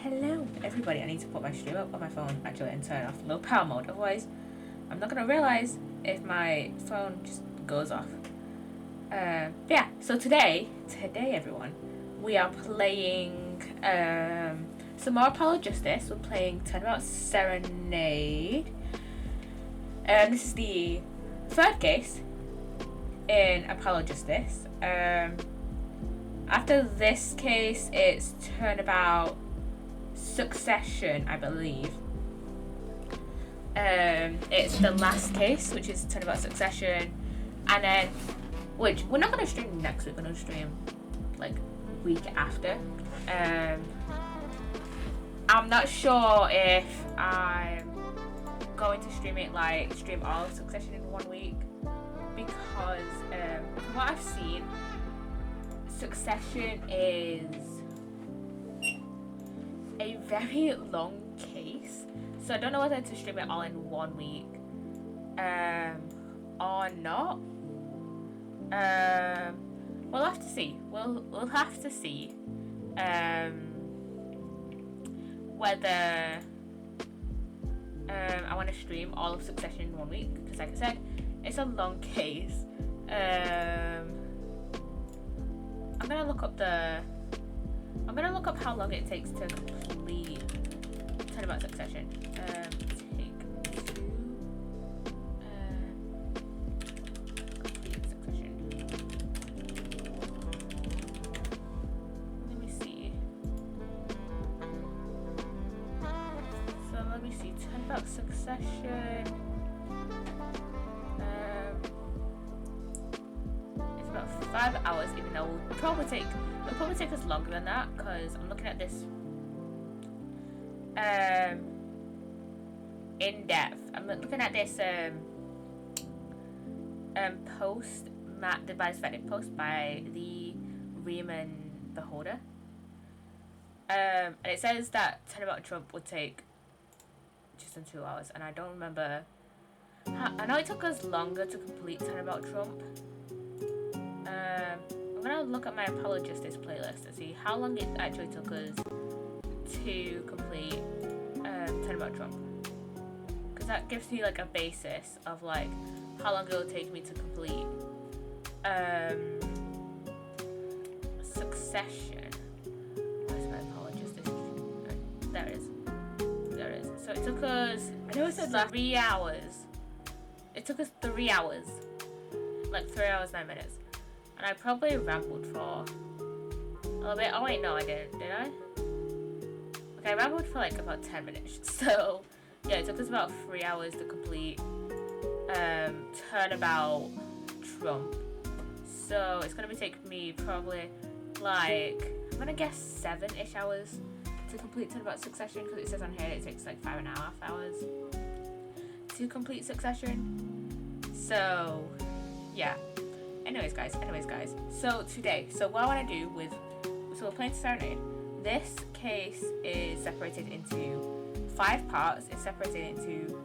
Hello everybody, I need to put my stream up on my phone actually and turn off low power mode, otherwise I'm not going to realise if my phone just goes off. Yeah, so today everyone, we are playing some more Apologistics. We're playing Turnabout Serenade. This is the third case in Apologistics. After this case, it's Turnabout Succession, I believe. It's the last case, which is Turnabout Succession, and then, which we're not going to stream next week. We're going to stream like week after. I'm not sure if I'm going to stream all of Succession in 1 week, because from what I've seen, Succession is a very long case, so I don't know whether to stream it all in 1 week or not. We'll have to see. We'll have to see whether I want to stream all of Succession in 1 week, because like I said, it's a long case. I'm gonna look up how long it takes to complete Turnabout Succession. Complete Succession. Let me see. So let me see. Turnabout Succession. It's about 5 hours, even though it'll probably take us longer than that, because I'm looking at this in depth. I'm looking at this post, the Biospheric post by the Riemann Beholder, and it says that Turnabout Trump would take just in 2 hours, and I don't remember. I know it took us longer to complete Turnabout Trump. I'm gonna look at my Apologistics playlist to see how long it actually took us to complete Turnabout Trump, because that gives me like a basis of like how long it'll take me to complete Succession. Where's my Apologistics? There it is. So it took us, I know it said 3 hours. It took us 3 hours, like 3 hours 9 minutes. And I probably rambled for a little bit. Oh wait, no I didn't. Did I? Okay, I rambled for like about 10 minutes. So yeah, it took us about 3 hours to complete Turnabout Trump. So it's gonna be taking me probably like, I'm gonna guess 7-ish hours to complete Turnabout Succession, because it says on here it takes like 5.5 hours to complete Succession. So yeah. Anyways guys, so what I want to do so we're playing Serenade. This case is separated into 5 parts. It's separated into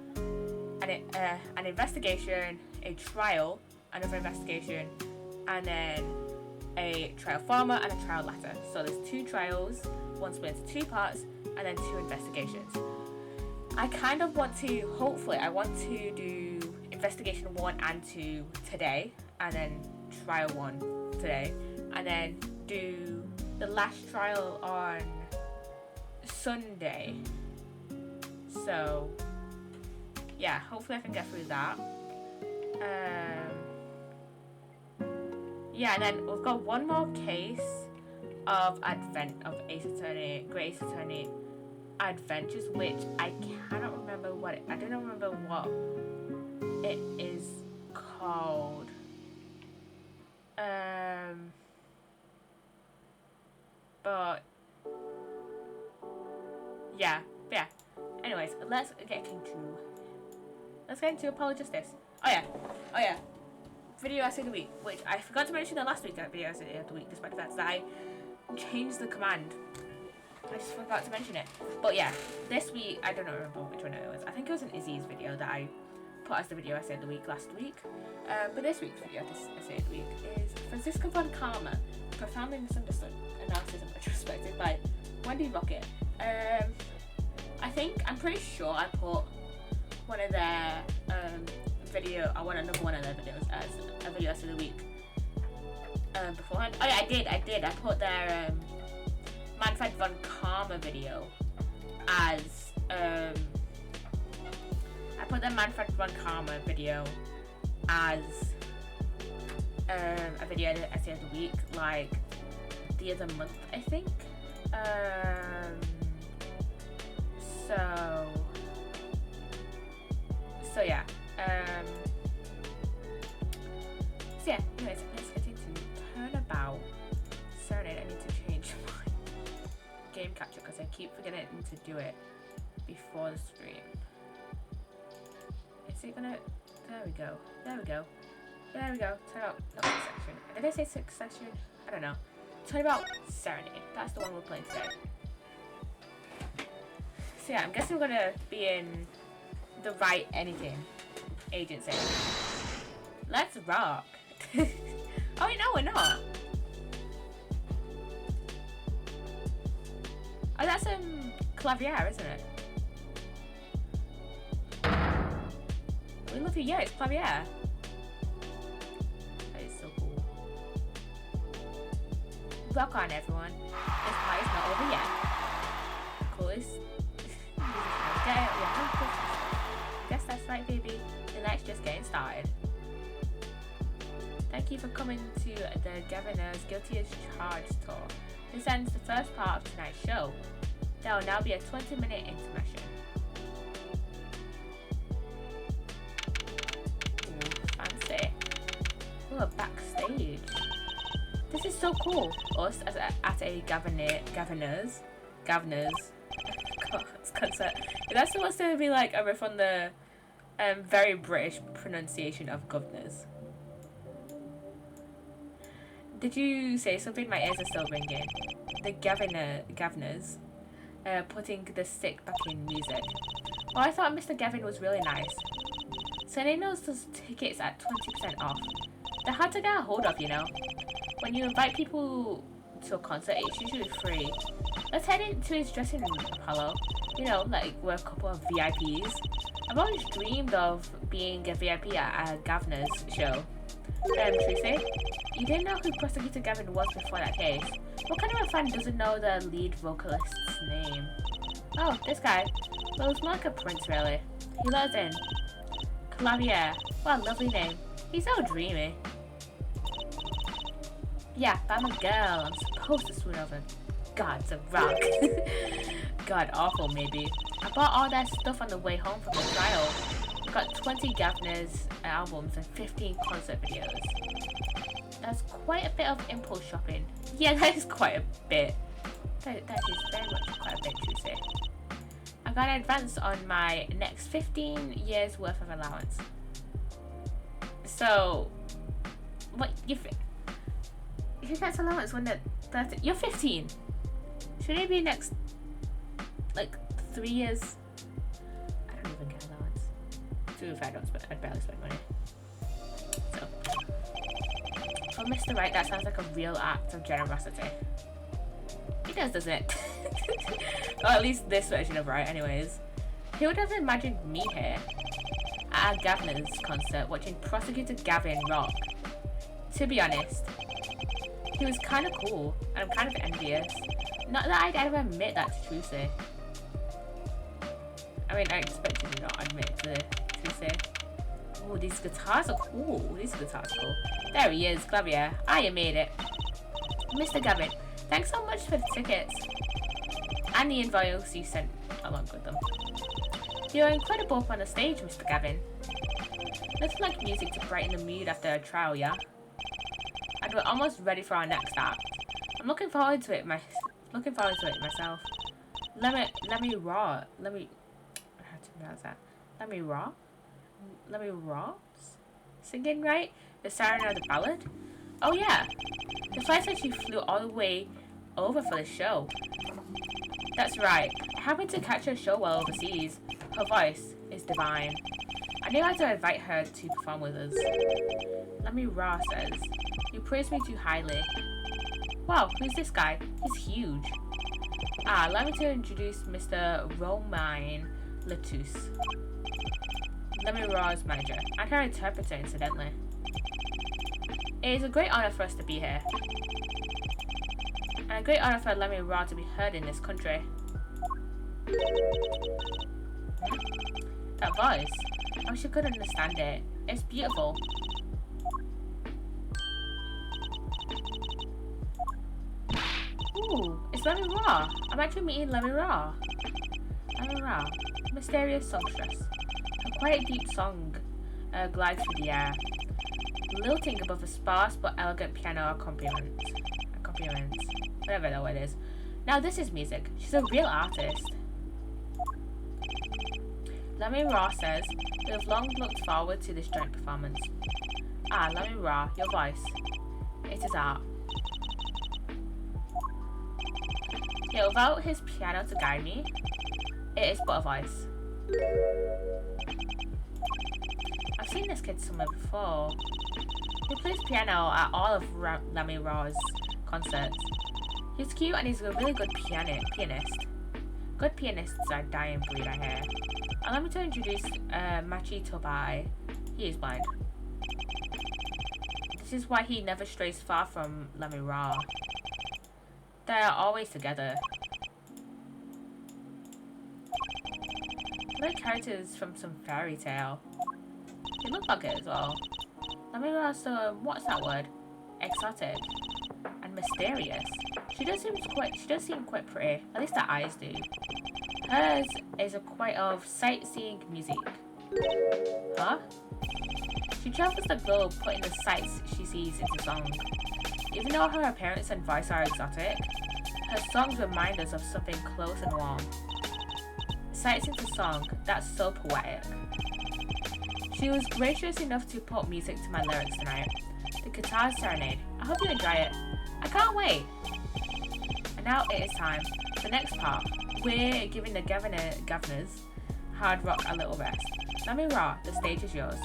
an investigation, a trial, another investigation, and then a trial forma and a trial latter. So there's 2 trials, one split into 2 parts, and then 2 investigations. I kind of want to, hopefully I want to do investigation 1 and 2 today, and then trial 1 today, and then do the last trial on Sunday. So yeah, hopefully I can get through that. Yeah, and then we've got one more case of Ace Attorney, Great Ace Attorney Adventures, which I cannot remember I don't remember what it is called. But yeah. Anyways, let's get into Apologistics. Oh yeah. Video essay of the week, which I forgot to mention the last week that video essay of the week, despite the fact that I changed the command. I just forgot to mention it. But yeah, this week, I don't remember which one it was. I think it was an Izzy's video that I put as the video essay of the week last week. But this week's video essay of the week is Francisco von Karma, Profoundly Misunderstood Analysis and Retrospective by Wendy Rocket, I'm pretty sure I put one of their another one of their videos as a video of the week beforehand. Oh yeah, I did. I put their Manfred von Karma video as I put their Manfred von Karma video as a video at the end of the week, like the other month, I think. So yeah. Anyways, let's get into Turnabout Serenade. I need to change my game capture because I keep forgetting to do it before the stream. Is it gonna? There we go. Turnabout, not Succession. Did I say Succession? I don't know. Turnabout Serenade. That's the one we're playing today. So yeah, I'm guessing we're gonna be in the right anything agency. Let's rock. Oh wait, no, we're not. Oh, that's Clavier, isn't it? We love you. Yeah, it's Clavier. That is so cool. Rock on, everyone. This party's not over yet. Coolest. Guess that's right, baby. The night's just getting started. Thank you for coming to the Governor's Guilty as Charged tour. This ends the first part of tonight's show. There will now be a 20-minute intermission. Ooh, fancy. Ooh, a backstage. This is so cool. Us at a governor's concert. That's supposed to be like a riff on the very British pronunciation of governors. Did you say something? My ears are still ringing. The governors putting the stick back in music. Oh, I thought Mr. Gavin was really nice. Serenade does tickets at 20% off. They're hard to get a hold of, you know. When you invite people to a concert, it's usually free. Let's head into his dressing room, Apollo. You know, like we're a couple of VIPs. I've always dreamed of being a VIP at a governor's show. Tracy, you didn't know who Prosecutor Gavin was before that case. What kind of a fan doesn't know the lead vocalist's name? Oh, this guy. Well, it's more like a prince, really. He loves in. Clavier. What a lovely name. He's so dreamy. Yeah, but I'm a girl. I'm supposed to swoon over gods of rock. God awful, maybe. I bought all that stuff on the way home from the trial. I got 20 Gavin's albums and 15 concert videos. That's quite a bit of impulse shopping. Yeah, that is quite a bit. That is very much quite a bit, Tuesday. I got an advance on my next 15 years worth of allowance. So, what you think? Who gets allowance when they're 30? You're 15. Should it be next, like, 3 years? I don't even get allowance. So if I don't spend, I'd barely spend money. So, for Mr. Right, that sounds like a real act of generosity. It does, doesn't it? Or at least this version of Right, anyways. Who would have imagined me here at a Gavin's concert watching Prosecutor Gavin rock? To be honest, he was kind of cool, and I'm kind of envious. Not that I'd ever admit that to Trucy. I mean, I expect you to not admit to Trucy. Oh, these guitars are cool. These guitars are cool. There he is, Clavier. You made it. Mr. Gavin, thanks so much for the tickets. And the invoice you sent along with them. You're incredible up on the stage, Mr. Gavin. Looks like music to brighten the mood after a trial, yeah? And we're almost ready for our next act. I'm looking forward to it myself. How to pronounce that? Let me rock? Singing right? The Siren of the Ballad? Oh yeah. The flight actually flew all the way over for the show. That's right. I happened to catch her show while overseas. Her voice is divine. I knew I had to invite her to perform with us. Lemmy Raw says, you praise me too highly. Wow, who's this guy? He's huge. Allow me to introduce Mr. Romain Letus, Lemmy Raw's manager, and her interpreter, incidentally. It is a great honor for us to be here, and a great honor for Lemmy Raw to be heard in this country. That voice, I wish I could understand it. It's beautiful. Ooh, it's Lemmy Raw. I'm actually meeting Lemmy Raw. Lemmy Raw, mysterious songstress. A quiet, deep song glides through the air, lilting above a sparse but elegant piano accompaniment. Whatever that word is. Now this is music. She's a real artist. Lemmy Raw says, we have long looked forward to this joint performance. Lemmy Raw, your voice. It is art. Yet without his piano to guide me, it is but a voice. I've seen this kid somewhere before. He plays piano at all of Lemmy Raw's concerts. He's cute and he's a really good pianist. Good pianists are a dying breed, I hear. Allow me to introduce Machi Tobai. He is blind. This is why he never strays far from Lemmy Raw. They are always together. Like characters from some fairy tale. They look like it as well. Lemmy Raw, so what's that word? Exotic and mysterious. She does seem quite pretty. At least her eyes do. Hers is a quite of sightseeing music. Huh? She travels the globe, putting the sights she sees into song. Even though her appearance and voice are exotic, her songs remind us of something close and warm. Sights into song, that's so poetic. She was gracious enough to put music to my lyrics tonight. The Guitar Serenade. I hope you enjoy it. I can't wait. And now it is time. The next part. We're giving the governors hard rock a little rest. Lemmy Raw, the stage is yours.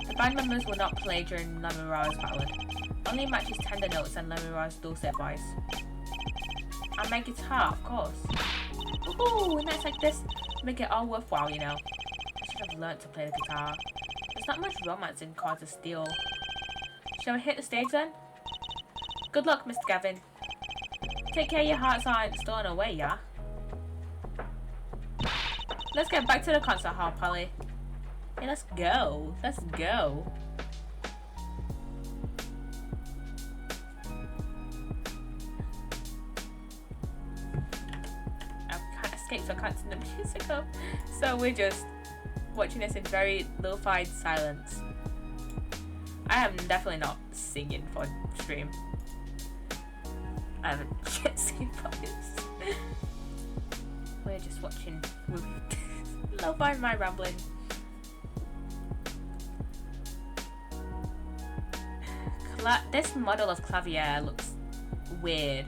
The band members will not play during Lemmy Raw's ballad. Only matches tender notes and Lemmy Raw's dulcet voice. And my guitar, of course. Ooh, and nights like this make it all worthwhile, you know. I should have learnt to play the guitar. There's not much romance in Cards of Steel. Shall we hit the stage then? Good luck, Mr. Gavin. Take care your hearts aren't stolen away, yeah? Let's get back to the concert hall, Polly. Hey, let's go. Let's go. I can't escape, so I can't turn the music up. So we're just watching this in very lo-fi silence. I am definitely not singing for stream. I haven't yet seen this. We're just watching lo-fi my rambling. This model of clavier looks weird.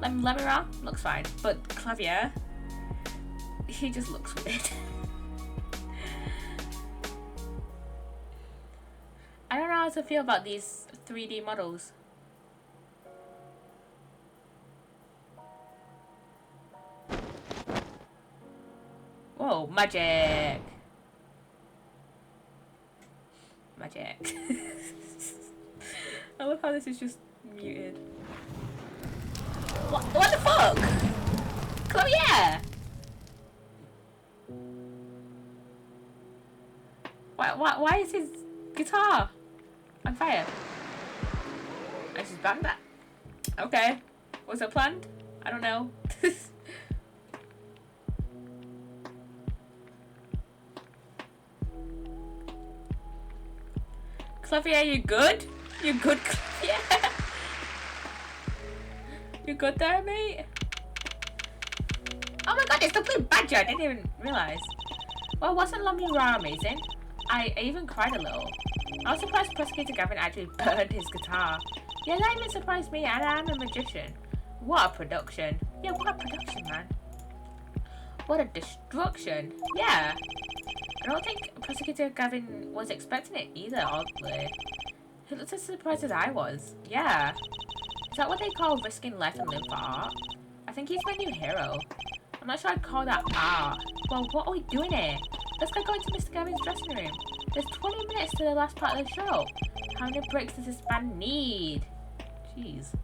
Lemmy Raw looks fine, but clavier, he just looks weird. I don't know how to feel about these 3D models. Whoa, magic! Magic. I love how this is just muted. What the fuck? Clavier! Why is his guitar on fire? I just banged that. Okay. Was it planned? I don't know. Clavier, you good? You good, Clavier? You good there, mate? Oh my god, it's the blue badger! I didn't even realise. Well, wasn't Lemmy Raw amazing? I even cried a little. I was surprised Prosecutor Gavin actually burned his guitar. Yeah, that even surprised me, and I'm a magician. What a production. Yeah, what a production, man. What a destruction. Yeah. I don't think Prosecutor Gavin was expecting it either, oddly. He looked as surprised as I was. Yeah. Is that what they call risking life and limb for art? I think he's my new hero. I'm not sure I'd call that art. Well, what are we doing here? Let's go into Mr. Gavin's dressing room. There's 20 minutes to the last part of the show. How many breaks does this band need? Jeez.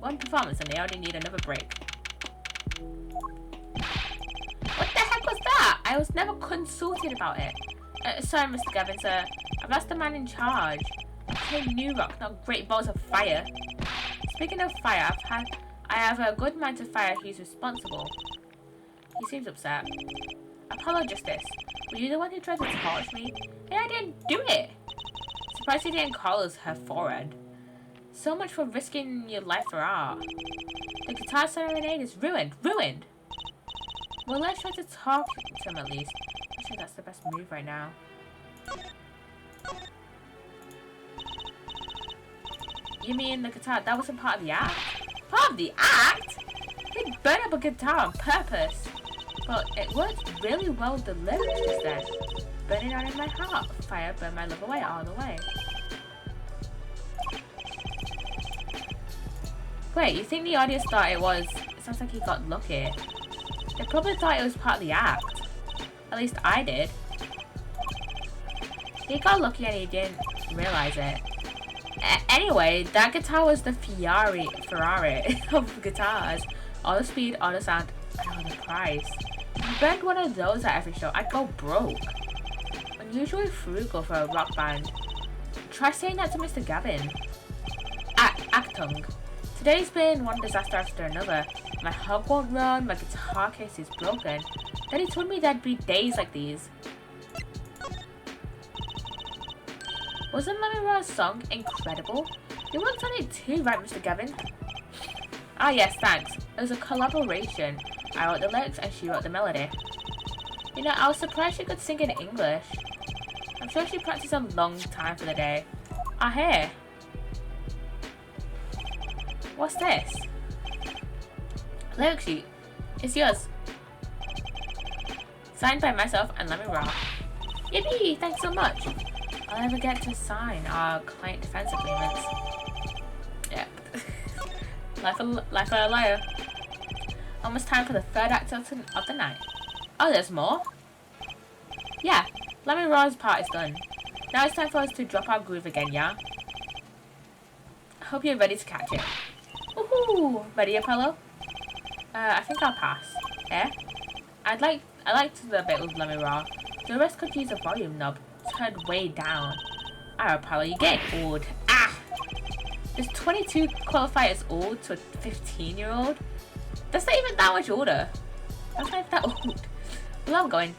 One performance and they already need another break. What the heck was that? I was never consulted about it. Sorry, Mr. Gavin, sir. I've asked the man in charge. I'm playing new rock, not great balls of fire. Speaking of fire, I have a good man to fire who's responsible. He seems upset. Apollo Justice, were you the one who tried to torch me? Hey, I didn't do it! Surprised he didn't call us her forehead. So much for risking your life for art. The guitar serenade is ruined! Ruined! Well, let's try to talk to him at least. Actually, that's the best move right now. You mean the guitar? That wasn't part of the act? Part of the act? They burned up a guitar on purpose. But it worked really well with the lyrics just then. Burning out in my heart. Fire burned my love away all the way. Wait, you think the audience thought it was... It sounds like he got lucky. They probably thought it was part of the act. At least I did. He got lucky and he didn't realise it. Anyway, that guitar was the Ferrari of guitars. All the speed, all the sound, and all the price. If you burned one of those at every show, I'd go broke. Unusually frugal for a rock band. Try saying that to Mr. Gavin. Actung. Today's been one disaster after another. My hub won't run, my guitar case is broken. Then he told me there'd be days like these. Wasn't Lemmy Ra's song incredible? You worked on it too, right, Mr. Gavin? Ah yes, thanks. It was a collaboration. I wrote the lyrics and she wrote the melody. You know, I was surprised she could sing in English. I'm sure she practiced a long time for the day. Ah, hey. What's this? Lyric sheet. It's yours. Signed by myself and Lemmy Ra. Yippee! Thanks so much. I'll never get to sign our client defense agreements. Yep. life of a liar. Almost time for the third act of the night. Oh, there's more? Yeah, Lemmy Ra's part is done. Now it's time for us to drop our groove again, yeah? I hope you're ready to catch it. Woohoo! Ready, Apollo? I think I'll pass. Yeah? I liked the bit with Lemmy Ra. The rest could use a volume knob turned way down. Ah, Apollo, you get old. Ah! There's 22 qualifiers old to a 15-year-old? That's not even that much older. That's not even that old. Well, I'm going.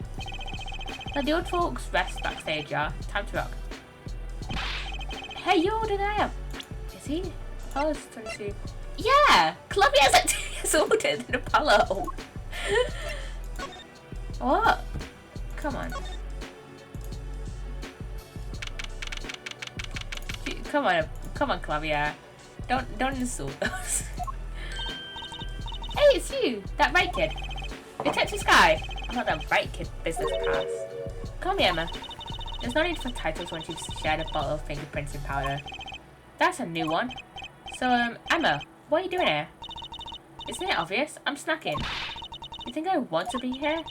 Let the old folks rest backstage, yeah? Time to rock. Hey, you're older than I am. Is he? Apollo's 22. Yeah! Columbia is like 2 years older than Apollo. What? Come on. Come on, Columbia. Don't insult us. Hey, it's you! That right kid. Detective Sky! I'm not that right kid business pass. Call me Emma. There's no need for titles once you've shared a bottle of fingerprinting powder. That's a new one. So, Emma, what are you doing here? Isn't it obvious? I'm snacking. You think I want to be here?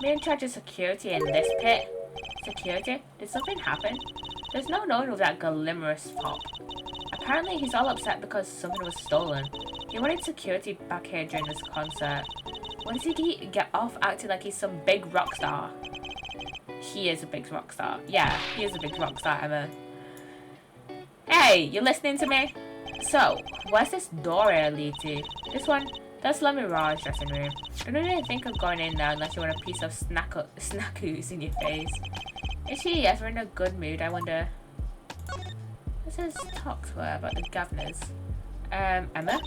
Me in charge of security in this pit? Security? Did something happen? There's no knowing with that glamorous fop. Apparently he's all upset because something was stolen. He wanted security back here during this concert. When does he get off acting like he's some big rock star? He is a big rock star. Yeah, he is a big rock star, Emma. Hey, you listening to me? So, where's this door lead to? This one? That's Lemmy Ra's dressing room. Don't really think of going in there unless you want a piece of snackoos in your face. Is she ever in a good mood, I wonder? Let's just talk to her about the governors. Emma?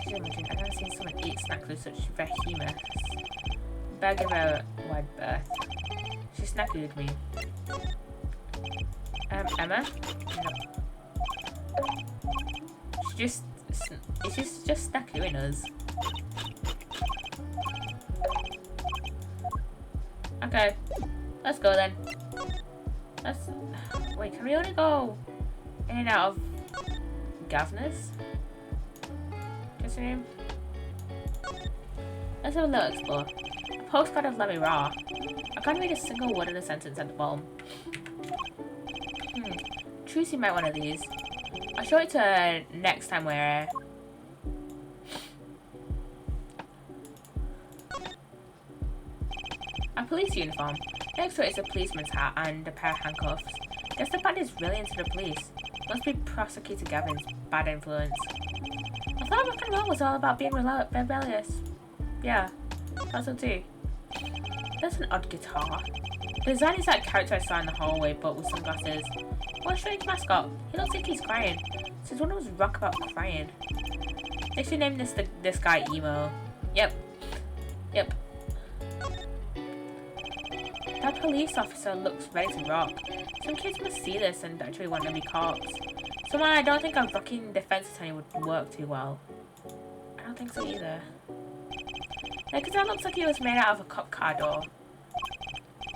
She's imagine, I've never seen someone eat snacks with such vehemence. Better give her a wide berth. She snackooed me. Emma? No. She's just snackooing us. Okay. Let's go then. Wait, can we only go in and out of governors? Dressing room? Let's have a little explore. A postcard of Lemmy Raw. I can't read a single word of the sentence at the bottom. Trucy might want one of these. I'll show it to her next time we're here. A police uniform. Next to it is a policeman's hat and a pair of handcuffs. Guess the band is really into the police. Must be Prosecutor Gavin's bad influence. I thought rock and roll was all about being rebellious. Yeah, that's so too. That's an odd guitar. The design is that character I saw in the hallway, but with sunglasses. What a strange mascot. He looks like he's crying. Since when was rock about crying? They should name this guy Emo. Yep. That police officer looks ready to rock. Some kids must see this and actually want to be cops. Somehow I don't think a rocking defense attorney would work too well. I don't think so either. Because that looks like he was made out of a cop car door.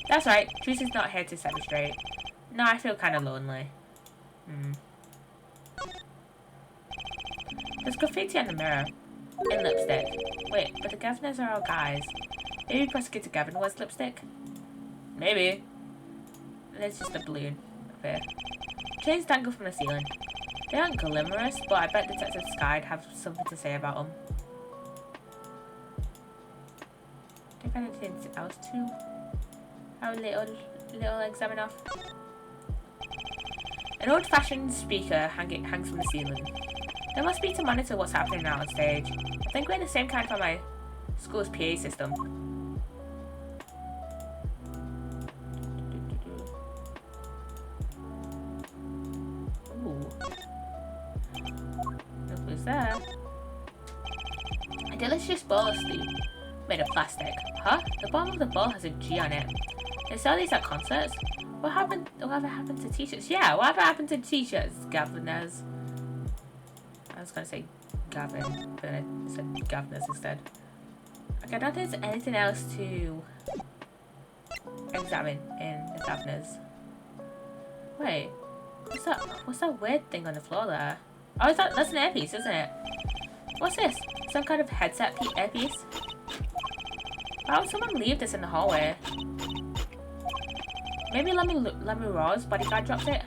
That's right, Trucy's not here to set me straight. No, I feel kind of lonely. There's graffiti on the mirror. In lipstick. Wait, but the governors are all guys. Maybe Prosecutor Gavin wears lipstick? Maybe. There's just a balloon up here. Chains dangle from the ceiling. They aren't glamorous, but I bet Detective Sky'd have something to say about them. Do you have anything else to have a little examine of? An old-fashioned speaker hangs from the ceiling. There must be to monitor what's happening now on stage. I think we're the same kind for my school's PA system. Ooh. Look who's there. A delicious ball of stew. Made of plastic. Huh? The bottom of the bowl has a G on it. They sell these at concerts? Whatever happened to t-shirts? Yeah, whatever happened to t-shirts, governors? I was gonna say Gavin, but I said governors instead. Okay, I don't think there's anything else to examine in the governors. Wait, what's that weird thing on the floor there? Oh, that's an earpiece, isn't it? What's this? Some kind of headset earpiece? Why would someone leave this in the hallway? Maybe Lemmy Raw's bodyguard dropped it?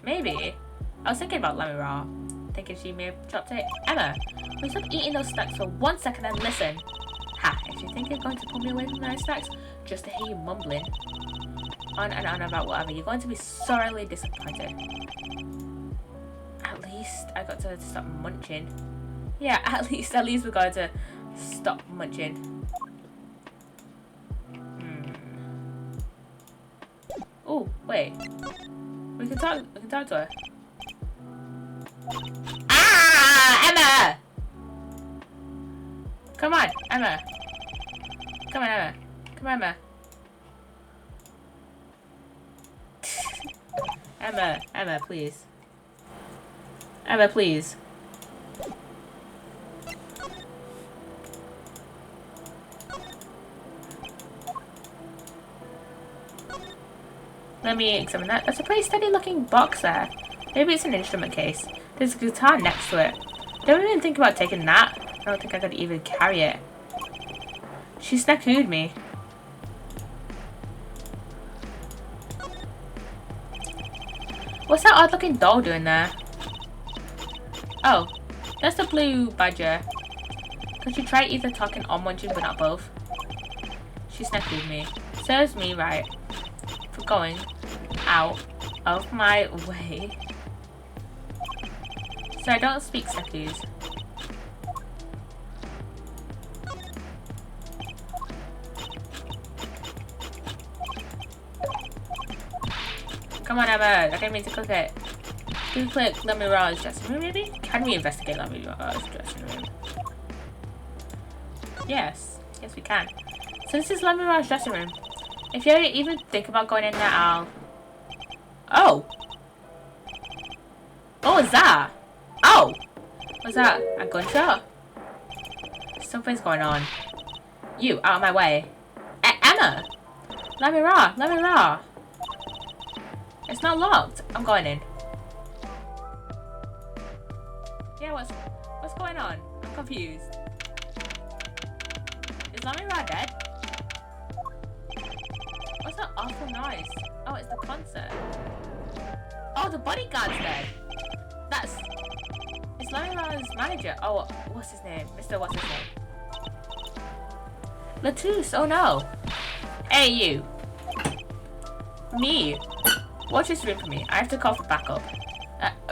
Maybe. I was thinking about Lemmy Raw. Thinking she may have dropped it. Emma, will you stop eating those snacks for 1 second and listen? Ha, if you think you're going to pull me away from my snacks just to hear you mumbling on and on about whatever, you're going to be sorely disappointed. At least I got to stop munching. Yeah, at least we're going to stop munching. Oh, wait. We can talk to her. Ah, Emma! Come on, Emma. Come on, Emma. Come on, Emma. Emma, please. Emma, please. Let me examine that. That's a pretty steady looking box there. Maybe it's an instrument case. There's a guitar next to it. Don't even think about taking that. I don't think I could even carry it. She snackooed me. What's that odd looking doll doing there? Oh, that's the blue badger. Could you try either talking or munching but not both? She snackooed me. Serves me right. For going out of my way. So I don't speak snackoos. Come on, Emma. I didn't mean to click it. Do click Lemmy Raw's dressing room, maybe? Can we investigate Lemmy Raw's dressing room? Yes. Yes, we can. So this is Lemmy Raw's dressing room. If you even think about going in there, I'll... Oh! What was that? Oh! Was that a gunshot? Something's going on. You, out of my way. Emma! Lemmy Raw! It's not locked. I'm going in. Yeah, what's going on? I'm confused. Is Lamira dead? What's that awful noise? Oh, it's the concert. Oh, the bodyguard's dead. It's Lamira's manager. Oh, what's his name? What's his name? Latouche, oh no. Hey, you. Me. Watch this room for me. I have to call for backup.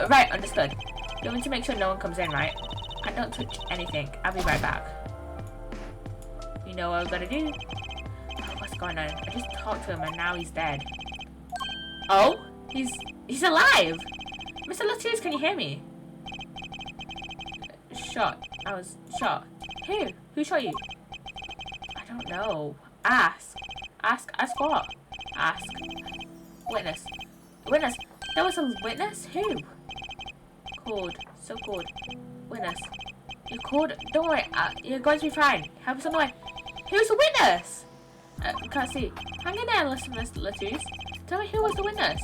Right, understood. You want to make sure no one comes in, right? I don't touch anything. I'll be right back. You know what I'm gonna do? What's going on? I just talked to him and now he's dead. Oh? He's alive! Mr. Latouche, can you hear me? Shot. I was shot. Who? Who shot you? I don't know. Ask. Ask what? Ask. Witness. Witness. There was a witness? Who? Cold. So cold. Witness. You're cold. Don't worry. You're going to be fine. Help us on the way. Who's the witness? Can't see. Hang in there, listen, Mr. Latouche. Tell me who was the witness.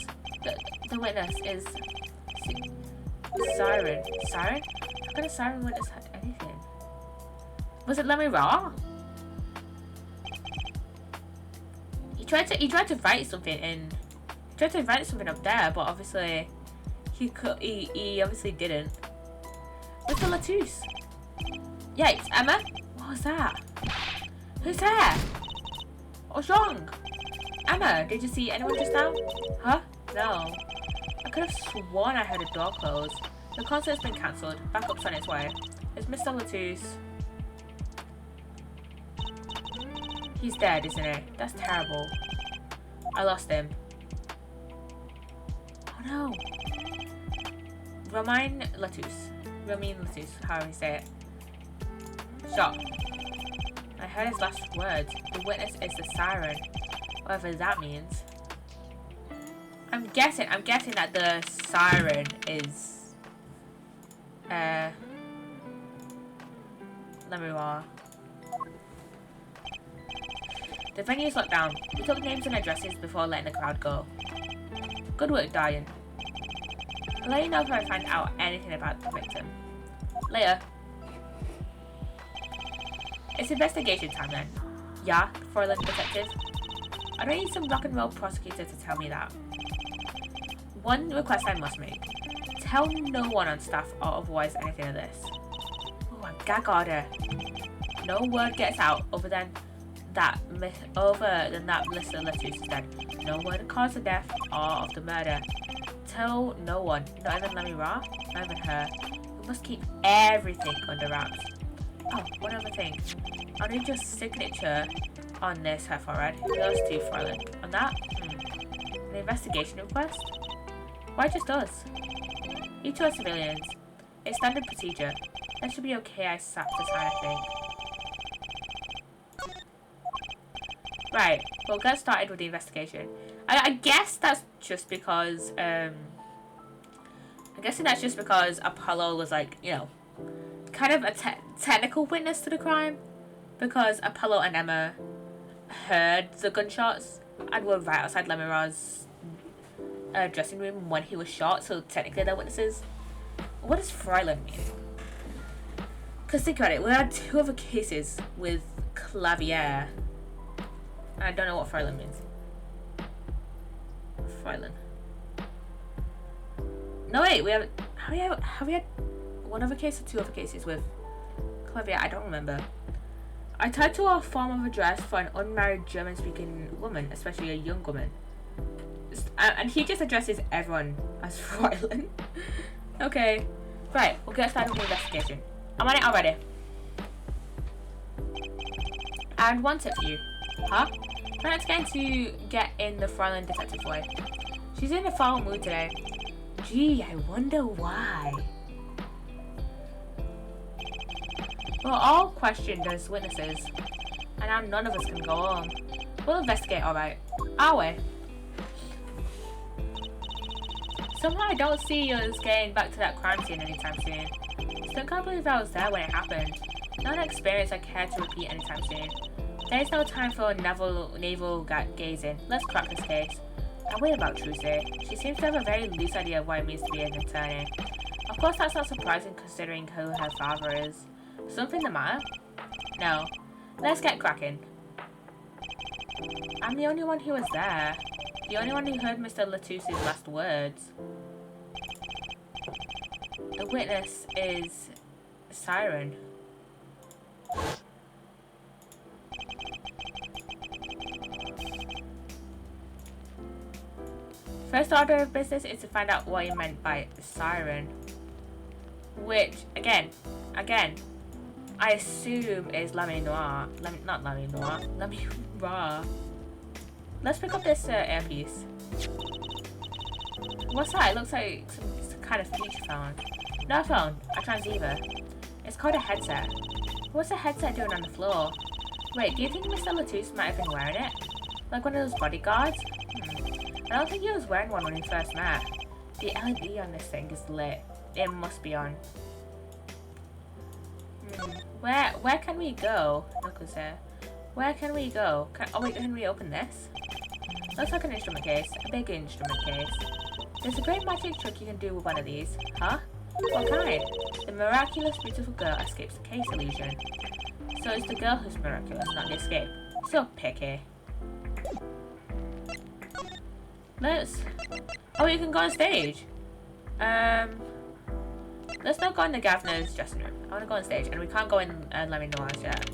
The witness is... Siren. Siren? How could a siren witness have anything? Was it Lamira? He tried to write something in... He tried to write something up there, but obviously... He obviously didn't. Mr. Latouche. Yeah, it's Emma. What was that? Who's there? What's wrong? Emma, did you see anyone just now? Huh? No. I could have sworn I heard a door close. The concert's been cancelled. Backup's on its way. It's Mr. Latouche. He's dead, isn't he? That's terrible. I lost him. Oh no. Romain Latouche, however you say it. Shot. I heard his last words. The witness is the siren. Whatever that means. I'm guessing that the siren is... Lamira. The venue's locked down. We took names and addresses before letting the crowd go. Good work, Diane. I'll let you know if I find out anything about the victim. Later. It's investigation time then. Yeah, Fräulein Detective. I don't need some rock and roll prosecutor to tell me that. One request I must make. Tell no one on staff or otherwise anything of this. Oh, a gag order. No word gets out other than that Mr. Latouche is dead. No word of cause of death or of the murder. Tell no one, not even Lamira, not even her. We must keep everything under wraps. Oh, one other thing. I need your signature on this, her forehead. Yours too, Fräulein. On that? An investigation request? Why just us? You two are civilians. It's standard procedure. That should be okay, I sat to sign, I think. Right, we'll get started with the investigation. I guess that's just because, I'm guessing that's just because Apollo was like, you know, kind of a technical witness to the crime. Because Apollo and Emma heard the gunshots and were right outside Lamira's dressing room when he was shot, so technically they're witnesses. What does Fräulein mean? Because think about it, we had two other cases with Clavier. And I don't know what Fräulein means. Fräulein. No wait, have we had one other case or two other cases with Clavier? I don't remember. I tied to a form of address for an unmarried German-speaking woman, especially a young woman. And he just addresses everyone as Fräulein. Okay. Right, we'll get started with the investigation. I'm on it already. And one tip for you. Huh? Try not to get in the Fräulein Detective's way. She's in a foul mood today. Gee, I wonder why. We're all questioned as witnesses, and now none of us can go home. We'll investigate, alright. Are we? Somehow I don't see us getting back to that crime scene anytime soon. Still can't believe I was there when it happened. Not an experience I care to repeat anytime soon. There is no time for navel gazing. Let's crack this case. I worry about Trucy. She seems to have a very loose idea of what it means to be an attorney. Of course that's not surprising considering who her father is. Something the matter? No. Let's get cracking. I'm the only one who was there. The only one who heard Mr. Latusse's last words. The witness is Siren. First order of business is to find out what he meant by siren. Which, again, I assume is Lamy Noir. Not Lamy Noir. Lamy Raw. Let's pick up this earpiece. What's that? It looks like some kind of feature phone. Not a phone, a transceiver. It's called a headset. What's a headset doing on the floor? Wait, do you think Mr. Latouche might have been wearing it? Like one of those bodyguards? I don't think he was wearing one when we first met. The LED on this thing is lit. It must be on. Where can we go? Look who's there. Where can we go? Oh wait, can we open this? Looks like an instrument case. A big instrument case. There's a great magic trick you can do with one of these. Huh? What kind? The miraculous beautiful girl escapes the case illusion. So it's the girl who's miraculous, not the escape. So picky. Let's... Oh, you can go on stage. Let's not go in the governor's dressing room. I want to go on stage, and we can't go in Lamy Noir's yet.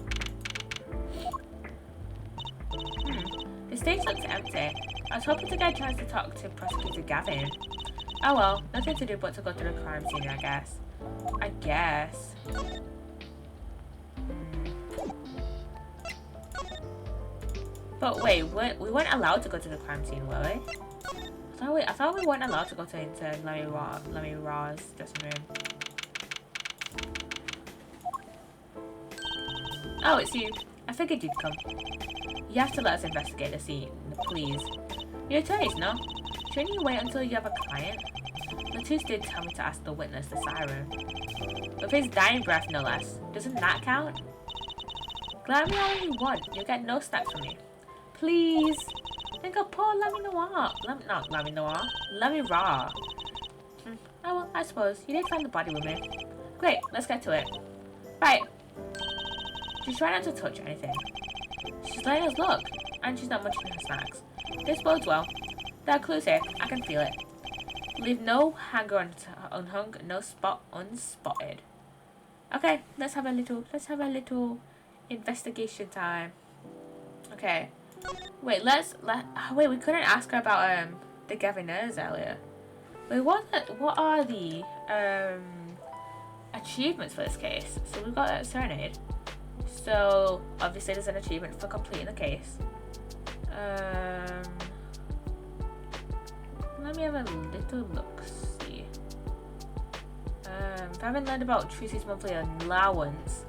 The stage looks empty. I was hoping to get a chance to talk to Prosecutor Gavin. Oh well, nothing to do but to go to the crime scene, I guess. But wait, we weren't allowed to go to the crime scene, were we? I thought we weren't allowed to go into Lamy Raw's dressing room. Oh, it's you. I figured you'd come. You have to let us investigate the scene, please. You're attorneys, no? Shouldn't you wait until you have a client? Latouche did tell me to ask the witness the siren. With his dying breath, no less. Doesn't that count? Glad me all you want. You'll get no snack from me. Please. Think of poor Lamy Noir. Not Lamy Noir. Lamy Raw. Oh well, I suppose. You did find the body with me. Great, let's get to it. Right. She's trying not to touch anything. She's letting us look. And she's not munching her snacks. This bodes well. There are clues here. I can feel it. Leave no hanger unhung, no spot unspotted. Okay, let's have a little investigation time. Okay. Wait, wait, we couldn't ask her about the Gaviners earlier. Wait, what are the achievements for this case? So we've got a Serenade. So obviously there's an achievement for completing the case. Let me have a little look. See. If I haven't learned about Tracy's monthly allowance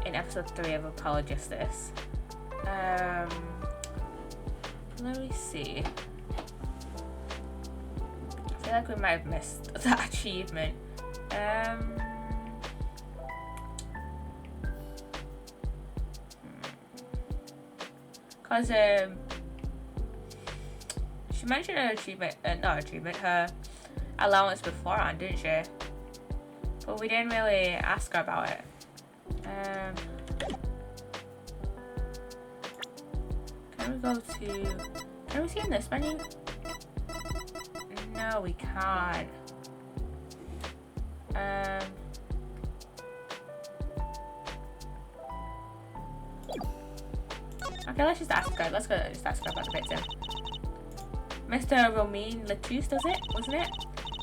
in episode 3 of Apologists. Let me see. I feel like we might have missed that achievement. Cause she mentioned her her allowance beforehand, didn't she? But we didn't really ask her about it. Can we see in this menu? No, we can't. Okay, let's just ask her. Let's go just ask her about the victim. Mr. Romain Latouche, wasn't it?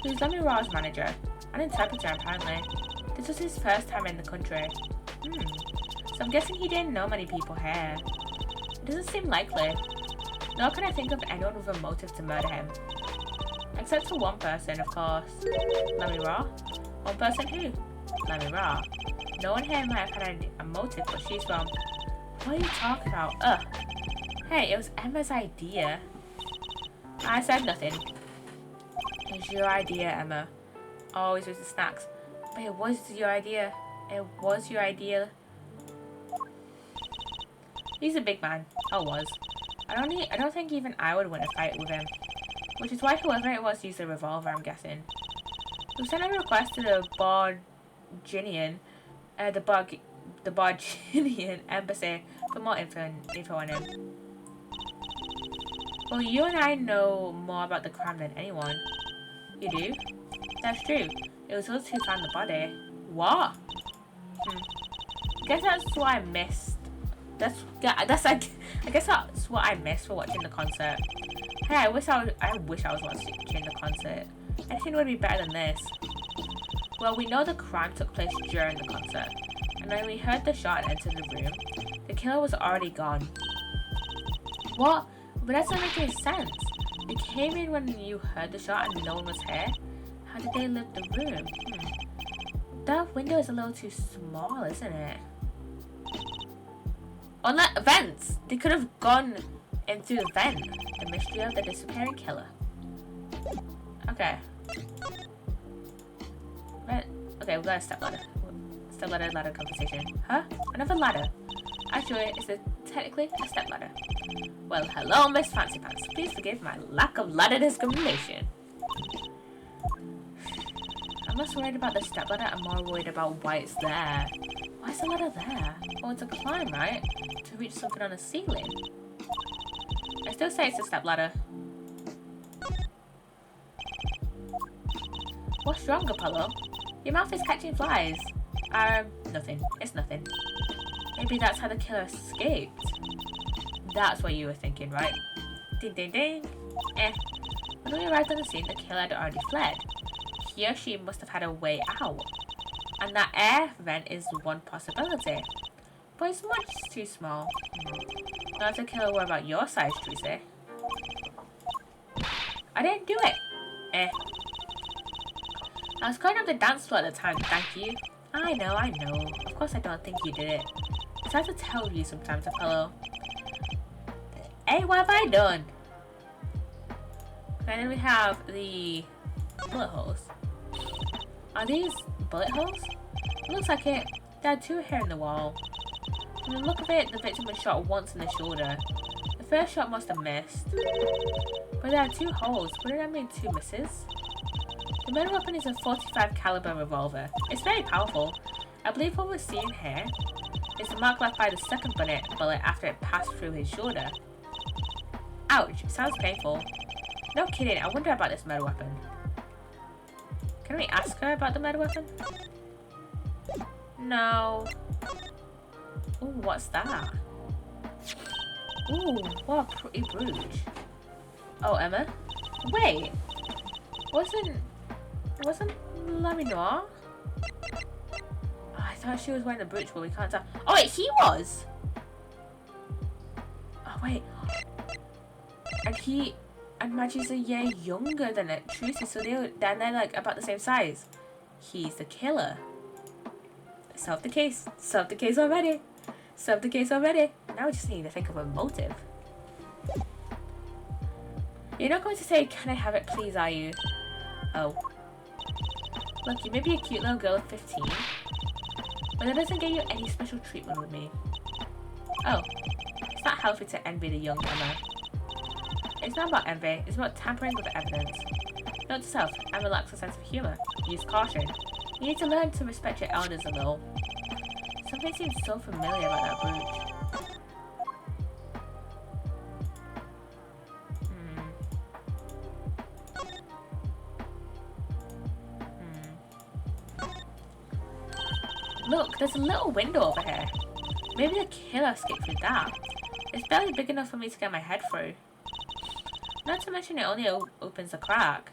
He was Lamy Raw's manager. An interpreter, apparently. This was his first time in the country. So I'm guessing he didn't know many people here. It doesn't seem likely. Nor can I think of anyone with a motive to murder him. Except for one person, of course. Lamy Raw? One person who? Lamy Raw. No one here might have had a motive, but she's from... What are you talking about? Ugh. Hey, it was Emma's idea. I said nothing. It's your idea, Emma. Always with the snacks. But it was your idea. It was your idea. He's a big man. Or was. I don't think even I would win a fight with him. Which is why whoever it was used a revolver, I'm guessing. We sent a request to the Barginian, the Barginian embassy for more info on him. Well, you and I know more about the crime than anyone. You do? That's true. It was us who found the body. What? I guess that's what I missed. I guess that's what I missed for watching the concert. Hey, I wish I was watching the concert. Anything would be better than this. Well, we know the crime took place during the concert, and when we heard the shot and entered the room, the killer was already gone. What? But that doesn't make any sense. They came in when you heard the shot and no one was here. How did they leave the room? That window is a little too small, isn't it? On that vents! They could have gone in through the vent. The mystery of the disappearing killer. Okay. Okay, we got a step ladder. Step ladder conversation. Huh? Another ladder? Actually, it's technically a step ladder. Well, hello, Miss Fancy Pants. Please forgive my lack of ladder discrimination. I'm less worried about the step ladder. I'm more worried about why it's there. Why is the ladder there? Well, it's a climb, right? To reach something on the ceiling. I still say it's a step ladder. What's wrong, Apollo? Your mouth is catching flies. Nothing. It's nothing. Maybe that's how the killer escaped. That's what you were thinking, right? Ding, ding, ding. When we arrived on the scene, the killer had already fled. He or she must have had a way out. And that air vent is one possibility. But it's much too small. Not if the killer were about your size, Tracy. I didn't do it. I was going up the dance floor at the time, thank you. I know. Of course I don't think you did it. It's hard to tell you sometimes, Apollo. Hey, what have I done? And then we have the bullet holes. Are these bullet holes? It looks like it. There are two here in the wall. From the look of it, the victim was shot once in the shoulder. The first shot must have missed. But there are two holes. Wouldn't that mean two misses? The murder weapon is a .45 caliber revolver. It's very powerful. I believe what we're seeing here is the mark left by the second bullet after it passed through his shoulder. Ouch, sounds painful. No kidding, I wonder about this murder weapon. Can we ask her about the murder weapon? No. Ooh, what's that? Ooh, what a pretty brooch. Oh, Emma? Wait! Wasn't Laminoir? Oh, I thought she was wearing the brooch, but we can't tell. Oh wait, he was! Oh wait. And Maggie's a year younger than it, Tracy, so they're like about the same size. He's the killer. Solve the case. Solve the case already. Solve the case already. Now we just need to think of a motive. You're not going to say, "Can I have it, please," are you? Oh. Look, you may be a cute little girl of 15, but that doesn't get you any special treatment with me. Oh. It's not healthy to envy the young Emma. It's not about envy, it's about tampering with evidence. Note to self, Emma lacks a sense of humour. Use caution. You need to learn to respect your elders a little. Something seems so familiar about that brooch. Look, there's a little window over here. Maybe the killer escaped through that. It's barely big enough for me to get my head through. Not to mention it only opens a crack.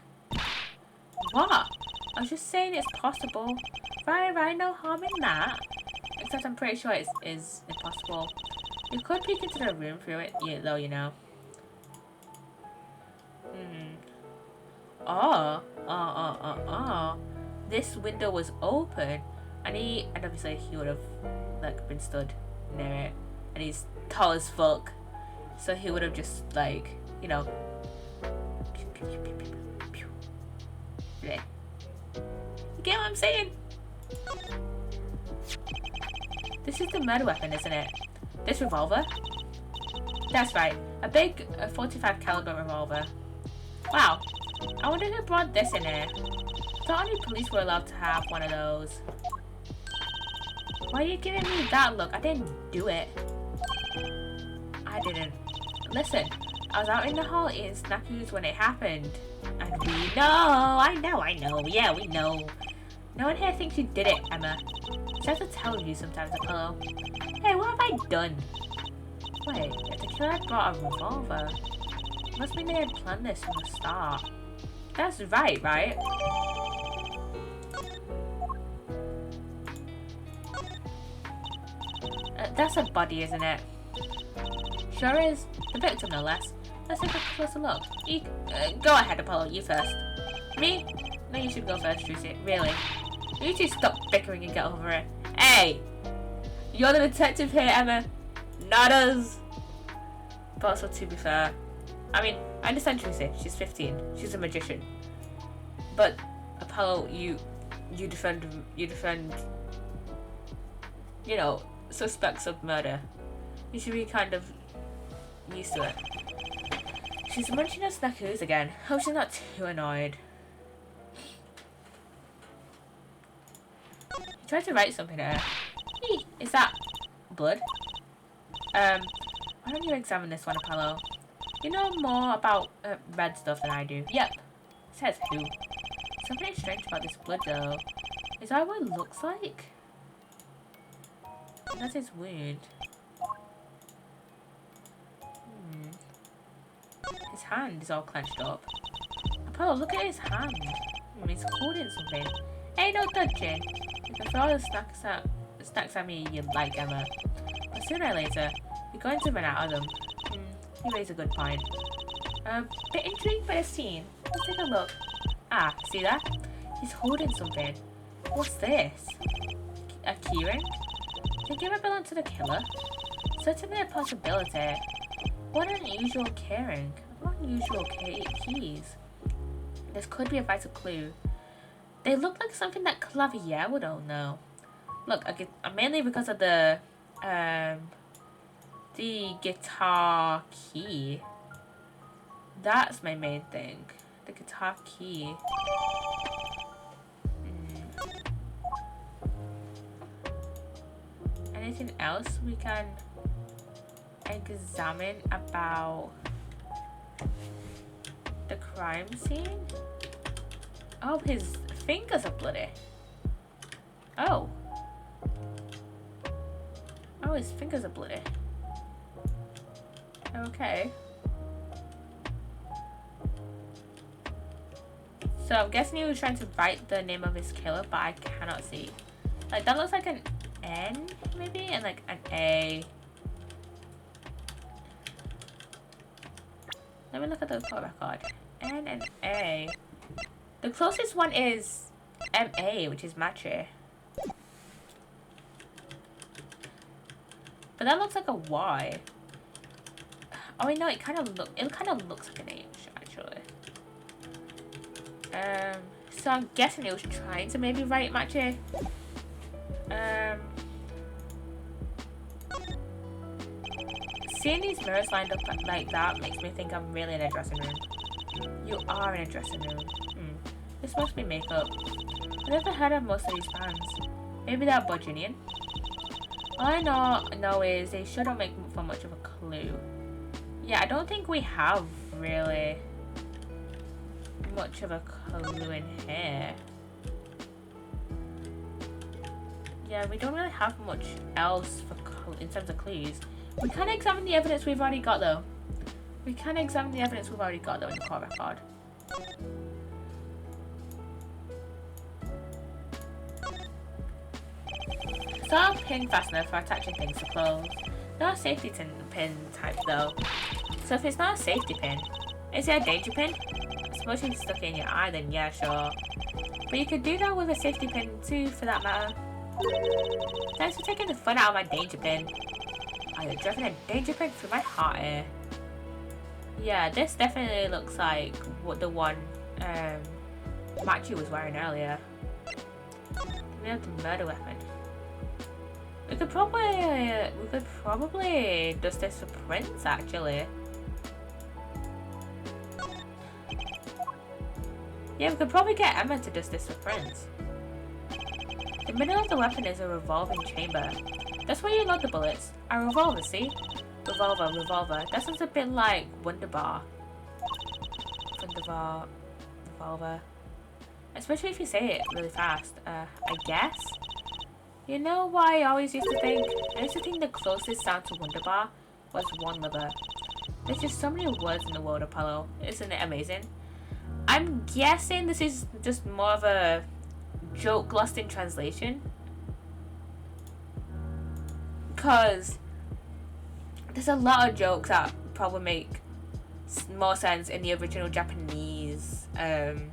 What? I was just saying it's possible. Right, no harm in that. Except I'm pretty sure it is impossible. You could peek into the room through it, though, you know. This window was open. And obviously he would have like been stood near it, and he's tall as fuck, so he would have just like, you know, you get what I'm saying? This is the murder weapon, isn't it? This revolver? That's right, a big .45 caliber revolver. Wow, I wonder who brought this in here. thought only police were allowed to have one of those. Why are you giving me that look? I didn't do it. I didn't. Listen, I was out in the hall eating snackies when it happened. And we know. I know. Yeah, we know. No one here thinks you did it, Emma. I have to tell you sometimes, Apollo. Hey, what have I done? Wait, if the killer had brought a revolver, must mean they had planned this from the start. That's right? That's a body, isn't it? Sure is. The victim, no less. Let's take a closer look. Go ahead, Apollo. You first. Me? No, you should go first, Trucy. Really? You two stop bickering and get over it. Hey! You're the detective here, Emma. Not us. But also, to be fair, I mean, I understand Trucy. She's 15. She's a magician. But Apollo, you defend, you know, suspects of murder. You should be kind of used to it. She's munching her snackies again. Hope she's not too annoyed. He tried to write something at her. Hey, is that blood? Why don't you examine this one, Apollo? You know more about red stuff than I do. Yep. Says who? Something strange about this blood, though. Is that what it looks like? That is weird. His hand is all clenched up. Apollo, look at his hand. He's holding something. Ain't no touching. You can throw all the snacks at me you like, Emma. But sooner or later, you're going to run out of them. You raise a good point. Bit intrigued by the scene. Let's take a look. Ah, see that? He's holding something. What's this? A keyring? Think it might belong to the killer? Certainly a possibility. What an unusual keyring. What unusual keys? This could be a vital clue. They look like something that Clavier would own, though. Look, mainly because of the guitar key. That's my main thing. The guitar key. Anything else we can examine about the crime scene? Oh, his fingers are bloody. Oh. Oh, his fingers are bloody. Okay. So I'm guessing he was trying to write the name of his killer, but I cannot see. Like, that looks like an N, maybe? And like an A. Let me look at the court record. N and A. The closest one is MA, which is Mache. But that looks like a Y. Oh wait, no, it kind of looks like an H, actually. So I'm guessing it was trying to maybe write Mache. Seeing these mirrors lined up like that makes me think I'm really in a dressing room. You are in a dressing room. This must be makeup. I've never heard of most of these bands. Maybe they're Virginian. All I know is they shouldn't make for much of a clue. Yeah, I don't think we have really much of a clue in here. Yeah, we don't really have much else for in terms of clues. We can examine the evidence we've already got, though. In the court record. Saw a pin fastener for attaching things to clothes. Not a safety pin type, though. So if it's not a safety pin, is it a danger pin? I suppose you stuck it in your eye, then yeah, sure. But you could do that with a safety pin too, for that matter. Thanks for taking the fun out of my danger pin. Oh, you're driving a danger pin through my heart here. Yeah, this definitely looks like what the one Machi was wearing earlier. We have the murder weapon. We could probably dust this for prints, actually. Yeah, we could probably get Emma to dust this for Prince. The middle of the weapon is a revolving chamber. That's where you load the bullets. A revolver, see? Revolver, revolver. That sounds a bit like Wunderbar. Wunderbar, revolver. Especially if you say it really fast. I guess? You know what I always used to think? I used to think the closest sound to Wunderbar was one liver. There's just so many words in the world, Apollo. Isn't it amazing? I'm guessing this is just more of a joke lost in translation. Because there's a lot of jokes that probably make more sense in the original Japanese, in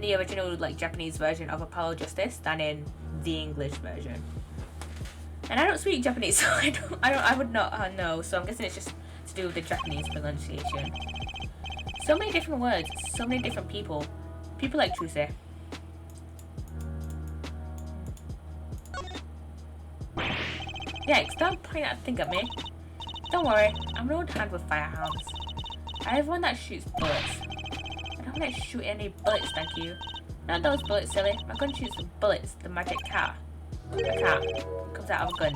the original like Japanese version of Apollo Justice than in the English version. And I don't speak Japanese, so I would not know. So I'm guessing it's just to do with the Japanese pronunciation. So many different words, so many different people. People like Trusy. Yikes, don't point that thing at me. Don't worry, I'm an old hand with firearms. I have one that shoots bullets. I don't want to shoot any bullets, thank you. Not those bullets, silly. My gun shoots the bullets, the magic cat. A cat comes out of a gun.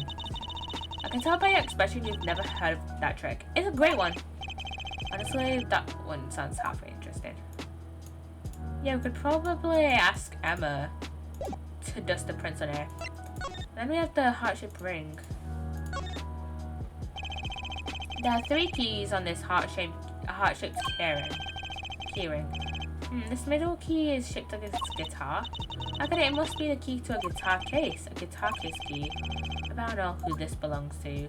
I can tell by your expression you've never heard of that trick. It's a great one. Honestly, that one sounds halfway interesting. Yeah, we could probably ask Emma to dust the prints on her. Then we have the heart-shaped ring. There are 3 keys on this heart-shaped keyring. This middle key is shaped like a guitar. Okay, it must be the key to a guitar case key. I don't know who this belongs to.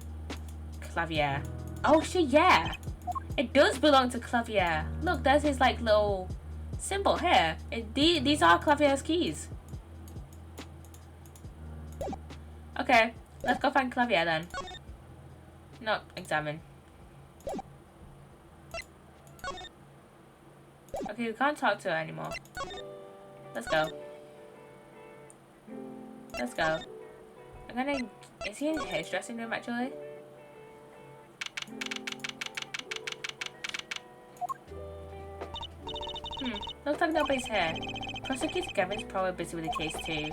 Clavier. Oh shit, yeah! It does belong to Clavier. Look, there's his like little symbol here. These are Clavier's keys. Okay, let's go find Clavier then. No, examine. Okay, we can't talk to her anymore. Let's go. Let's go. I'm gonna... Is he in his dressing room actually? Looks like nobody's here. Prosecutor Gavin's probably busy with the case too.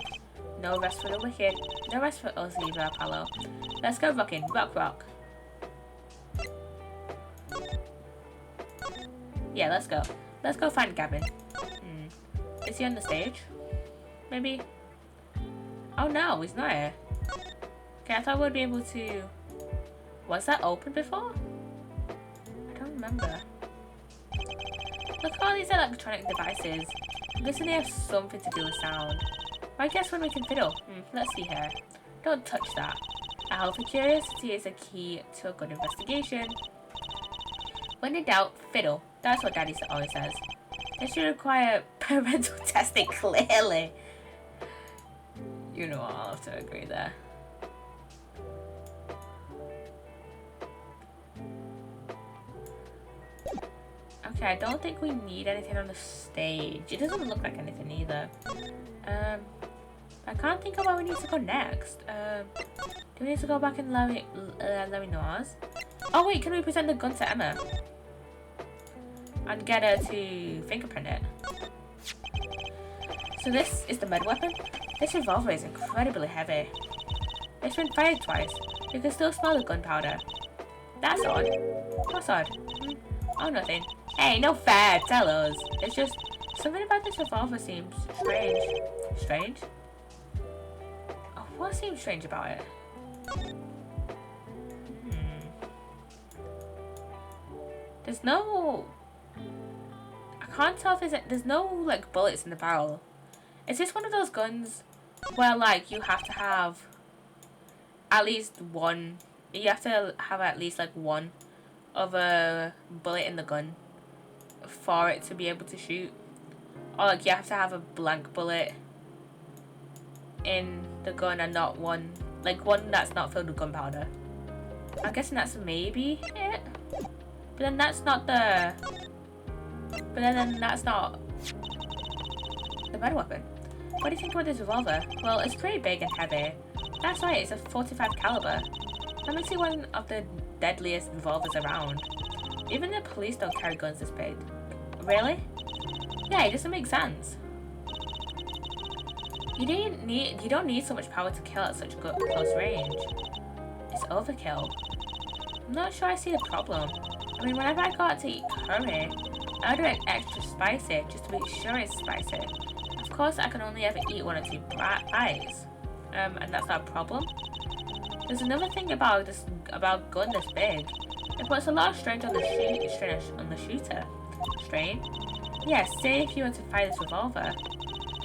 No rest for the wicked. No rest for us either, Apollo. Let's go rockin'. Rock, rock. Yeah, let's go. Let's go find Gavin. Is he on the stage? Maybe? Oh no, he's not here. Okay, I thought we'd be able to... Was that open before? I don't remember. Look at all these electronic devices. I'm guessing they have something to do with sound. But I guess when we can fiddle. Let's see here. Don't touch that. A healthy curiosity is a key to a good investigation. When in doubt, fiddle. That's what Daddy always says. They should require parental testing, clearly. You know, I'll have to agree there. Okay, I don't think we need anything on the stage. It doesn't look like anything either. I can't think of where we need to go next. Do we need to go back in Larry Noir's? Oh wait, can we present the gun to Emma? And get her to fingerprint it. So this is the med weapon. This revolver is incredibly heavy. It's been fired twice. You can still smell the gunpowder. That's odd. What's odd? Oh, nothing. Hey, no fair, tell us. It's just, something about this revolver seems strange. Strange? Oh, what seems strange about it? There's no... I can't tell if there's no, like, bullets in the barrel. Is this one of those guns where, like, you have to have at least one... You have to have at least, like, one of a bullet in the gun for it to be able to shoot? Or, like, you have to have a blank bullet in the gun and not one... Like, one that's not filled with gunpowder. I'm guessing that's maybe it? But then that's not the... But then that's not the med weapon. What do you think about this revolver? Well, it's pretty big and heavy. That's right, it's a 45 caliber. That makes it one of the deadliest revolvers around. Even the police don't carry guns this big. Really? Yeah, it doesn't make sense. You don't need so much power to kill at such close range. It's overkill. I'm not sure I see the problem. I mean, whenever I go out to eat curry, I order it extra spicy just to be sure it's spicy. Of course, I can only ever eat 1 or 2 bites, and that's not a problem. There's another thing about gun this big. It puts a lot of strain on the shooter. Strain? Yes, say if you were to fire this revolver.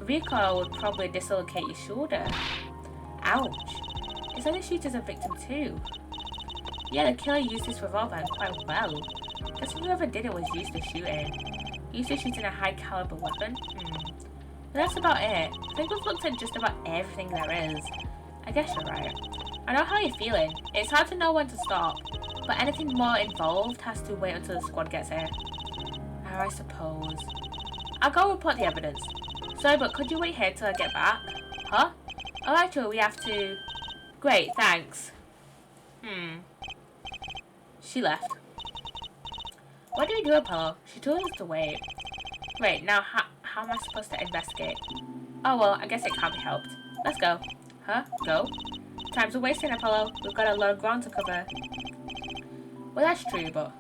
Recoil would probably dislocate your shoulder. Ouch. It said the shooter's a victim too. Yeah, the killer used this revolver and quite well. Guessing whoever did it was used to shooting. Used to shooting a high caliber weapon? But that's about it. I think we've looked at just about everything there is. I guess you're right. I know how you're feeling. It's hard to know when to stop. But anything more involved has to wait until the squad gets here. Oh, I suppose. I'll go report the evidence. Sorry, but could you wait here till I get back? Huh? Oh, actually, we have to... Great, thanks. She left. What do we do, Apollo? She told us to wait. Wait, now how am I supposed to investigate? Oh, well, I guess it can't be helped. Let's go. Huh? Go? Time's a wasting, Apollo. We've got a lot of ground to cover. Well, that's true, but...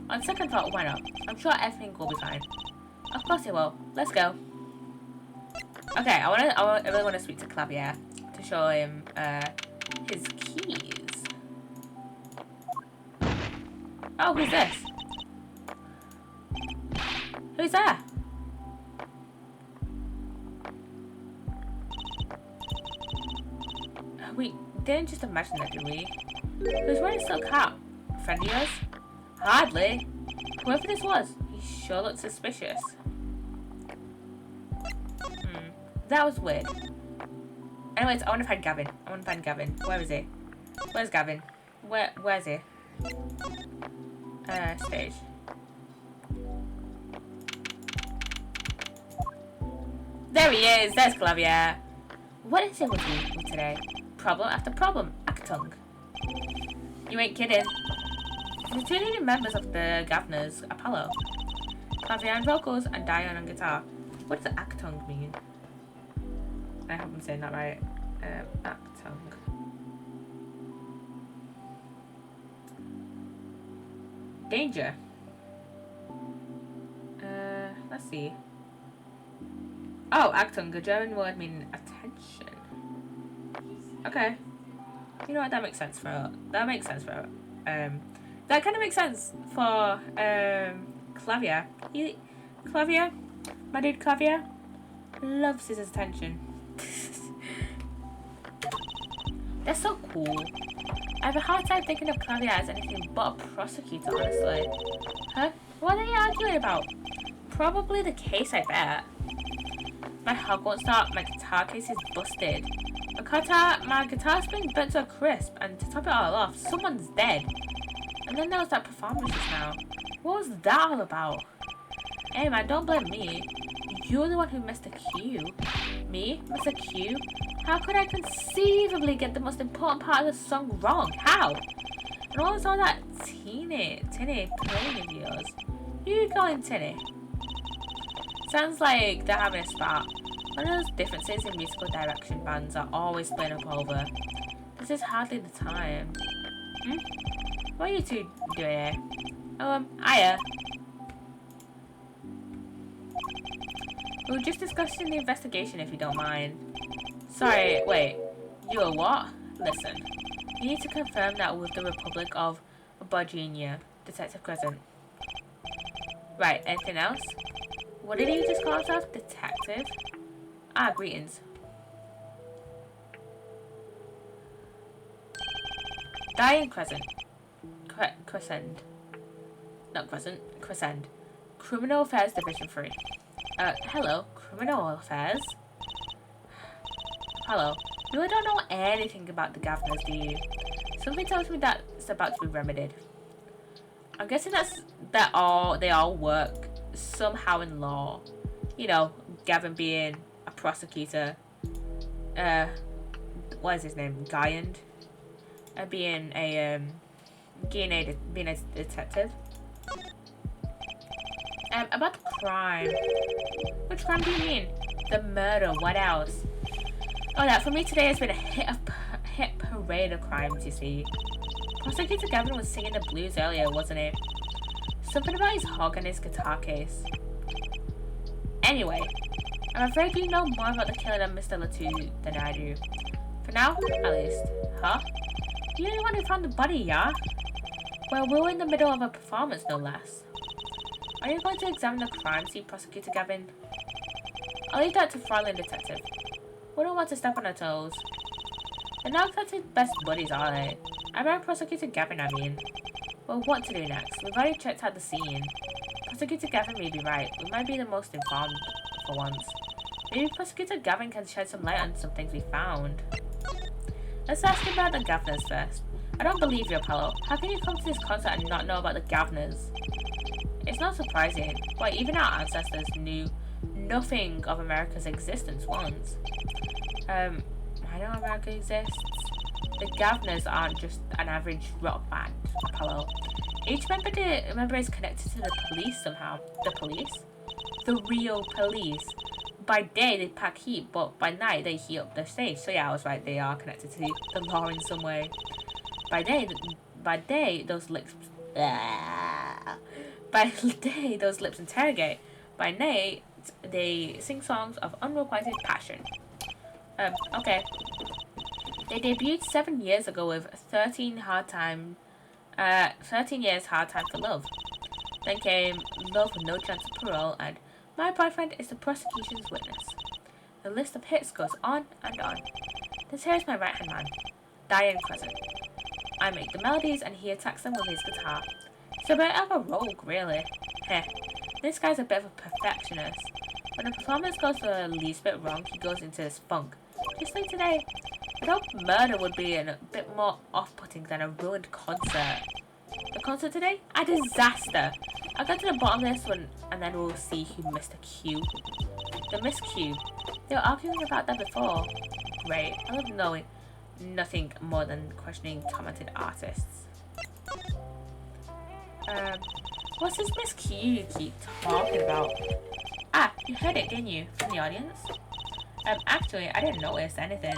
On second thought, why not? I'm sure everything will be fine. Of course it will. Let's go. Okay, I really want to speak to Clavier to show him his keys. Oh, who's this? Who's there? We didn't just imagine that, did we? Who's wearing a silk hat? A friend of yours? Hardly. Whoever this was, he sure looked suspicious. That was weird. Anyways, I want to find Gavin. Where is he? Where's Gavin? Where's he? Stage. There he is! There's Clavier. What is it with you today? Problem after problem. Actung. You ain't kidding. The 2 leading members of the Governors, Apollo. Clavier on vocals and Dion on guitar. What does Actung mean? I hope I'm saying that right. Actung. Danger. Let's see. Oh, Achtung, a German word meaning attention. Okay. You know what? That makes sense for. That kind of makes sense for Clavier. Clavier, my dude Clavier, loves his attention. They're so cool. I have a hard time thinking of Clavier as anything but a prosecutor, honestly. Huh? What are they arguing about? Probably the case, I bet. My hug won't start, my guitar case is busted. My guitar's been burnt to a crisp, and to top it all off, someone's dead. And then there was that performance just now. What was that all about? Hey man, don't blame me. You're the one who missed the cue. Me? Miss a cue? How could I conceivably get the most important part of the song wrong? How? And what was all that tinny playing of yours? Who you calling tinny? Sounds like they're having a spat. One of those differences in musical direction bands are always split up over. This is hardly the time. What are you two doing here? Hiya. We were just discussing the investigation, if you don't mind. Sorry, wait. You a what? Listen. You need to confirm that with the Republic of Virginia, Detective Crescent. Right, anything else? What did he just call himself? Detective? Ah, greetings. Diane Crescent. Crescent. Not Crescent. Crescent. Criminal Affairs Division 3. Hello. Criminal Affairs? Hello. You really don't know anything about the governors, do you? Something tells me that it's about to be remedied. I'm guessing they all work somehow in law. You know, Gavin being a prosecutor. What is his name? Guyand. Being a detective. About the crime. Which crime do you mean? The murder, what else? Oh, that for me today has been a hit parade of crimes, you see. Prosecutor Gavin was singing the blues earlier, wasn't he? Something about his hog and his guitar case. Anyway, I'm afraid you know more about the killing of Mr. Latu than I do. For now, at least. Huh? You're the one who found the body, yeah? Well, we were in the middle of a performance, no less. Are you going to examine the crime scene, Prosecutor Gavin? I'll leave that to Fraulein Detective. We don't want to step on her toes. They're not exactly best buddies, are they? I married Prosecutor Gavin, I mean. Well, what to do next? We've already checked out the scene. Prosecutor Gavin may be right. We might be the most informed, for once. Maybe Prosecutor Gavin can shed some light on some things we found. Let's ask him about the Governors first. I don't believe you, Apollo. How can you come to this concert and not know about the Governors? It's not surprising. Why, even our ancestors knew nothing of America's existence once. I know America exists. The Governors aren't just an average rock band, Apollo. Each member is connected to the police somehow. The police? The real police. By day they pack heat, but by night they heat up the stage. So yeah, I was right. They are connected to the law in some way. By day those lips. By day those lips interrogate. By night they sing songs of unrequited passion. Okay. They debuted 7 years ago with 13 years Hard Time for Love. Then came Love with No Chance of Parole and My Boyfriend is the Prosecution's Witness. The list of hits goes on and on. This here is my right-hand man, Diane Crescent. I make the melodies and he attacks them with his guitar. It's a bit of a rogue, really. Heh. This guy's a bit of a perfectionist. When a performance goes the least bit wrong, he goes into this funk. Just like today. I thought murder would be a bit more off-putting than a ruined concert. The concert today? A disaster. I'll get to the bottom of this one and then we'll see who missed a cue. The missed cue. They were arguing about that before. Great. I love knowing nothing more than questioning talented artists. What's this missed cue you keep talking about? Ah, you heard it, didn't you? From the audience? Actually, I didn't notice anything.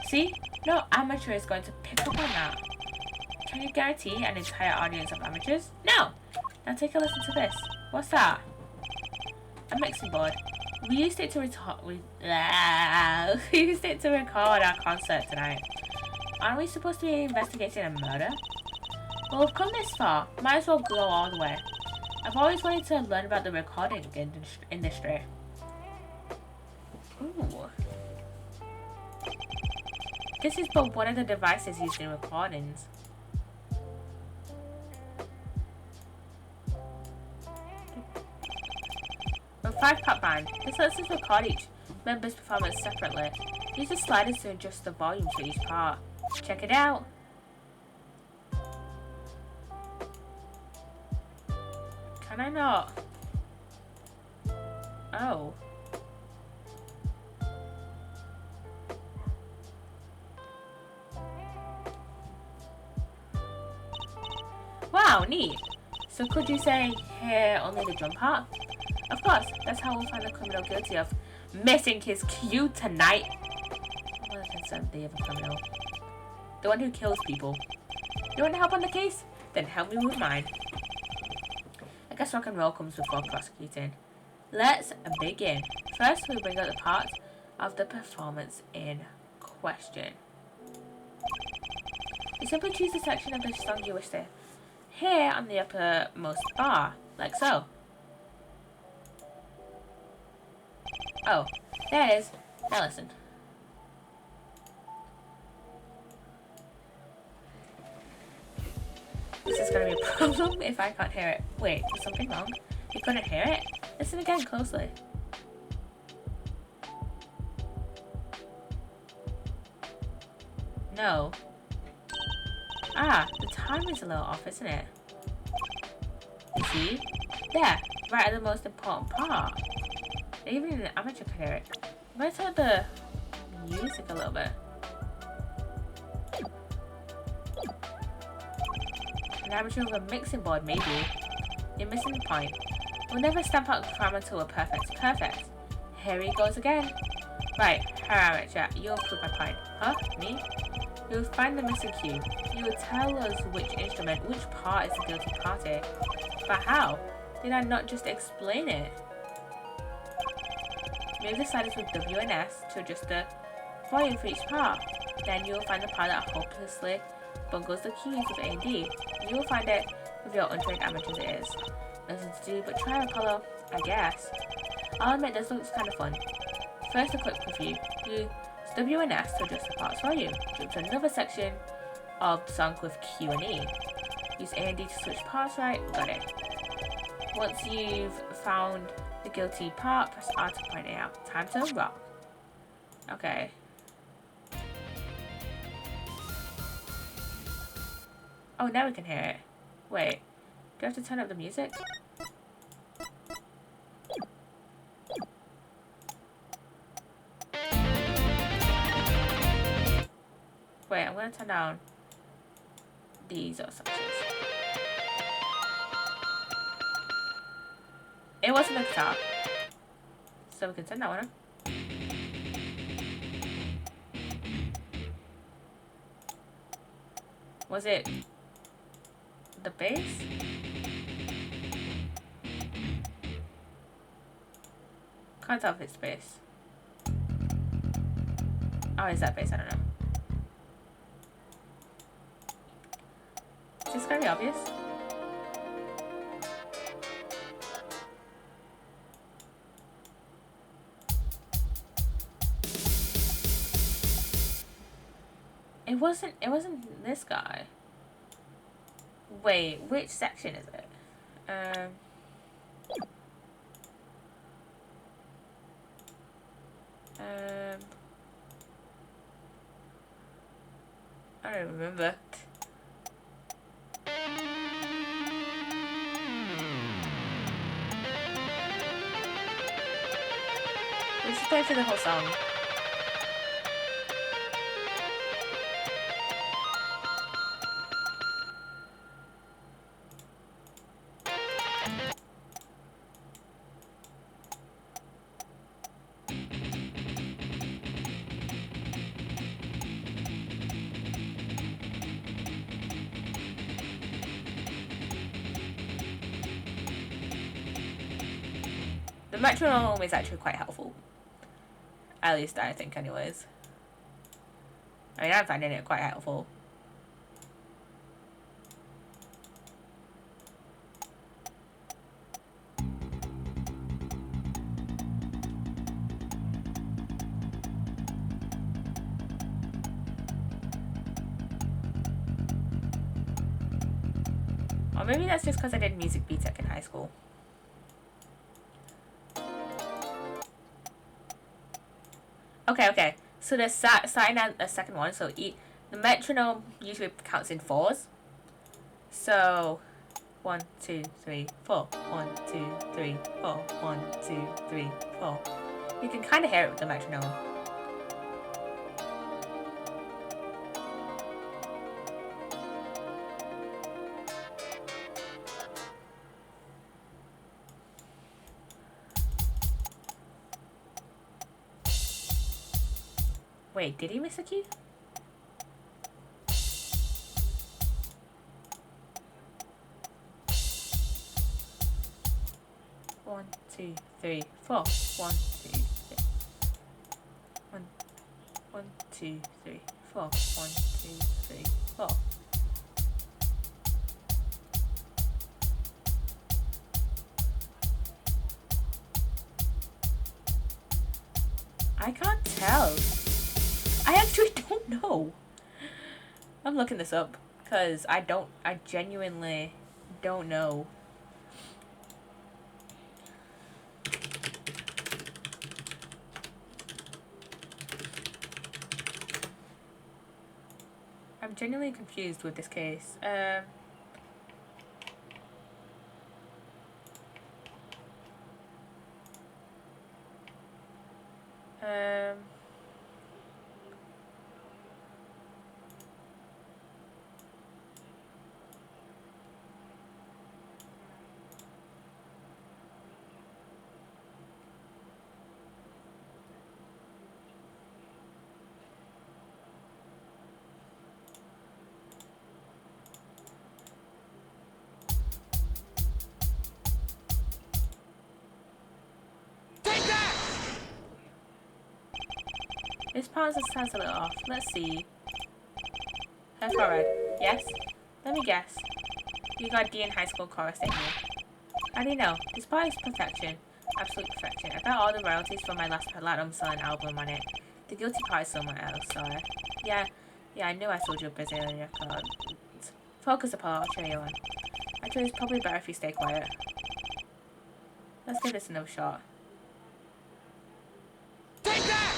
See? No amateur is going to pick up on that. Can you guarantee an entire audience of amateurs? No! Now take a listen to this. What's that? A mixing board. We used it to record our concert tonight. Aren't we supposed to be investigating a murder? Well, we've come this far. Might as well go all the way. I've always wanted to learn about the recording industry. Ooh. This is but one of the devices used in recordings. We're a 5-part band. This lets us record each member's performance separately. Use the sliders to adjust the volume for each part. Check it out. Can I not? Oh. Wow, neat. So could you say, here, only the drum part? Of course, that's how we'll find the criminal guilty of missing his cue tonight. Well, that's the other criminal. The one who kills people. You want to help on the case? Then help me with mine. I guess rock and roll comes before prosecuting. Let's begin. First, we bring out the parts of the performance in question. You simply choose the section of the song you wish to hear on the uppermost bar, like so. Oh, there it is. Now listen. This is going to be a problem if I can't hear it. Wait, is something wrong? You couldn't hear it? Listen again closely. No. Ah, the time is a little off, isn't it? You see? There, right at the most important part. Even an amateur could hear it. Let's turn the music a little bit. An amateur with a mixing board, maybe. You're missing the point. We'll never stamp out crime until we're perfect. Perfect. Here he goes again. Right, Haracha, you'll prove my point. Huh? Me? You'll find the missing cue. You will tell us which instrument, which part is the guilty party. But how? Did I not just explain it? Move the sliders with W and S to adjust the volume for each part. Then you will find the part that hopelessly bungles the keys with A and D. You will find it with your untrained amateur's ears. Nothing to do but try, Apollo, I guess. I'll admit this looks kind of fun. First, a quick review. Use W and S to adjust the parts volume. Jump to another section of the song with Q and E. Use A and D to switch parts right. Got it. Once you've found the guilty part, press R to point it out. Time to rock. Okay. Oh, now we can hear it. Wait. Do I have to turn up the music? Wait, I'm gonna turn down these or sections. It wasn't the guitar, so we can turn that one on. Was it the bass? Can't tell if it's bass. Oh, is that bass? I don't know. Is this gonna be obvious? It wasn't this guy. Wait, which section is it? I don't remember. Let's just play for the whole song. The metronome is actually quite helpful. At least I think anyways. I mean, I'm finding it quite helpful. Or maybe that's just because I did music BTech in high school. Okay. So the starting at the second one. So the metronome usually counts in fours. So 1, 2, 3, 4. 1, 2, 3, 4. 1, 2, 3, 4. You can kind of hear it with the metronome. Wait, did he miss a key? One, 2, 3, 4. 1, 2, 3. 1, 2, 3, 4. 1, 2, 3, 4. I can't tell. I actually don't know. I'm looking this up because I genuinely don't know. I'm genuinely confused with this case. This part sounds a little off. Let's see. Her forehead. Yes? Let me guess. You got D in high school chorus, didn't you? How do you know? This part is perfection. Absolute perfection. I bet all the royalties from my last platinum selling album on it. The guilty part is somewhere else, sorry. Yeah, I knew I sold you a Brazilian record. Focus, Apollo, I'll cheer you on. Actually, it's probably better if you stay quiet. Let's give this another shot. Take that!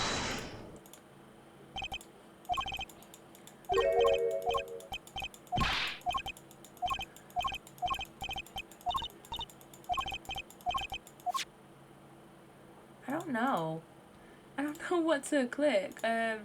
I don't know. I don't know what to click. Take that!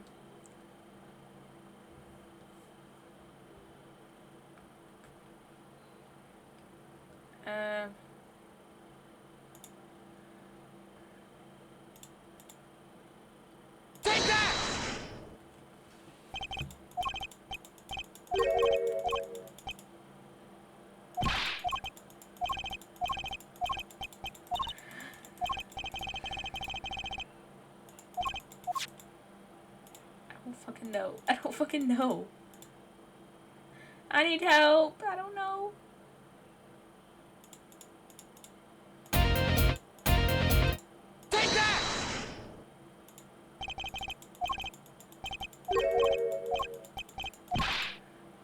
I don't fucking know. I need help. I don't know. Take that!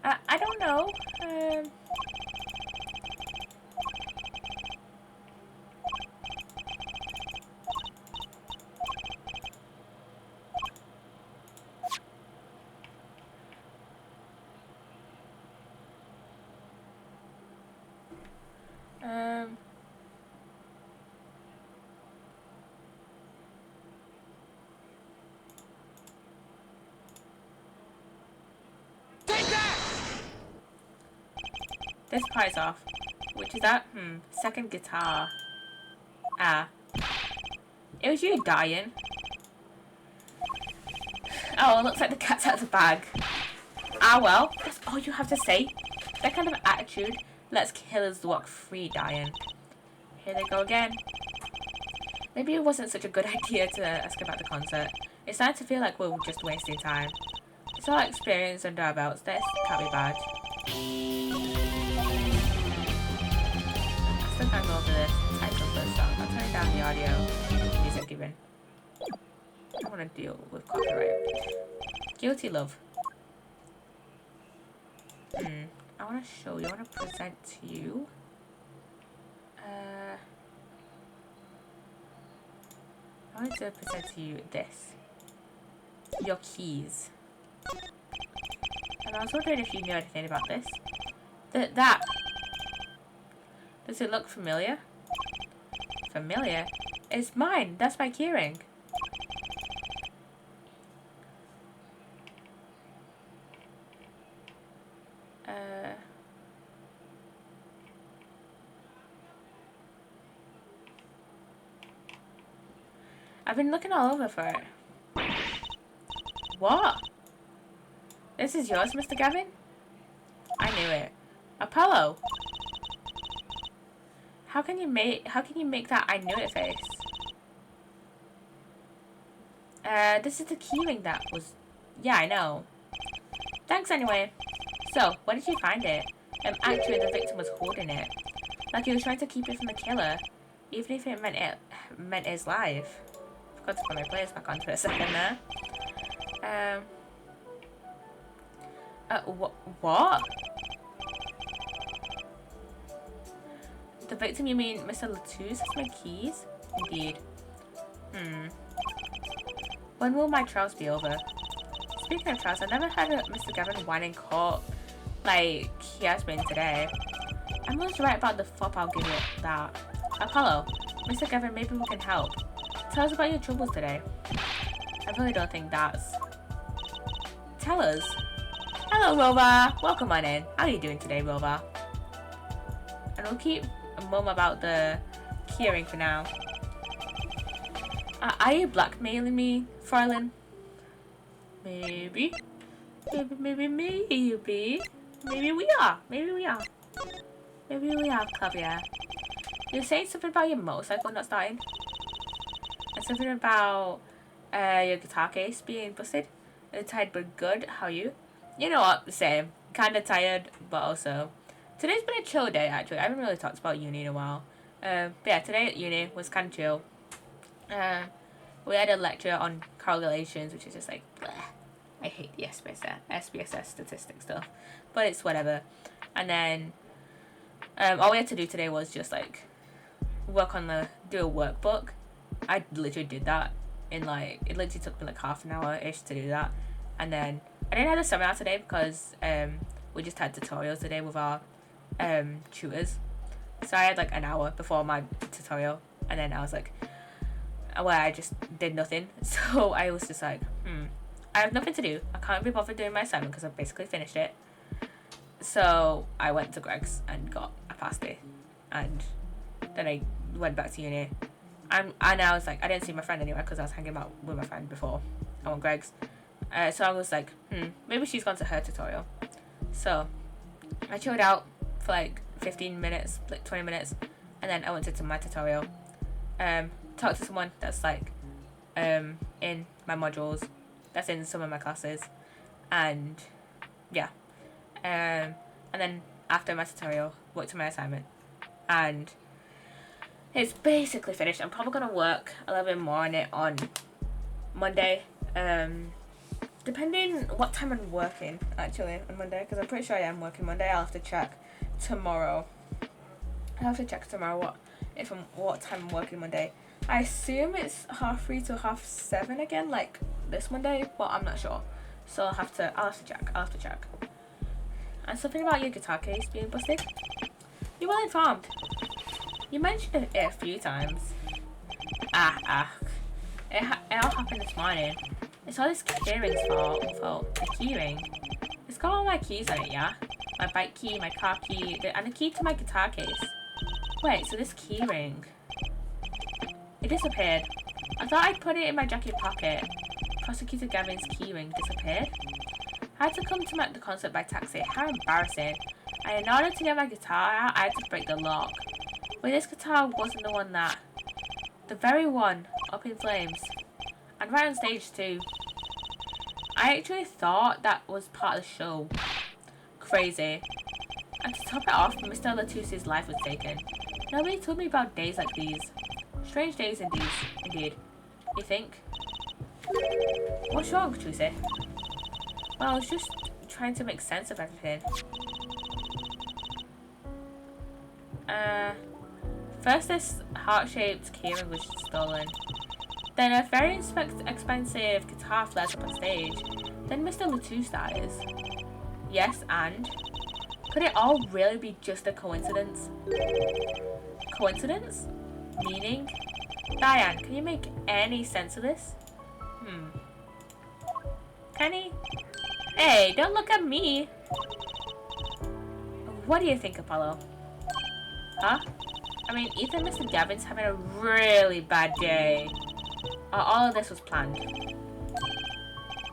I don't know. Take that! This part is off. Which is that? Second guitar. Ah. It was you dying. Oh, it looks like the cat's out of the bag. Ah well, that's all you have to say. That kind of attitude lets killers walk free, dying. Here they go again. Maybe it wasn't such a good idea to ask about the concert. It's starting to feel like we're just wasting time. It's all experience under our belts. This can't be bad. I still can't go over this title of this song. I'll turn down the audio music even. I don't want to deal with copyright. Guilty Love. I want to show you. I want to present to you. I want to present to you this. Your keys. And I was wondering if you knew anything about this. That. Does it look familiar? Familiar? It's mine. That's my keyring. I've been looking all over for it. What? This is yours, Mr. Gavin? I knew it. Apollo! How can you make that I knew it face? This is the keyring that was... Yeah, I know. Thanks anyway. So, where did you find it? Actually, the victim was holding it. Like he was trying to keep it from the killer. Even if it meant his life. Forgot to put my players back on for a second there. What? The victim, you mean Mr. Latouche has my keys? Indeed. When will my trials be over? Speaking of trials, I've never had Mr. Gavin whine in court like he has been today. I'm always right about the fop, I'll give it that. Apollo, Mr. Gavin, maybe we can help. Tell us about your troubles today. I really don't think that's... Tell us. Hello, Rover. Welcome on in. How are you doing today, Rover? And we'll keep mum about the keyring for now. Are you blackmailing me, Fräulein? Maybe. Maybe we are. Maybe we are, Claudia. You're saying something about your motorcycle not starting? And something about your guitar case being busted. Tired but good. How are you? You know what? Same. Kind of tired, but also today's been a chill day. Actually, I haven't really talked about uni in a while. But yeah, today at uni was kind of chill. We had a lecture on correlations, which is just like, bleh. I hate the SPSS statistics stuff, but it's whatever. And then all we had to do today was just like do a workbook. I literally did that in like, it literally took me like half an hour ish to do that. And then I didn't have a seminar today because we just had tutorials today with our tutors. So I had like an hour before my tutorial, and then I was like, well, I just did nothing. So I was just like, I have nothing to do. I can't be bothered doing my assignment because I've basically finished it. So I went to Greg's and got a pasty, and then I went back to uni. And I was like, I didn't see my friend anyway because I was hanging out with my friend before I went Greg's. So I was like, maybe she's gone to her tutorial. So I chilled out for like 15 minutes, like 20 minutes, and then I went to my tutorial. Talked to someone that's like in my modules, that's in some of my classes, and yeah. And then after my tutorial, worked on my assignment, and it's basically finished. I'm probably gonna work a little bit more on it on Monday. Depending what time I'm working actually on Monday, because I'm pretty sure I am working Monday. I'll have to check tomorrow. What time I'm working Monday. I assume it's 3:30 to 7:30 again, like this Monday, but I'm not sure. So I'll have to check. And something about your guitar case being busted. You're well informed. You mentioned it a few times. It all happened this morning. It's all this keyring's fault. The keyring. It's got all my keys on it, yeah? My bike key, my car key, and the key to my guitar case. Wait, so this keyring, it disappeared. I thought I'd put it in my jacket pocket. Prosecutor Gavin's keyring disappeared. I had to come to the concert by taxi. How embarrassing. And in order to get my guitar out, I had to break the lock. But this guitar wasn't the very one up in flames. And right on stage too. I actually thought that was part of the show. Crazy. And to top it off, Mr. Latusse's life was taken. Nobody told me about days like these. Strange days indeed. You think? What's wrong, Tuesday? Well, I was just trying to make sense of everything. First this heart-shaped keyring was stolen. Then a very expensive guitar flares up on stage. Then Mr. Latusse dies. Yes, and? Could it all really be just a coincidence? Coincidence? Meaning? Diane, can you make any sense of this? Can he? Hey, don't look at me! What do you think, Apollo? Huh? I mean, Ethan Mr. Gavin's having a really bad day. All of this was planned.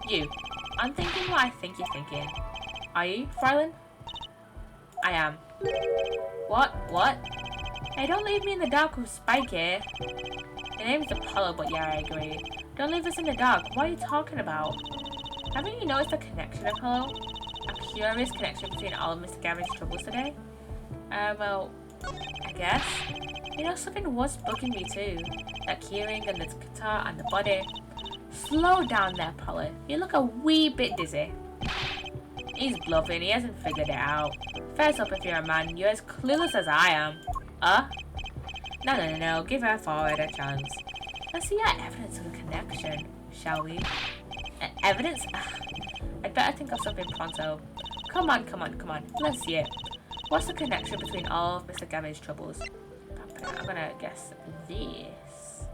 You. I'm thinking what I think you're thinking. Are you, Fräulein? I am. What? Hey, don't leave me in the dark with Spike here. Your name's Apollo, but yeah, I agree. Don't leave us in the dark. What are you talking about? Haven't you noticed a connection, Apollo? A curious connection between all of Mr. Gavin's troubles today? Well, I guess. You know, something was bugging me too. That keyring and the guitar and the body. Slow down there, Apollo. You look a wee bit dizzy. He's bluffing. He hasn't figured it out. Face up if you're a man. You're as clueless as I am. No. Give her forward a chance. Let's see our evidence of a connection, shall we? Evidence? I'd better think of something pronto. Come on. Let's see it. What's the connection between all of Mr. Gavin's troubles? I'm gonna guess this.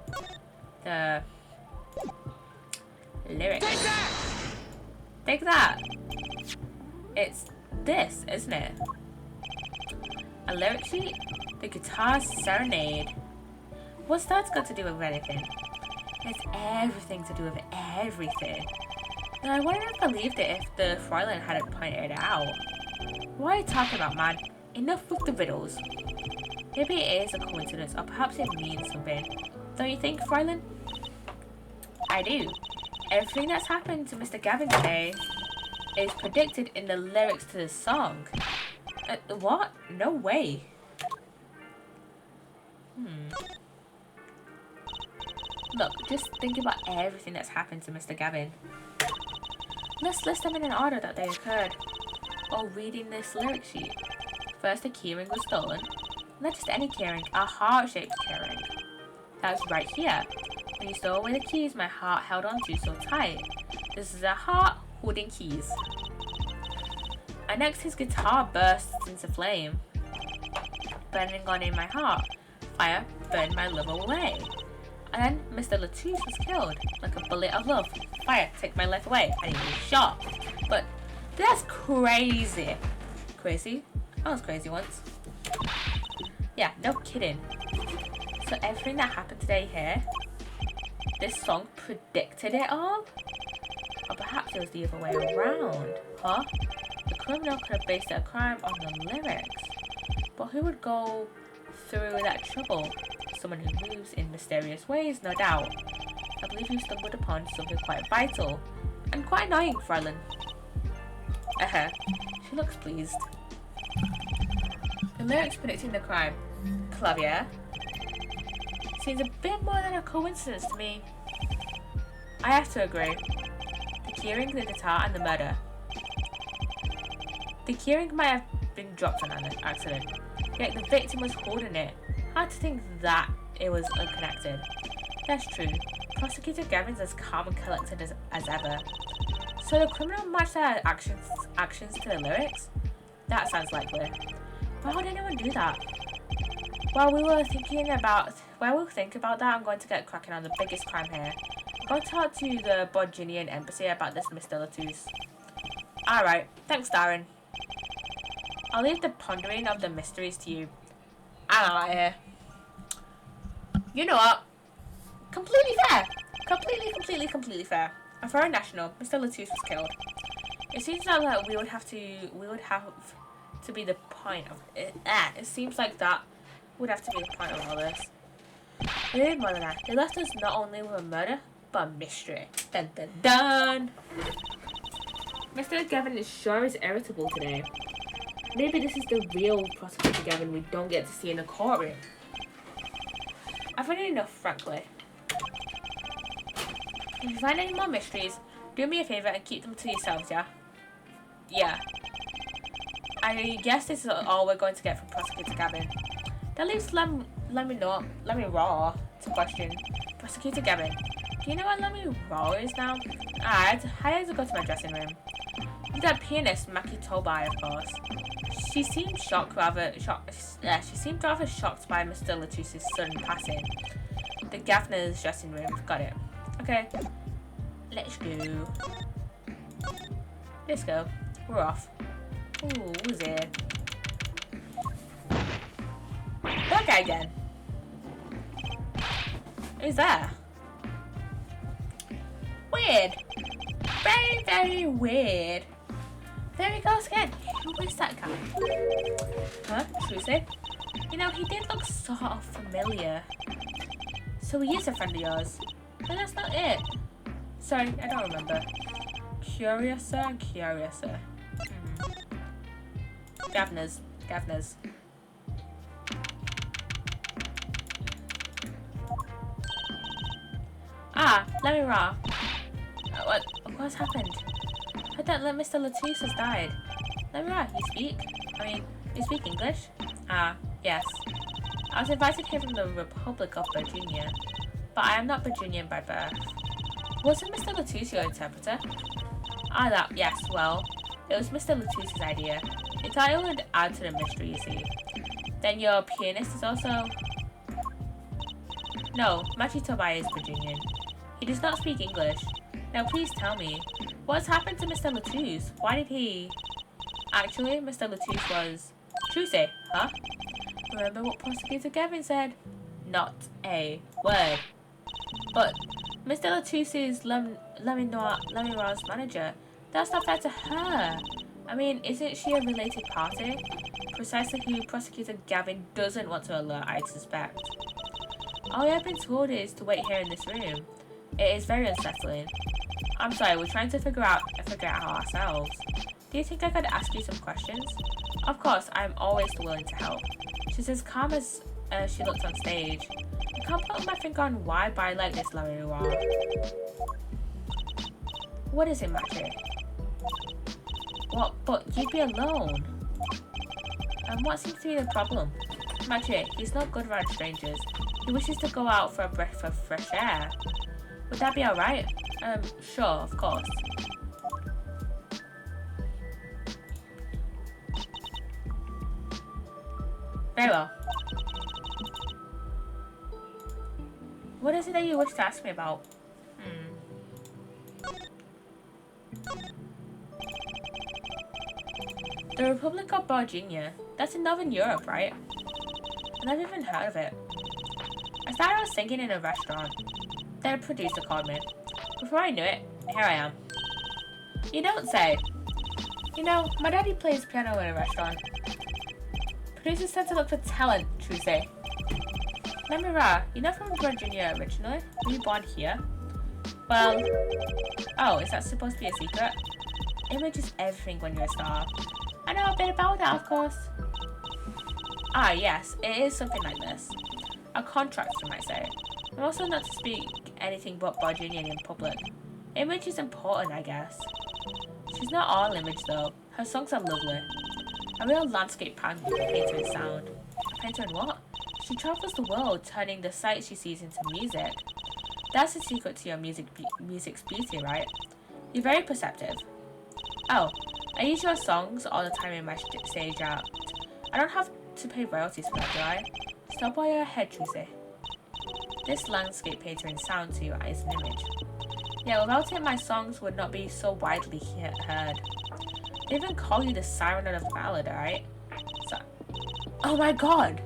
The lyrics. Take that! It's this, isn't it? A lyric sheet? The guitar serenade. What's that got to do with anything? It's everything to do with everything. Now I wouldn't have believed it if the Fräulein hadn't pointed it out. What are you talking about, man? Enough with the riddles. Maybe it is a coincidence, or perhaps it means something. Don't you think, Fräulein? I do. Everything that's happened to Mr. Gavin today is predicted in the lyrics to the song. What? No way. Look, just think about everything that's happened to Mr. Gavin. Let's list them in an order that they occurred while reading this lyric sheet. First, the keyring was stolen. Not just any keyring, a heart-shaped keyring. That was right here. When you stole away the keys my heart held onto so tight. This is a heart holding keys. And next, his guitar bursts into flame. Burning on in my heart. Fire burned my love away. And then Mr. Latouche was killed. Like a bullet of love. Fire, take my life away. And he was shot. But that's crazy. Crazy? I was crazy once. Yeah, no kidding. So everything that happened today here, this song predicted it all? Or perhaps it was the other way around. Huh? The criminal could have based their crime on the lyrics. But who would go through that trouble? Someone who moves in mysterious ways, no doubt. I believe you stumbled upon something quite vital. And quite annoying, Fräulein. She looks pleased. The lyrics predicting the crime. Clavier. Seems a bit more than a coincidence to me. I have to agree. The keyring, the guitar, and the murder. The keyring might have been dropped on an accident, yet the victim was holding it. Hard to think that it was unconnected. That's true. Prosecutor Gavin's as calm and collected as ever. So the criminal matched their actions to the lyrics? That sounds likely. Why would anyone do that? While we think about that, I'm going to get cracking on the biggest crime here. I'm going to talk to the Bodginian embassy about this Mr. Latouche. Alright, thanks Darren. I'll leave the pondering of the mysteries to you. I'm out of here. You know what? Completely fair. Completely fair. A foreign national, Mr. Latouche was killed. It seems like we would have to be the point of it. It seems like that would have to be the point of all this. They did more than that. They left us not only with a murder, but a mystery. Dun dun dun! Mr. Gavin is sure is irritable today. Maybe this is the real Prosecutor Gavin we don't get to see in the courtroom. I've had enough, frankly. If you find any more mysteries, do me a favour and keep them to yourselves, yeah? Yeah. I guess this is all we're going to get from Prosecutor Gavin. That leaves let me raw to question. Prosecutor Gavin, do you know what let me raw is now? I had to go to my dressing room. That pianist, Maki Tobai, of course. She seemed she seemed rather shocked by Mr. Latouche's sudden passing. The Gaffner's dressing room. Got it. Okay. Let's go. Let's go. We're off. Ooh, who's here? That guy again. Who's there? Weird. Very, very weird. There he goes again. Who is that guy? Huh? Trucy? You know, he did look sort of familiar. So he is a friend of yours. But that's not it. Sorry, I don't remember. Curiouser and Curiouser. Gavners. Ah, let me raw. What's happened? I heard that Mr. Latouche has died. Let me raw, you speak English? Ah, yes. I was invited here from the Republic of Virginia, but I am not Virginian by birth. Wasn't Mr. Latouche your interpreter? Ah, yes, well, it was Mr. Latouche's idea. He thought it would add to the mystery, you see. Then your pianist is also... No, Machi Tobai is Virginian. He does not speak English. Now please tell me, what's happened to Mr. Latouche? Why did he... Actually, Mr. Latouche was... Trucy, huh? Remember what Prosecutor Gavin said? Not a word. But Mr. Latouche's Leminoir's manager, that's not fair to her. I mean, isn't she a related party? Precisely who Prosecutor Gavin doesn't want to alert, I suspect. All I've been told is to wait here in this room. It is very unsettling. I'm sorry, we're trying to figure out ourselves. Do you think I could ask you some questions? Of course, I'm always willing to help. She's as calm as she looks on stage. I can't put my finger on why, but I like this Lamiroir. What is it, Matthew? What? But you'd be alone. And what seems to be the problem? Matthew, he's not good around strangers. He wishes to go out for a breath of fresh air. Would that be alright? Sure, of course. Very well. What is it that you wish to ask me about? The Republic of Virginia. That's in Northern Europe, right? I've never even heard of it. I started out singing in a restaurant. Then a producer called me. Before I knew it, here I am. You don't say. You know, my daddy plays piano in a restaurant. Producers tend to look for talent, Tuesday. Lamiroir, you're not from Virginia originally? Were you born here? Well, oh, is that supposed to be a secret? Image is everything when you're a star. I know a bit about that, of course. Ah, yes, it is something like this. A contract, you might say. I'm also not to speak anything but Virginian in public. Image is important, I guess. She's not all image, though. Her songs are lovely. A real landscape painter in sound. A painter in what? She travels the world, turning the sights she sees into music. That's the secret to your music's beauty, right? You're very perceptive. Oh, I use your songs all the time in my stage art. I don't have to pay royalties for that, do I? Stop while you're ahead, Tuesday. This landscape painter in sound to you is an image. Yeah, without it, my songs would not be so widely heard. They even call you the siren of the ballad, alright? So, oh my god!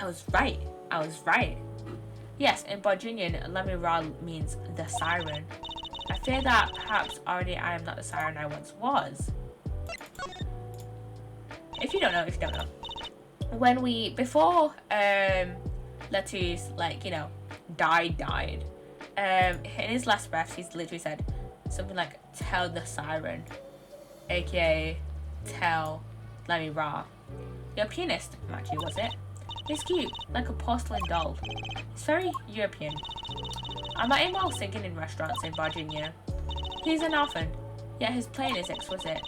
I was right. Yes, in Virginian, Lamiroir means the siren. I fear that perhaps already I am not the siren I once was. If you don't know. When before Lettuce, died, in his last breath, he's literally said something like, tell the siren, aka tell Lamiroir. You're a pianist, Matthew, was it? He's cute, like a porcelain doll. He's very European. I met him while singing in restaurants in Virginia. He's an orphan, yet his playing is exquisite.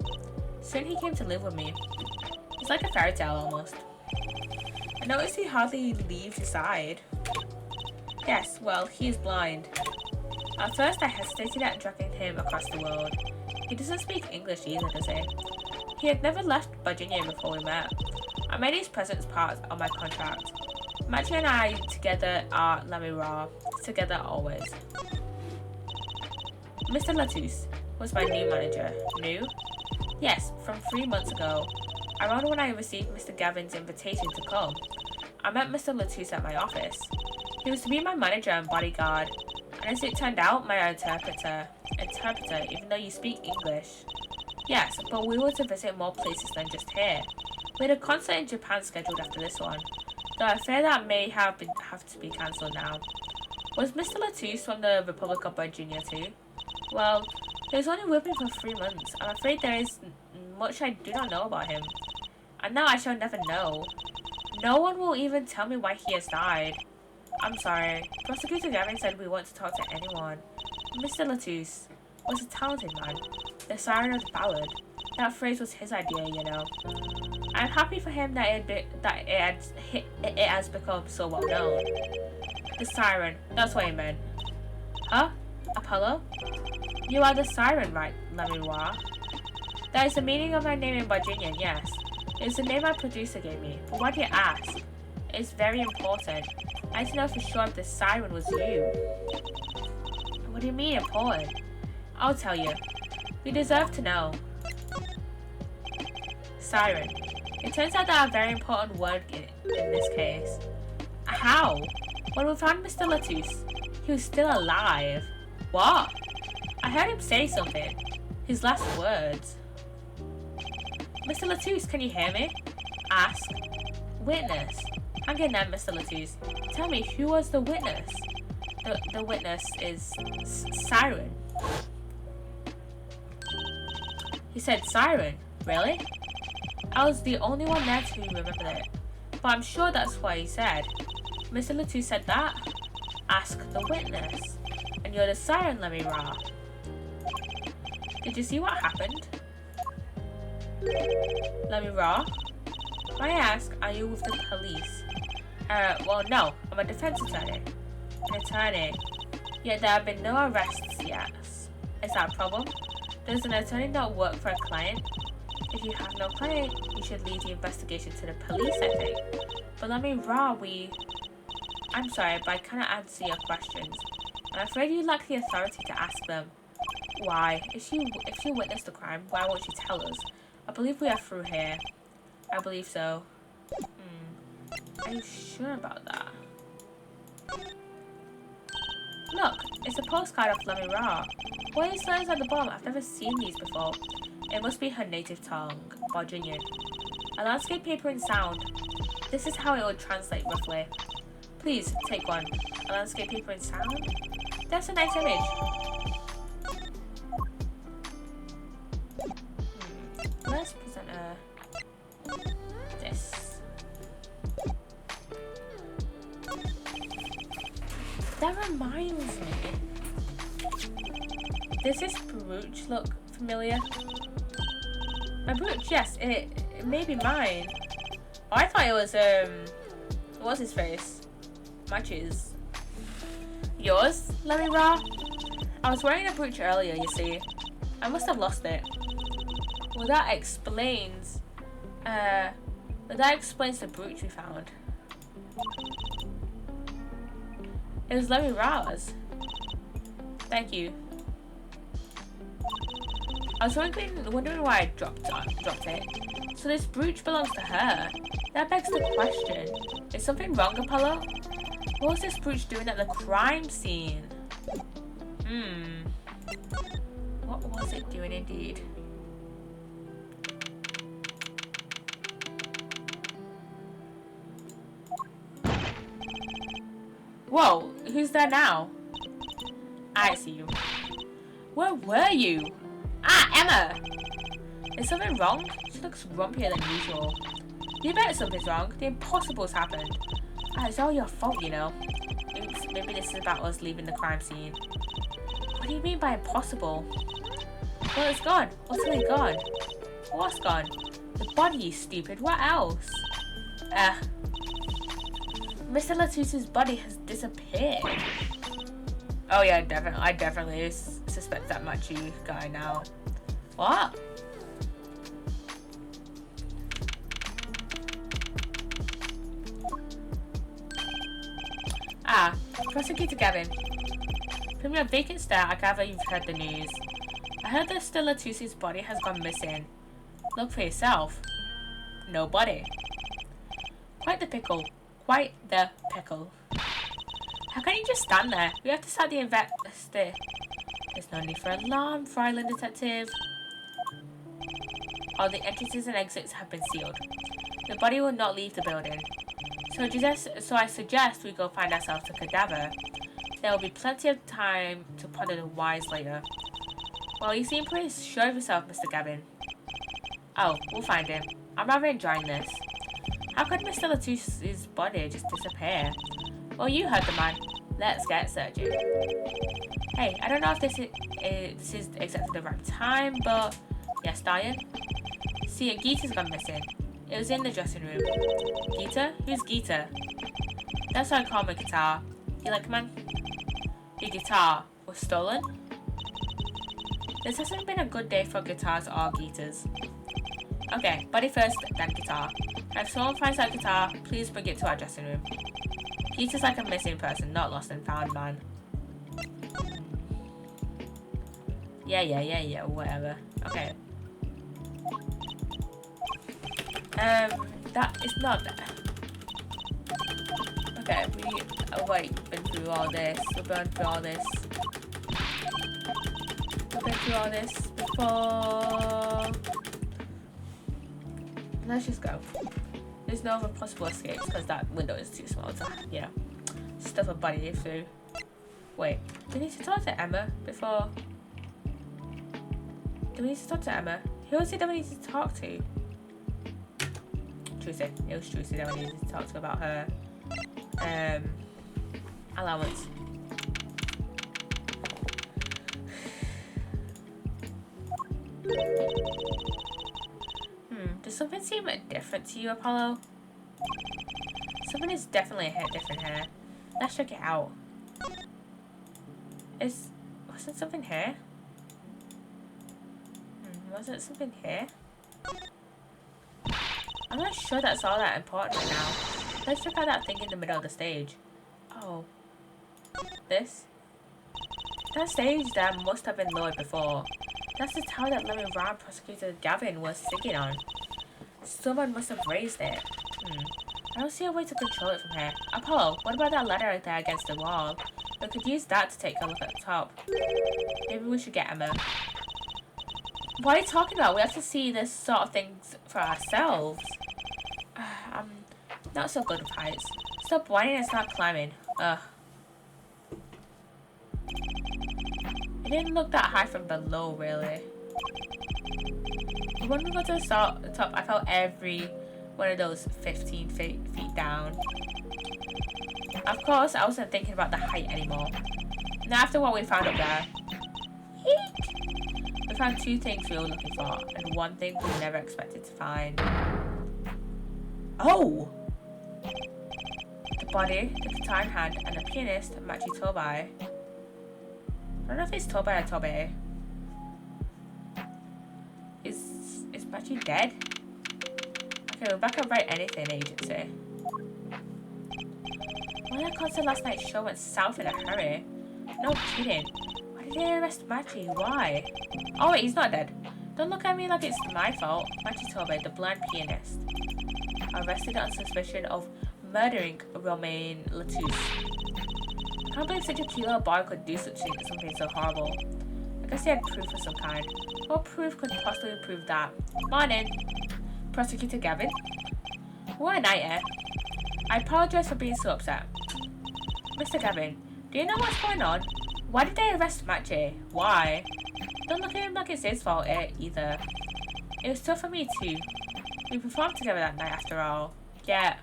Soon he came to live with me. It's like a fairy tale almost. I noticed he hardly leaves his side. Yes, well, he is blind. At first I hesitated at dragging him across the world. He doesn't speak English either, does he? He had never left Virginia before we met. I made his presence part of my contract. Matthew and I together are Lamiroir, together always. Mr. Lettuce was my new manager. New? Yes, from 3 months ago. Around when I received Mr. Gavin's invitation to come, I met Mr. Lettuce at my office. He was to be my manager and bodyguard, and as it turned out, my interpreter, even though you speak English. Yes, but we were to visit more places than just here. We had a concert in Japan scheduled after this one, though I fear that may have to be cancelled now. Was Mr. Lettuce from the Republic of Virginia too? Well, he was only with me for 3 months. I'm afraid there is much I do not know about him. And now I shall never know. No one will even tell me why he has died. I'm sorry. Prosecutor Gavin said we want to talk to anyone. Mr. Lettuce was a talented man. The siren of the ballad. That phrase was his idea, you know. I'm happy for him that it has become so well known. The siren, that's what he meant. Huh? Apollo? You are the siren, right, Lamiroir? That is the meaning of my name in Virginian, yes. It is the name my producer gave me, but why do you ask? It is very important. I need to know for sure if the siren was you. What do you mean important? I'll tell you. You deserve to know. Siren. It turns out that a very important word in this case. How? When we found Mr. Lettuce, he was still alive. What? I heard him say something. His last words. Mr. Lettuce, can you hear me? Ask. Witness. Hang in there, Mr. Lettuce. Tell me, who was the witness? the witness is Siren. He said Siren. Really? I was the only one there to remember it. But I'm sure that's what he said. Mr. Latu said that? Ask the witness. And you're the Siren, Lemmy-Ra. Did you see what happened? Lemmy-Ra? May I ask, are you with the police? Well, no. I'm a defense attorney. An attorney. Yet there have been no arrests yet. Is that a problem? Does an attorney not work for a client? If you have no client, you should leave the investigation to the police, I think. But Lemmy-Ra, I'm sorry, but I cannot answer your questions. I'm afraid you lack the authority to ask them. Why? If you witnessed the crime, why won't you tell us? I believe we are through here. I believe so. Are you sure about that? Look, it's a postcard of Lemmy-Ra. What are these letters at the bottom? I've never seen these before. It must be her native tongue, Bajunian. A landscape paper and sound. This is how it would translate roughly. Please, take one. A landscape paper and sound? That's a nice image. Let's present this. That reminds me. Does this brooch look familiar? My brooch, yes, it may be mine. Oh, I thought it was, what's his face? Matches. Yours, Lemmy-Ra? I was wearing a brooch earlier, you see. I must have lost it. Well, that explains the brooch we found. It was Lemmy-Ra's. Thank you. I was wondering why I dropped it. So this brooch belongs to her. That begs the question. Is something wrong, Apollo? What was this brooch doing at the crime scene? What was it doing indeed? Whoa, who's there now? I see you. Where were you? Ah, Emma! Is something wrong? She looks grumpier than usual. You bet something's wrong. The impossible's happened. Ah, it's all your fault, you know. Oops, maybe this is about us leaving the crime scene. What do you mean by impossible? Well, it's gone. Utterly gone. What's gone? The body, you stupid. What else? Mr. Latusa's body has disappeared. Oh yeah, definitely. I definitely suspect that Machu guy now. What? Ah, Prosecutor Gavin. From your vacant stare, I gather you've heard the news. I heard that Mr. Latusi's body has gone missing. Look for yourself. No body. Quite the pickle. Quite the pickle. How can you just stand there? We have to start the investigation. There's no need for alarm, Fryland Detective. All the entrances and exits have been sealed. The body will not leave the building. So I suggest we go find ourselves a cadaver. There will be plenty of time to ponder the whys later. Well, you seem pretty sure of yourself, Mr. Gavin. Oh, we'll find him. I'm rather enjoying this. How could Mr. Latusi's body just disappear? Well, you heard the man. Let's get searching. Hey, I don't know if this is exactly the right time, but yes, Diane. See, Geeta's gone missing. It was in the dressing room. Geeta? Who's Geeta? That's what I call my guitar. You like, man? Your guitar was stolen? This hasn't been a good day for guitars or Geetas. Okay, body first, then guitar. If someone finds that guitar, please bring it to our dressing room. Geeta's like a missing person, not lost and found, man. Yeah, whatever. Okay. That is not there. Okay, we've been through all this. We've been through all this. We've been through all this before. Let's just go. There's no other possible escapes because that window is too small to, stuff a body through. Wait, do we need to talk to Emma before? Do we need to talk to Emma? Who was it that we need to talk to? Trucy. It was Trucy that we needed to talk to about her allowance. Does something seem different to you, Apollo? Something is definitely a hit different here. Let's check it out. Wasn't something here? Wasn't something here? I'm not sure that's all that important right now. Let's check out that thing in the middle of the stage. Oh. This? That stage there must have been lowered before. That's the tower that Lemon Round Prosecutor Gavin was sitting on. Someone must have raised it. I don't see a way to control it from here. Apollo, what about that ladder right there against the wall? We could use that to take a look at the top. Maybe we should get Emma. What are you talking about? We have to see this sort of things for ourselves. I'm not so good with heights. Stop whining and start climbing. Ugh. It didn't look that high from below, really. When we got to the top, I felt every one of those 15 feet down. Of course, I wasn't thinking about the height anymore. Not after what we found up there. Eek! We found two things we were looking for, and one thing we never expected to find. Oh! The body, the guitar in hand, and the pianist, Machi Tobai. I don't know if it's Tobai or Tobe. Is Machi dead? Okay, we're back at Right Anything Agency. Well, that concert last night's show went south in a hurry. No kidding. Why did they arrest Machi? Why? Oh wait, he's not dead. Don't look at me like it's my fault. Machi Tobe, the blind pianist, arrested on suspicion of murdering Romain Latouche. I can't believe such a cute little boy could do something so horrible. I guess he had proof of some kind. What proof could possibly prove that? Morning, Prosecutor Gavin. What a night, eh? I apologize for being so upset. Mr. Gavin, do you know what's going on? Why did they arrest Machi? Why? Don't look at him like it's his fault either. It was tough for me too. We performed together that night after all. Yeah.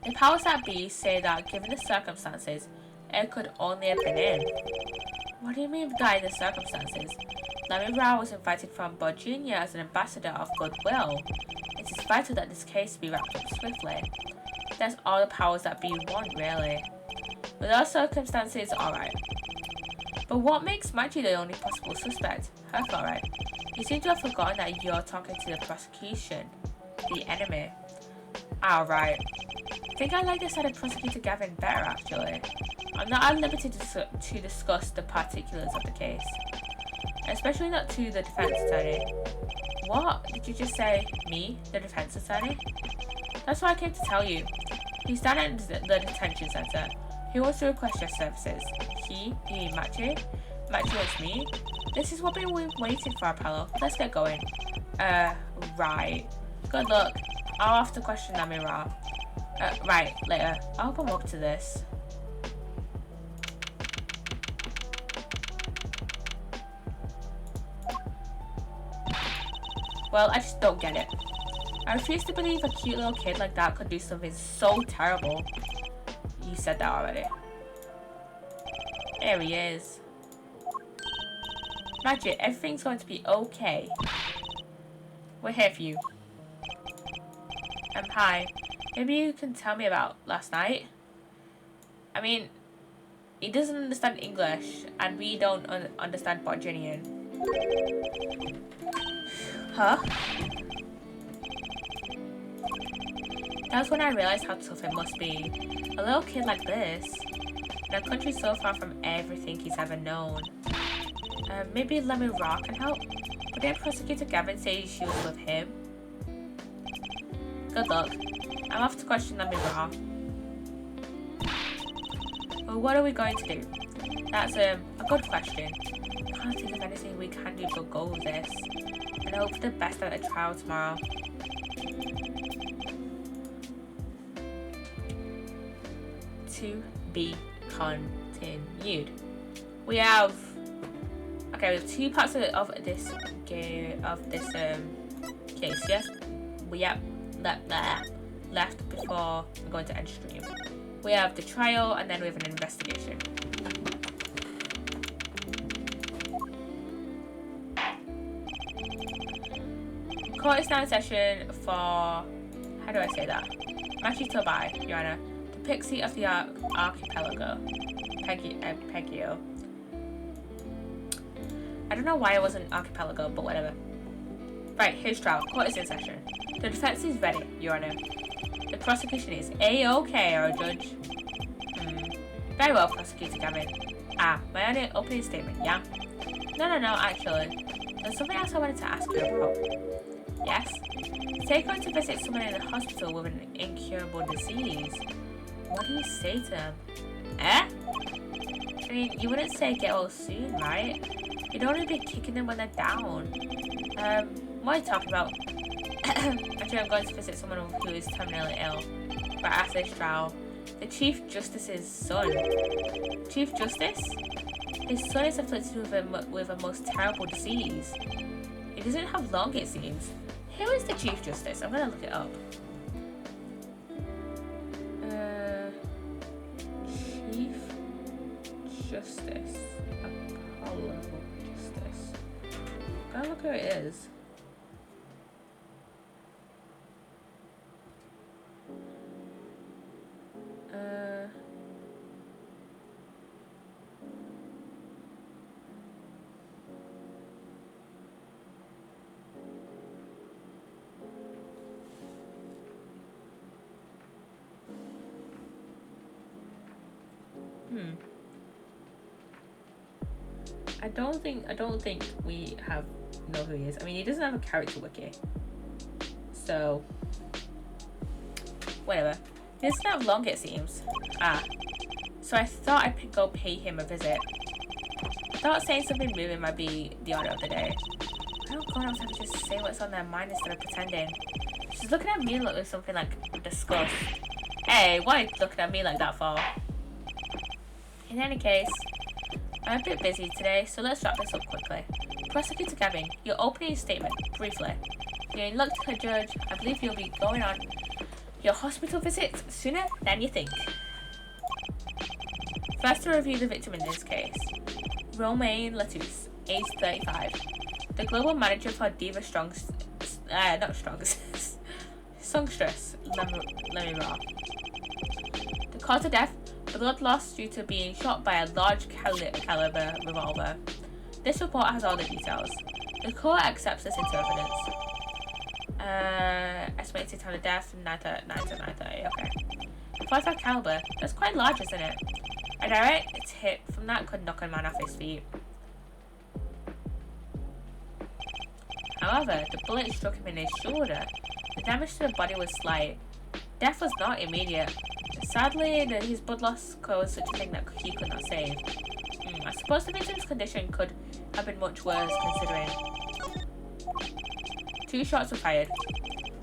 The powers that be say that given the circumstances, it could only have been him. What do you mean by the circumstances? Lemmy Rao was invited from Bud Jr. as an ambassador of goodwill. It is vital that this case be wrapped up swiftly. That's all the powers that be want, really. With those circumstances, alright. But what makes Machi the only possible suspect? Herc, alright. You seem to have forgotten that you're talking to the prosecution, the enemy. Alright. I think I like this side of Prosecutor Gavin better, actually. I'm not at liberty to discuss the particulars of the case. Especially not to the defense attorney. What? Did you just say me, the defense attorney? That's what I came to tell you. He's down at the detention center. He wants to request your services. He Machi? Machi wants me? This is what we've been waiting for, Apollo. Let's get going. Right. Good luck. I'll have to question Namira. Right, later. I hope I'm up to this. Well, I just don't get it. I refuse to believe a cute little kid like that could do something so terrible. You said that already. There he is. Magic, everything's going to be okay. We're here for you. Hi. Maybe you can tell me about last night? I mean, he doesn't understand English, and we don't understand Botanian. Huh? That was when I realized how tough it must be. A little kid like this, in a country so far from everything he's ever known. Maybe Lemon Raw can help? But didn't Prosecutor Gavin say she was with him? Good luck. I'm off to question Lemon Raw. Well, what are we going to do? That's a good question. I can't think of anything we can do but go with this. And I hope for the best at the trial tomorrow. To be continued. We have okay, we have 2 parts of this game case. Yes, we have left before we go into end stream. We have the trial and then we have an investigation. Court is now in session for, how do I say that? Machi Tobai, Your Honor, the Pixie of the Archipelago, Peggio. I don't know why it wasn't Archipelago, but whatever. Right, here's trial. Court is in session. The defense is ready, Your Honor. The prosecution is A-OK, our judge. Very well, Prosecutor Gavin. My only opening statement, yeah? No, actually. There's something else I wanted to ask you about. Yes? Take her to visit someone in the hospital with an incurable disease. What do you say to them? I mean, you wouldn't say get well soon, right? You'd only be kicking them when they're down. What are you talking about? Actually, I'm going to visit someone who is terminally ill. Right after this trial. The Chief Justice's son. Chief Justice? His son is afflicted with a most terrible disease. He doesn't have long, it seems. Who is the Chief Justice? I'm gonna look it up. Chief Justice. Apollo Justice. I'm gonna look who it is. I don't think we know who he is. I mean, he doesn't have a character wiki, so whatever. He doesn't have long, it seems. So I thought I'd go pay him a visit. I thought saying something moving might be the order of the day. I don't go out to just say what's on their mind instead of pretending. She's looking at me with something like disgust. Hey, why are you looking at me like that for? In any case, I'm a bit busy today, so let's wrap this up quickly. Prosecutor Gavin, your opening statement, briefly. You're in luck, Judge. I believe you'll be going on your hospital visit sooner than you think. First to review the victim in this case. Romaine Latouche, age 35. The global manager for Diva Songstress, Lemira. The cause of death, blood loss due to being shot by a large caliber revolver. This report has all the details. The court accepts this into evidence. Estimated time of death, 9:30, okay. 45 caliber, that's quite large, isn't it? A direct hit from that could knock a man off his feet. However, the bullet struck him in his shoulder. The damage to the body was slight. Death was not immediate. Sadly, his blood loss caused such a thing that he could not save. I suppose the victim's condition could have been much worse considering. 2 shots were fired.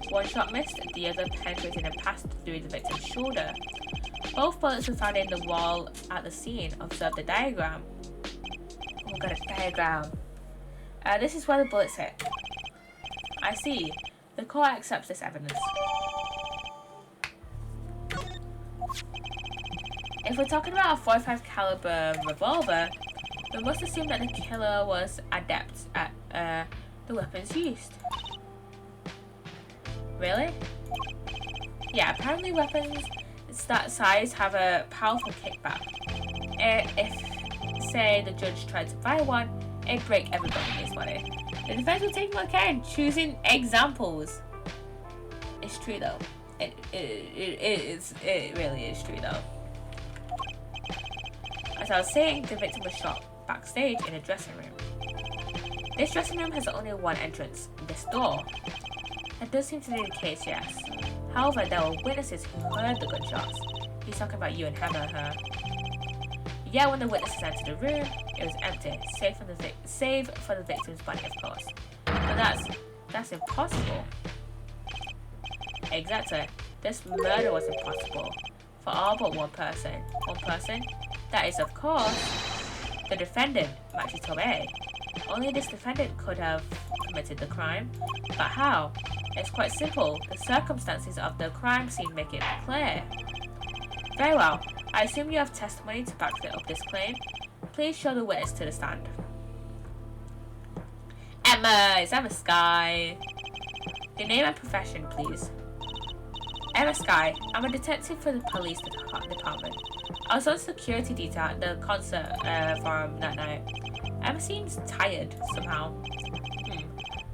1 shot missed, the other penetrated and passed through the victim's shoulder. Both bullets were found in the wall at the scene. Observe the diagram. Oh, got a diagram. This is where the bullets hit. I see. The court accepts this evidence. If we're talking about a 45 caliber revolver, we must assume that the killer was adept at the weapons used. Really? Yeah, apparently weapons that size have a powerful kickback. If, say, the judge tried to fire one, it'd break every bone in his body. The defense will take more care in choosing examples. It's true though. It really is true though. As I was saying, the victim was shot backstage in a dressing room. This dressing room has only one entrance, this door. That does seem to be the case, yes. However, there were witnesses who heard the gunshots. He's talking about you and her. Yeah, when the witnesses entered the room, it was empty, save for the victim's body, of course. But that's impossible. Exactly. This murder was impossible. for all but one person. One person? That is, of course, the defendant, Machitobe. Only this defendant could have committed the crime. But how? It's quite simple. The circumstances of the crime scene make it clear. Very well. I assume you have testimony to back up this claim. Please show the witness to the stand. Emma! It's Emma Sky. Your name and profession, please. Emma Sky. I'm a detective for the police department. I was on security detail at the concert forum that night. Emma seems tired somehow.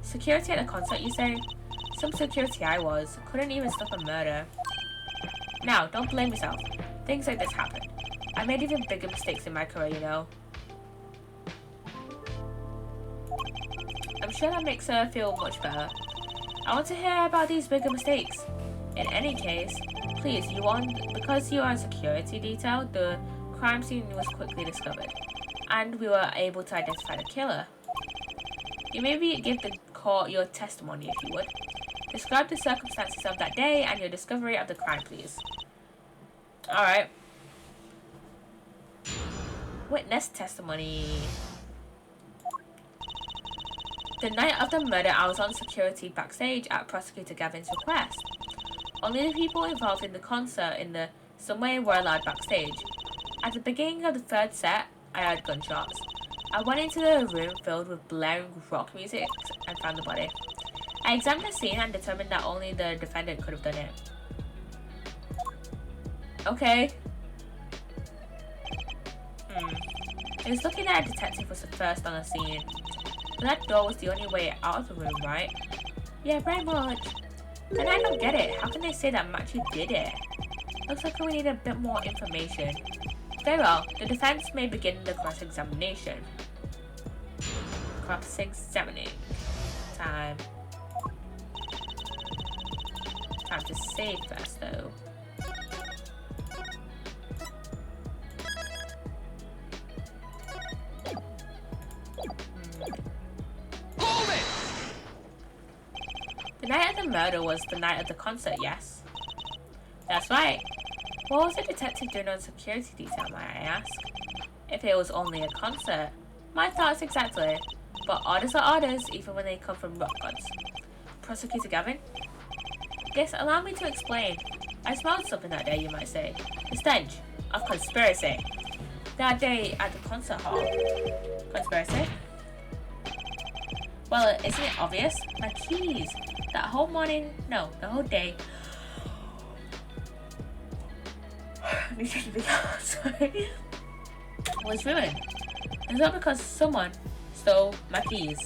Security at the concert, you say? Some security I was. Couldn't even stop a murder. Now, don't blame yourself. Things like this happen. I made even bigger mistakes in my career, you know. I'm sure that makes her feel much better. I want to hear about these bigger mistakes. In any case, please, because you are on security detail, the crime scene was quickly discovered, and we were able to identify the killer. You maybe give the court your testimony if you would. Describe the circumstances of that day and your discovery of the crime, please. Alright. Witness testimony. The night of the murder, I was on security backstage at Prosecutor Gavin's request. Only the people involved in the concert in the somewhere were allowed backstage. At the beginning of the third set, I heard gunshots. I went into the room filled with blaring rock music and found the body. I examined the scene and determined that only the defendant could have done it. Okay. It was looking that a detective was the first on the scene. But that door was the only way out of the room, right? Yeah, very much. And I don't get it. How can they say that Machi did it? Looks like we need a bit more information. Very well. The defense may begin the cross-examination. Cross-examining. Time to save first, though. Hold it! The night of the murder was the night of the concert, yes? That's right. What was the detective doing on security detail, might I ask? If it was only a concert. My thoughts exactly. But orders are orders, even when they come from rock gods. Prosecutor Gavin? Yes, allow me to explain. I smelled something that day, you might say. The stench of conspiracy. That day at the concert hall. Conspiracy? Well, isn't it obvious? My keys. That whole morning, no, the whole day. Sorry. Was ruined. It's not because someone stole my keys.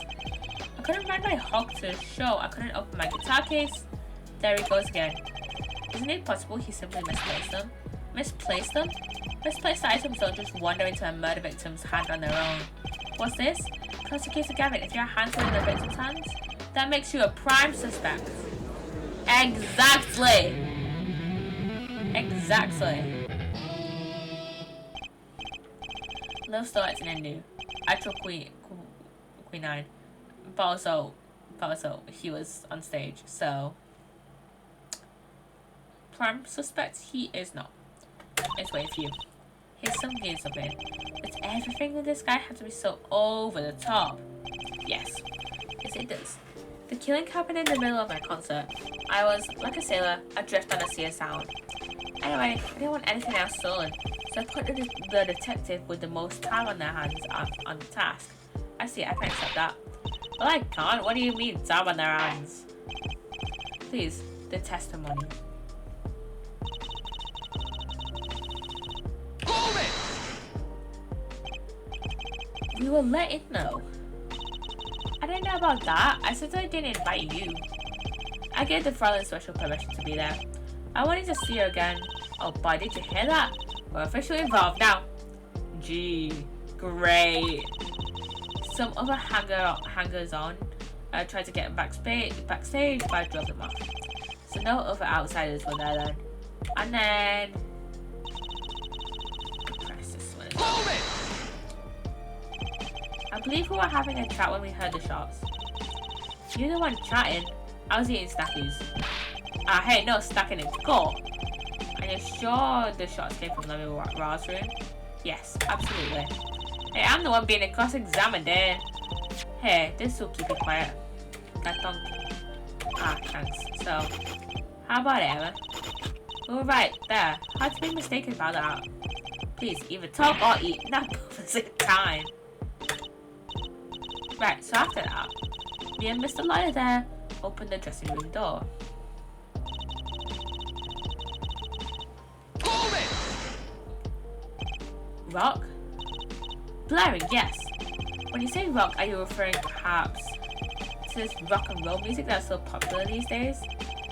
I couldn't find my hook to show. I couldn't open my guitar case. There he goes again. Isn't it possible he simply misplaced them? Misplaced them? Misplaced items don't just wander into a murder victim's hand on their own. What's this? Prosecutor Gavin, if your hands were in the victim's hands, that makes you a prime suspect. Exactly! Exactly. Love starts and ending. Actual Queen 9. But also he was on stage, so prime suspect he is not. It's waiting for you. Here's something. Does everything with this guy have to be so over the top? Yes. Yes, it does. The killing happened in the middle of my concert. I was, like a sailor, adrift on a sea of sound. Anyway, I didn't want anything else stolen, so I put the detective with the most time on their hands on the task. I see, I can accept that. Well, I can't. What do you mean, time on their hands? Please, the testimony. Hold it! We were let in know. I didn't know about that. I certainly didn't invite you. I gave the Fraulein special permission to be there. I wanted to see her again. Oh boy, did you hear that? We're officially involved now. Gee, great. Some other hangers-on tried to get backstage, but I drove them off. So no other outsiders were there then. And then... press this one. Hold it! I believe we were having a chat when we heard the shots. You're the one chatting. I was eating snackies. Hey, no snacking in court. And you're sure the shots came from Lemmy Ra's room? Yes, absolutely. Hey, I'm the one being cross-examined here. Hey, this will keep it quiet. That don't... Ah, thanks. So, how about it, Emma? We were right there. Hard to be mistaken about that. Please, either talk or eat. Not both at the same time. Right, so after that, me and Mr. Lawyer there opened the dressing room door. Hold it! Rock? Blaring, yes. When you say rock, are you referring perhaps to this rock and roll music that's so popular these days?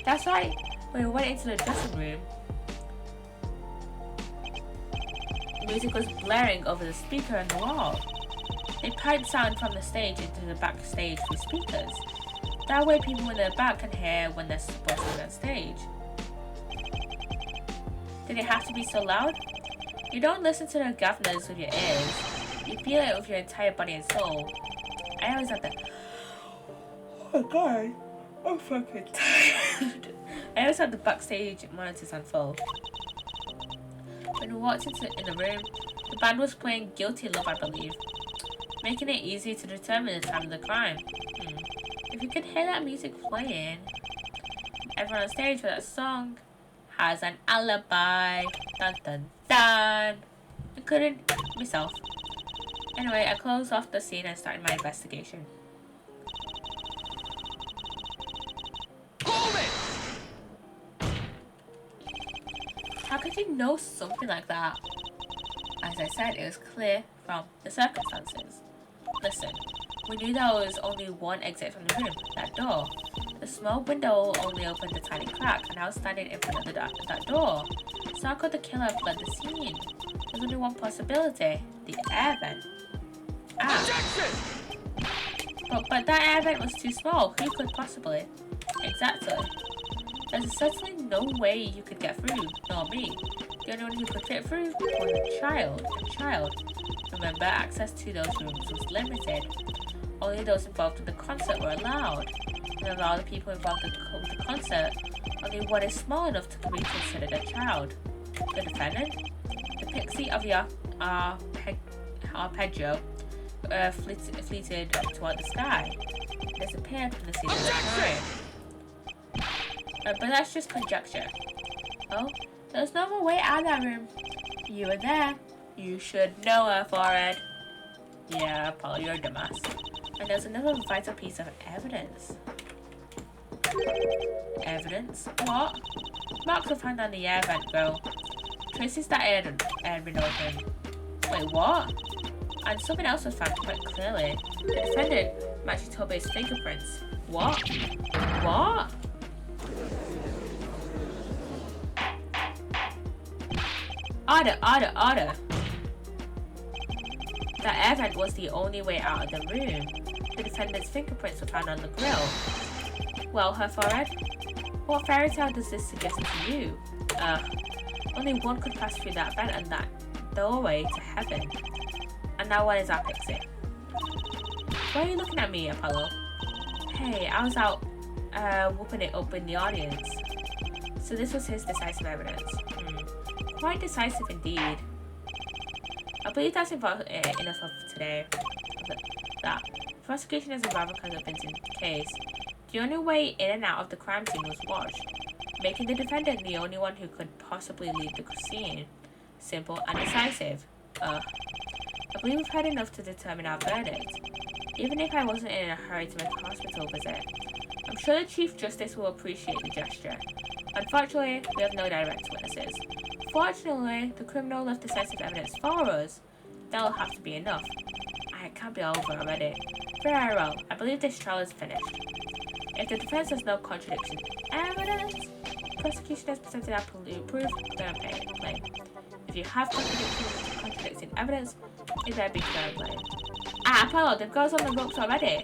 That's right. When we went into the dressing room, music was blaring over the speaker on the wall. It piped sound from the stage into the backstage through speakers. That way people in the back can hear when they're supposed to be on stage. Did it have to be so loud? You don't listen to the governors with your ears. You feel it with your entire body and soul. I always had the... Oh god, I'm fucking tired. I always had the backstage monitors on full. When we walked in the room, the band was playing Guilty Love, I believe, making it easy to determine the time of the crime. If you could hear that music playing, everyone on stage for that song has an alibi. Dun dun dun. I couldn't myself. Anyway, I closed off the scene and started my investigation. Hold it! How could you know something like that? As I said, it was clear from the circumstances. Listen, we knew there was only one exit from the room, that door. The small window only opened a tiny crack, and I was standing in front of that door. So how could the killer have fled the scene? There's only one possibility, the air vent. Objection! But that air vent was too small. Who could possibly? Exactly. There's certainly no way you could get through, nor me. The only one who could fit through was a child. Remember, access to those rooms was limited. Only those involved in the concert were allowed. And of all the people involved with the concert, only one is small enough to be considered a child. The defendant? The pixie of the arpeggio fleeted toward the sky. Disappeared from the scene of the crime. But that's just conjecture. Oh, there's no more way out of that room. You were there. You should know her, forehead. Yeah, Paul, you're a dumbass. And there's another vital piece of evidence. Evidence? What? Marks were found on the air vent grill. Traces that it had been opened. Wait, what? And something else was found quite clearly. The defendant matched Tobe's fingerprints. What? What? Order. That air vent was the only way out of the room. The defendant's fingerprints were found on the grill. Well, her forehead? What fairy tale does this suggest to you? Only one could pass through that vent and that doorway to heaven. And now what is our pixie? Why are you looking at me, Apollo? Hey, I was out whooping it up in the audience. So this was his decisive evidence. Quite decisive indeed. I believe that's enough of today. That the prosecution is a rather convincing case. The only way in and out of the crime scene was watched, making the defendant the only one who could possibly leave the scene. Simple and decisive. I believe we've had enough to determine our verdict. Even if I wasn't in a hurry to make a hospital visit, I'm sure the Chief Justice will appreciate the gesture. Unfortunately, we have no direct witnesses. Fortunately, the criminal left decisive evidence for us. That'll have to be enough. I can't be over already. Very well, I believe this trial is finished. If the defense has no contradiction evidence, the prosecution has presented absolute proof fair play. If you have contradicting evidence, it better be fair play. Apollo, the girl's on the ropes already.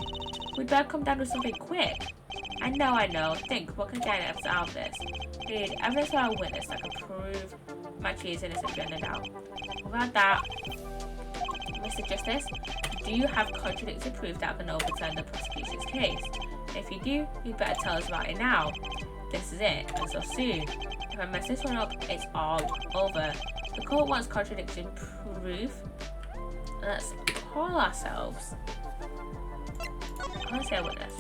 We'd better come down with something quick. I know. Think, what can get us out of this? We need evidence or a witness that can prove Machi is innocent beyond a doubt. Without that, Mr. Justice, do you have contradictory proof that can overturn the prosecution's case? If you do, you'd better tell us about it now. this is it, and so soon. If I mess this one up, it's all over. The court wants contradiction proof. Let's call ourselves. I want to say a witness.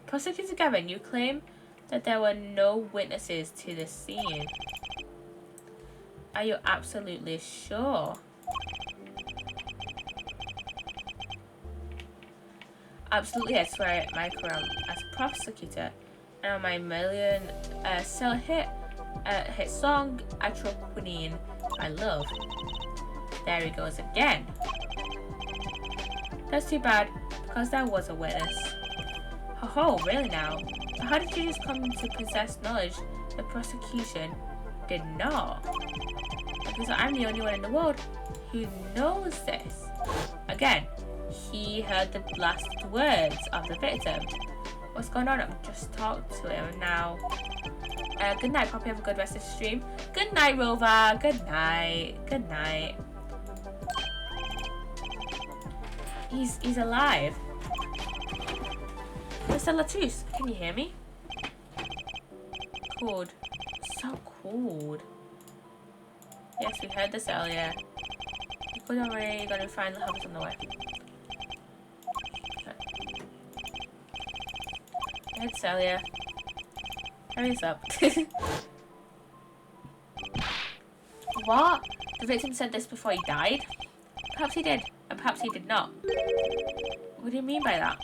Prosecutor Gavin, you claim that there were no witnesses to this scene. Are you absolutely sure? Absolutely, I swear it, my crown as prosecutor and on my million sell hit song, Actual Queen, I love. There he goes again. That's too bad, because there was a witness. Oh, really now? So how did you just come to possess knowledge the prosecution did not? Because I'm the only one in the world who knows this. Again, he heard the last words of the victim. What's going on? I've just talked to him now. Good night. Hope you have a good rest of the stream. Good night, Rover. Good night. Good night. He's alive. Mr. Latouche, can you hear me? Cold. So cold. Yes, we heard this earlier. You could already gonna find the hubs on the way. I heard this earlier. Hurry up. What? The victim said this before he died? Perhaps he did, and perhaps he did not. What do you mean by that?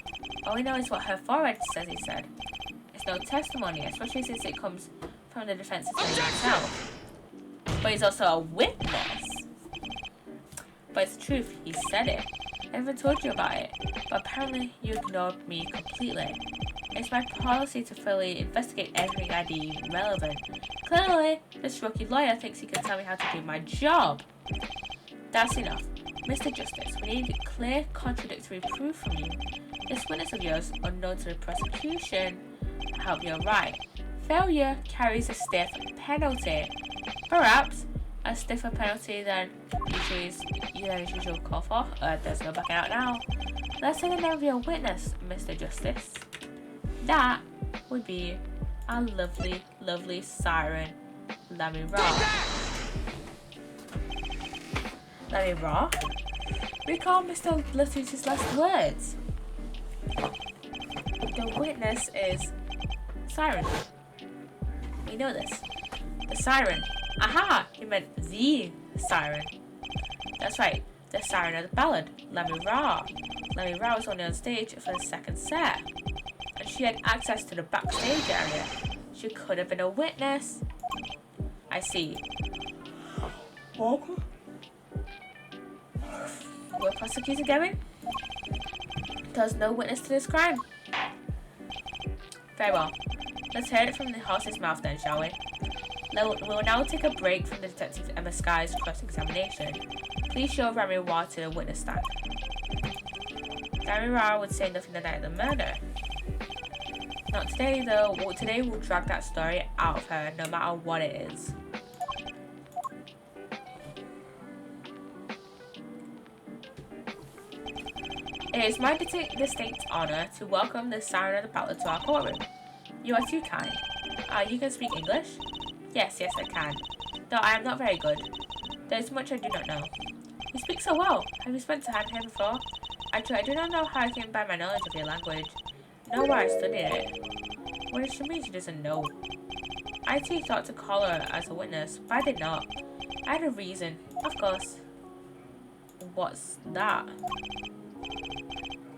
All we know is what her forehead says he said. It's no testimony, especially since it comes from the defense attorney himself. But he's also a witness. But it's the truth, he said it. I never told you about it, but apparently you ignored me completely. It's my policy to fully investigate everything I deem relevant. Clearly, this rookie lawyer thinks he can tell me how to do my job. That's enough. Mr. Justice, we need clear contradictory proof from you. This witness of yours, unknown to the prosecution, I hope you're right. Failure carries a stiff penalty. Perhaps a stiffer penalty than usual call for. There's no backing out now. Let's say the name of your witness, Mr. Justice. That would be our lovely, lovely siren, Lammy Raw. Lammy Raw? Recall Mr. Latouche's last words. The witness is Siren. We know this. The siren. Aha! He meant the siren. That's right. The siren of the ballad, Lammy Raw. Lammy Raw was only on stage for the second set. And she had access to the backstage area. She could have been a witness. I see. Will prosecutor Gavin? There's no witness to this crime. Very well. Let's hear it from the horse's mouth then, shall we? We'll now take a break from the detective Emma Sky's cross-examination. Please show Rami Ra to the witness stand. Rami Ra would say nothing the night of the murder. Not today though. Today we'll drag that story out of her no matter what it is. It is my distinct honour to welcome the siren of the ballad to our courtroom. You are too kind. You can speak English? Yes, I can. Though I am not very good. There is much I do not know. You speak so well. Have you spent time here before? Actually, I do not know how I came by my knowledge of your language. Nor where I studied it. What does she mean she doesn't know? I too thought to call her as a witness, but I did not. I had a reason, of course. What's that?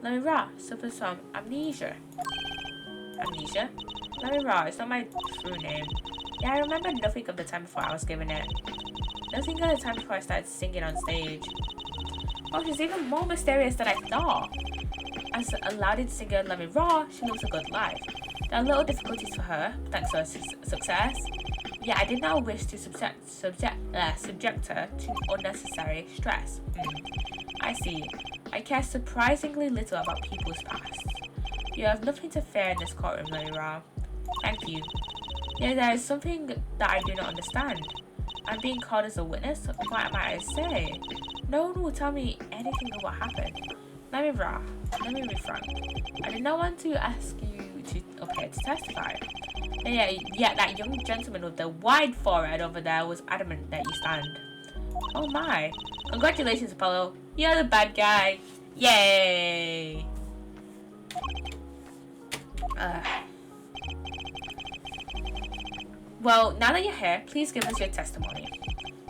Lammy Ra suffers from amnesia. Amnesia? Lammy Ra is not my true name. Yeah, I remember nothing of the time before I was given it. Nothing of the time before I started singing on stage. Oh, she's even more mysterious than I thought. As a lauded singer Lammy Ra, she lives a good life. There are little difficulties for her, thanks to her success. Yet I did not wish to subject her to unnecessary stress. I see. I care surprisingly little about people's past. You have nothing to fear in this courtroom, Lammy Ra. Thank you. Yet there is something that I do not understand. I'm being called as a witness. What am I to say? No one will tell me anything of what happened. Let me be frank. I did not want to ask you to appear to testify. Yeah, that young gentleman with the wide forehead over there was adamant that you stand. Oh my. Congratulations, Apollo. You're the bad guy. Yay. Well, now that you're here, please give us your testimony.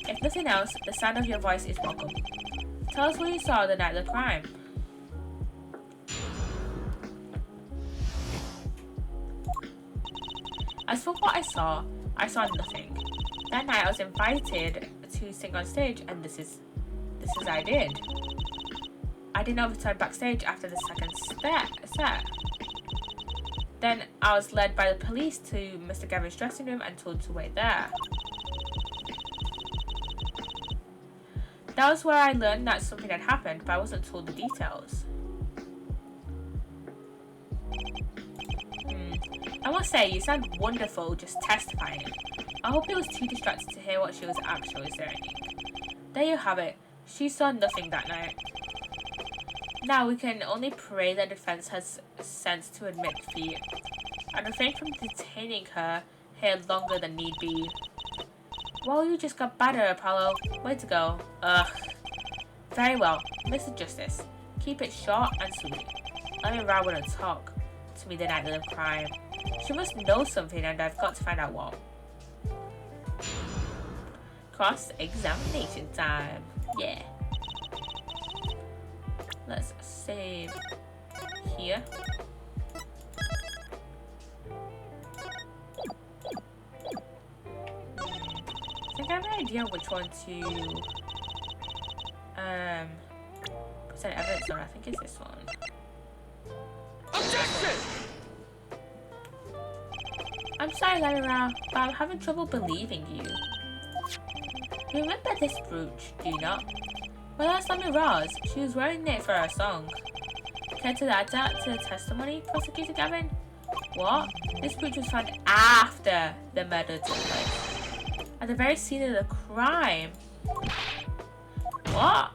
If nothing else, the sound of your voice is welcome. Tell us what you saw the night of the crime. As for what I saw nothing. That night I was invited to sing on stage, and this is I did. I did not return backstage after the second set. Then I was led by the police to Mr. Gavin's dressing room and told to wait there. That was where I learned that something had happened, but I wasn't told the details. I must say, you sound wonderful just testifying. I hope he was too distracted to hear what she was actually saying. There you have it. She saw nothing that night. Now we can only pray that defense has sense to admit defeat and refrain from detaining her here longer than need be. Well, you just got better, Apollo. Way to go. Ugh. Very well, Mr. Justice. Keep it short and sweet. Let me rather and talk to me the night of the crime. She must know something, and I've got to find out what. Cross-examination time. Yeah. Let's save here. I think I have an idea which one to present evidence on. I think it's this one. Objection! I'm sorry, Lara, but I'm having trouble believing you. You remember this brooch, do you not? Well, that's Lara. She was wearing it for her song. Care to add that to the testimony, Prosecutor Gavin? What? This brooch was found after the murder took place. At the very scene of the crime. What?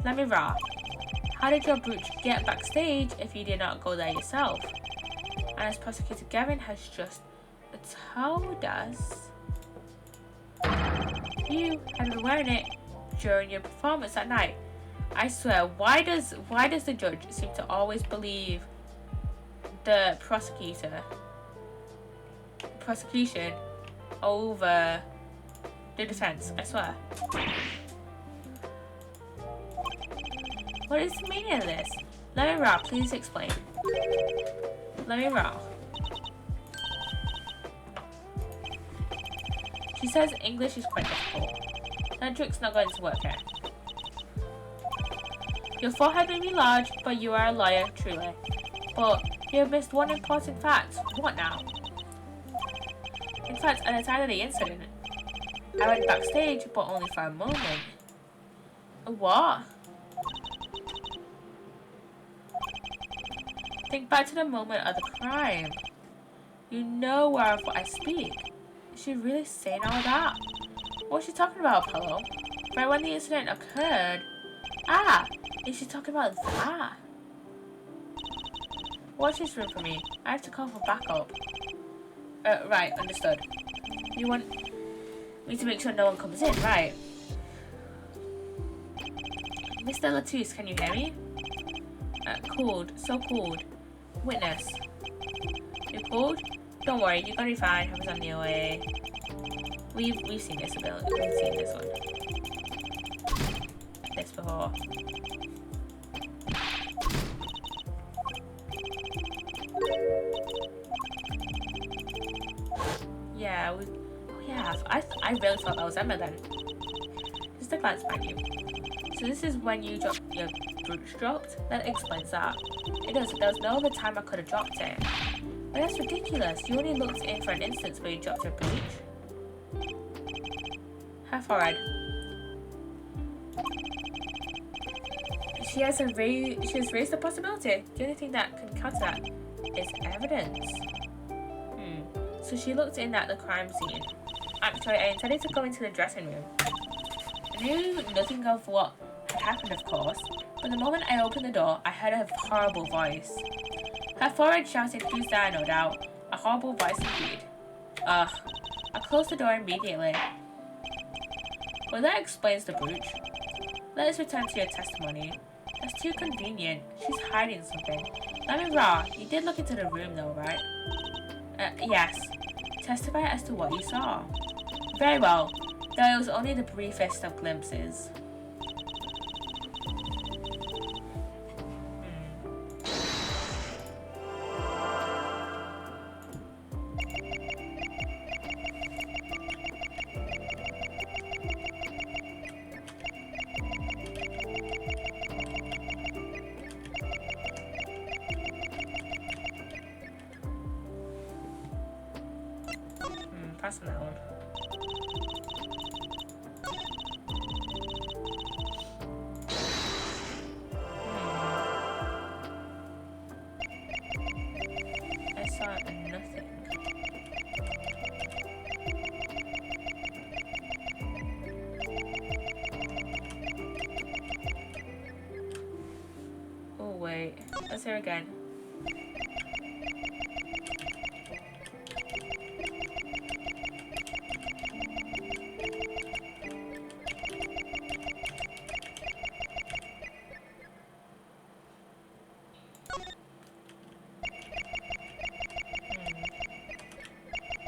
Lara, how did your brooch get backstage if you did not go there yourself? And as Prosecutor Gavin has just told us, you had been wearing it during your performance that night. I swear, why does the judge seem to always believe the prosecution over the defense? I swear. What is the meaning of this? Lara, please explain. Lara. She says English is quite difficult. That trick's not going to work here. Your forehead may be large, but you are a lawyer, truly. But you have missed one important fact. What now? In fact, at the time of the incident, I went backstage, but only for a moment. What? Think back to the moment of the crime. You know whereof I speak. Is she really saying all that? What's she talking about, Apollo? Right when the incident occurred? Ah, is she talking about that? Watch this room for me. I have to call for backup. Right, understood. You want me to make sure no one comes in, right? Mr. Latouche, can you hear me? Cooled, so cooled. Witness. You cooled? Don't worry, you're gonna be fine. I was on the way. We've seen this ability. We've seen this one. This before. Yeah, we have. I really thought that was Emma then. Just a glance behind you. So this is when you dropped your brooch dropped? That explains that. It does. There was no other time I could have dropped it. But that's ridiculous. You only looked in for an instance where you dropped your brooch. Her forehead. She has raised the possibility. The only thing that can counter that is evidence. So she looked in at the crime scene. Actually, I intended to go into the dressing room. I knew nothing of what had happened, of course, but the moment I opened the door, I heard a horrible voice. Her forehead shouted, "Who's there?" No doubt. A horrible voice indeed. Ugh. I closed the door immediately. Well, that explains the brooch. Let us return to your testimony. That's too convenient. She's hiding something. Let me raw. You did look into the room though, right? Yes. Testify as to what you saw. Very well, though it was only the briefest of glimpses. Pass on that one. I saw nothing. Oh wait, let's hear again.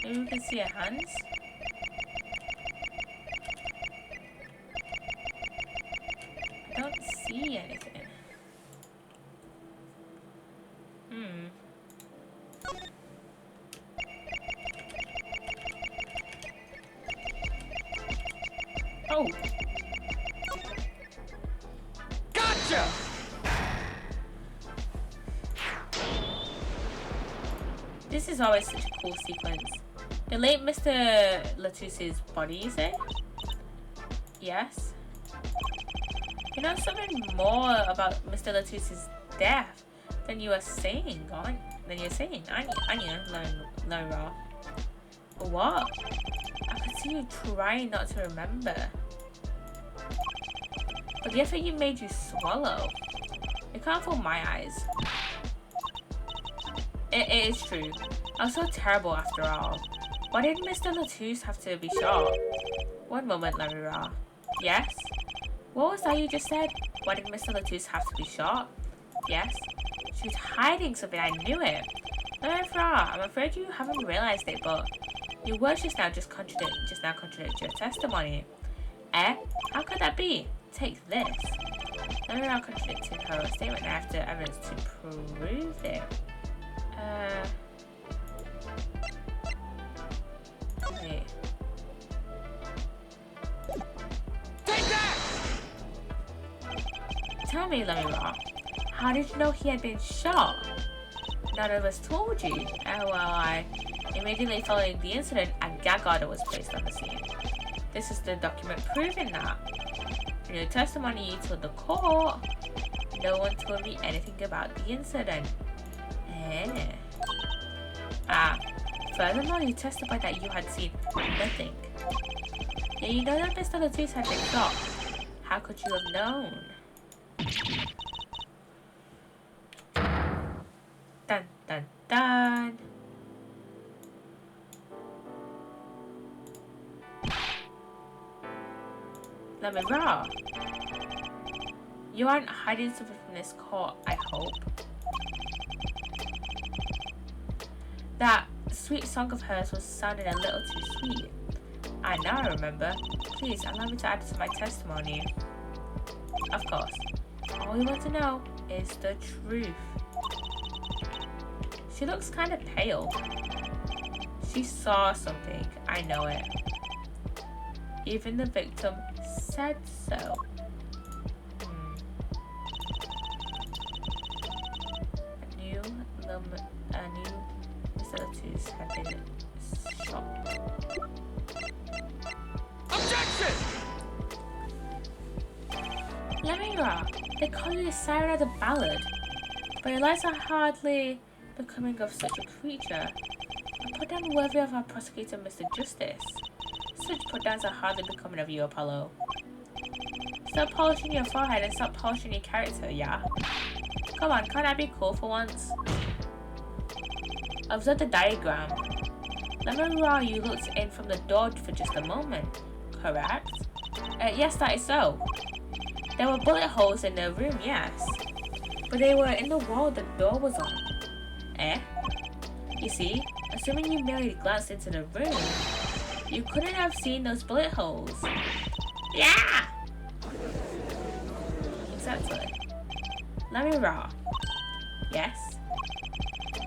Maybe we can see her hands. I don't see anything. Oh! Gotcha! This is always such a cool sequence. The late Mr. Latusse's body, you say? Yes. You know something more about Mr. Latusse's death than you are saying, aren't you, Laura? What? I could see you trying not to remember. But the effort you made you swallow. You can't fool my eyes. It is true. I was so terrible after all. Why did Mr. Latouche have to be shot? One moment, Lamira. Yes? What was that you just said? Why did Mr. Latouche have to be shot? Yes? She was hiding something, I knew it. Lamira, I'm afraid you haven't realized it, but your words just now contradict your testimony. Eh? How could that be? Take this. Lamira contradicted her statement and after evidence to prove it. Wait. Take that! Tell me, Lamira, how did you know he had been shot? None of us told you. Immediately following the incident, a gag order was placed on the scene. This is the document proving that. In your testimony, you told the court, no one told me anything about the incident. Furthermore, you testified that you had seen nothing. Yeah, you know that Mr. Latouche had been shot. How could you have known? Dun dun dun. Lamira, you aren't hiding something from this court, I hope. That sweet song of hers was sounding a little too sweet. Now I remember. Please allow me to add it to my testimony. Of course. All we want to know is the truth. She looks kind of pale. She saw something. I know it. Even the victim said so. I knew Mr. Latouche had been shot. Objection! Lamira, they call you the siren of the ballad, but your lies are hardly becoming of such a creature. A put down worthy of our prosecutor, Mr. Justice. Such put downs are hardly becoming of you, Apollo. stop polishing your forehead and stop polishing your character, yeah? Come on, can't I be cool for once? Observe the diagram. Lemon Raw, you looked in from the door for just a moment, correct? Yes, that is so. There were bullet holes in the room, yes. But they were in the wall the door was on. You see, assuming you merely glanced into the room, you couldn't have seen those bullet holes. Yeah! Exactly. Lemon Raw. Yes?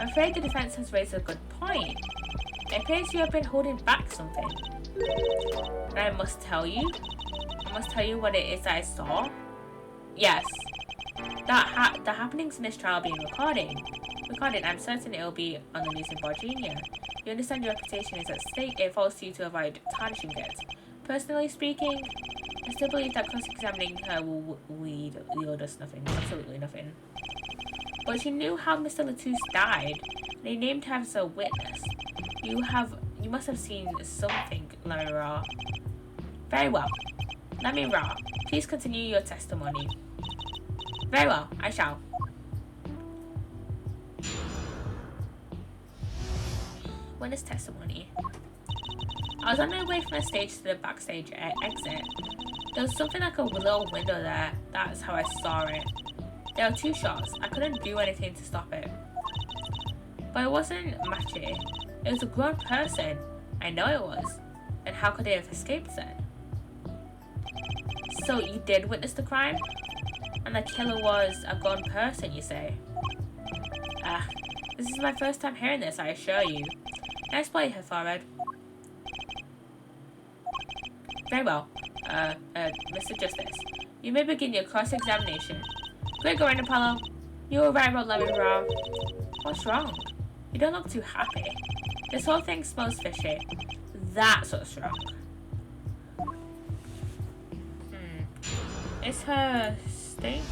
I'm afraid the defense has raised a good point. It appears you have been holding back something. And I must tell you what it is that I saw. Yes. The happenings in this trial are being recorded. I'm certain it will be on the news in Virginia. You understand your reputation is at stake. It falls to you to avoid tarnishing it. Personally speaking, I still believe that cross-examining her will yield us nothing. Absolutely nothing. But you knew how Mr. Latouche died. They named her as a witness. You must have seen something, Lemon Raw. Very well. Lemon Raw, please continue your testimony. Very well, I shall. Witness testimony. I was on my way from the stage to the backstage exit. There was something like a little window there. That's how I saw it. There were 2 shots. I couldn't do anything to stop it. But it wasn't Matty. It was a grown person. I know it was. And how could they have escaped then? So you did witness the crime? And the killer was a grown person, you say? This is my first time hearing this, I assure you. Nice play, her forehead. Very well. Mr. Justice, you may begin your cross-examination. Great going, Apollo. You were right about Lemon Raw. What's wrong? You don't look too happy. This whole thing smells fishy. That's what's wrong. It's her statement.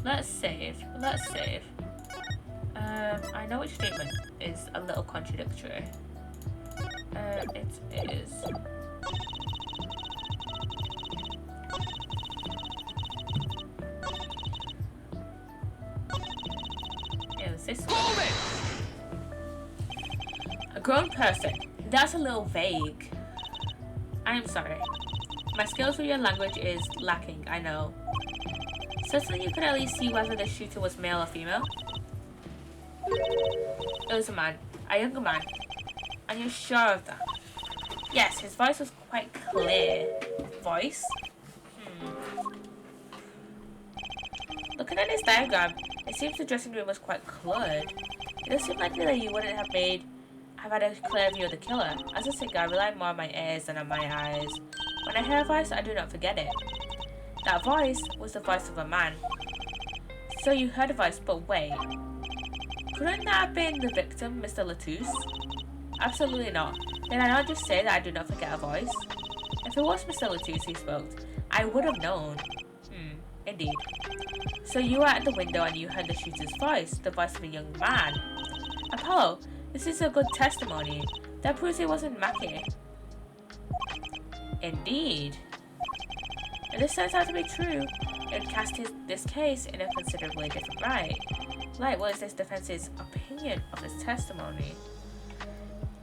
Let's save. I know which statement is a little contradictory. It is. It was this one. A grown person. That's a little vague. I am sorry. My skills with your language is lacking, I know. Certainly you could at least see whether the shooter was male or female. It was a man. A younger man. And you're sure of that? Yes, his voice was quite clear. Voice? Looking at this diagram, it seems the dressing room was quite cluttered. It does seem likely that you wouldn't have had a clear view of the killer. As a singer, I rely more on my ears than on my eyes. When I hear a voice, I do not forget it. That voice was the voice of a man. So you heard a voice, but wait. Couldn't that have been the victim, Mr. Latouche? Absolutely not. Did I not just say that I do not forget a voice? If it was Mr. Latouche who spoke, I would have known. Indeed. So you were at the window and you heard the shooter's voice, the voice of a young man. Apollo, this is a good testimony. That proves it wasn't Mackie. Indeed. If this turns out to be true, it would cast this case in a considerably different light. What is this defense's opinion of this testimony?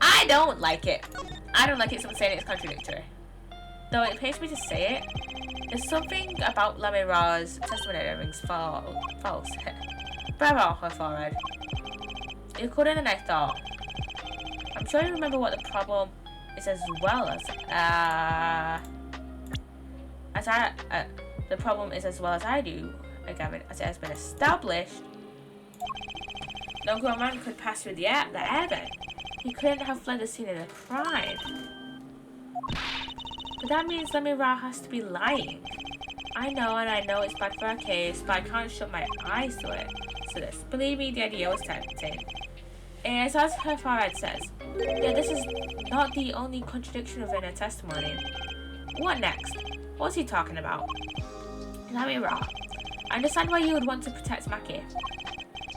I don't like it. I don't like it someone saying it's contradictory. Though it pains me to say it, there's something about Lemon Raw's testimony that rings false. Bravo, her forehead. You're cooler than I thought. I'm sure you remember what the problem is as well as the problem is as well as I do. Again, as it has been established, no grown man could pass through the air vent. He couldn't have fled the scene of the crime. But that means Lemon Raw has to be lying. I know, and I know it's bad for our case, but I can't shut my eyes to it. So this, believe me, the idea was tempting. And as her forehead says, yeah, this is not the only contradiction within her testimony. What next? What's he talking about? Lemon Raw, I understand why you would want to protect Mackie.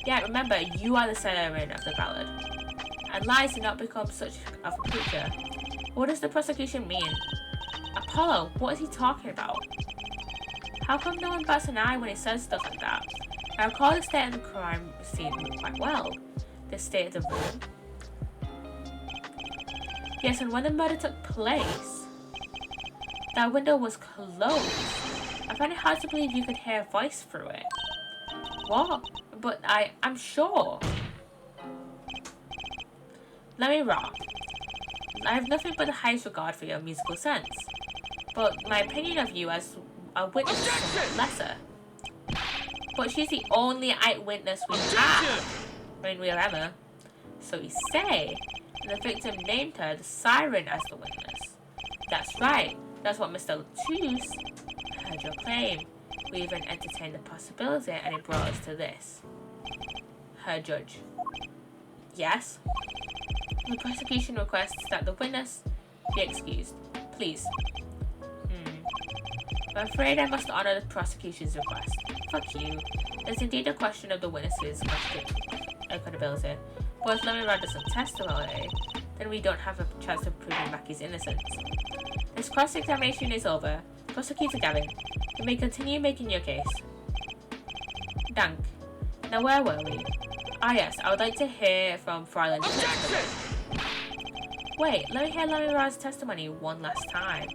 Yeah, remember, you are the singer of the ballad. and lies do not become such of a creature. What does the prosecution mean? Apollo, what is he talking about? How come no one bats an eye when he says stuff like that? I recall the state of the crime scene quite well. The state of the room. Yes, and when the murder took place, that window was closed. I find it hard to believe you could hear a voice through it. What? But I'm sure. Let me rock. I have nothing but the highest regard for your musical sense, but my opinion of you as a witness is somewhat lesser. But she's the only eyewitness we have. I mean, we have Emma. So we say, and the victim named her, the siren, as the witness. That's right. That's what Mr. Latouche heard your claim. We even entertained the possibility, and it brought us to this. Her judge. Yes? The prosecution requests that the witness be excused. Please. I'm afraid I must honor the prosecution's request. Fuck you. There's indeed a question of the witness's credibility. But if Lemon doesn't testimony, then we don't have a chance of proving Mackie's innocence. This cross-examination is over. Prosecutor Gavin, you may continue making your case. Dank. Now where were we? Ah yes, I would like to hear from Fräulein. Wait, let me hear Lemon testimony one last time.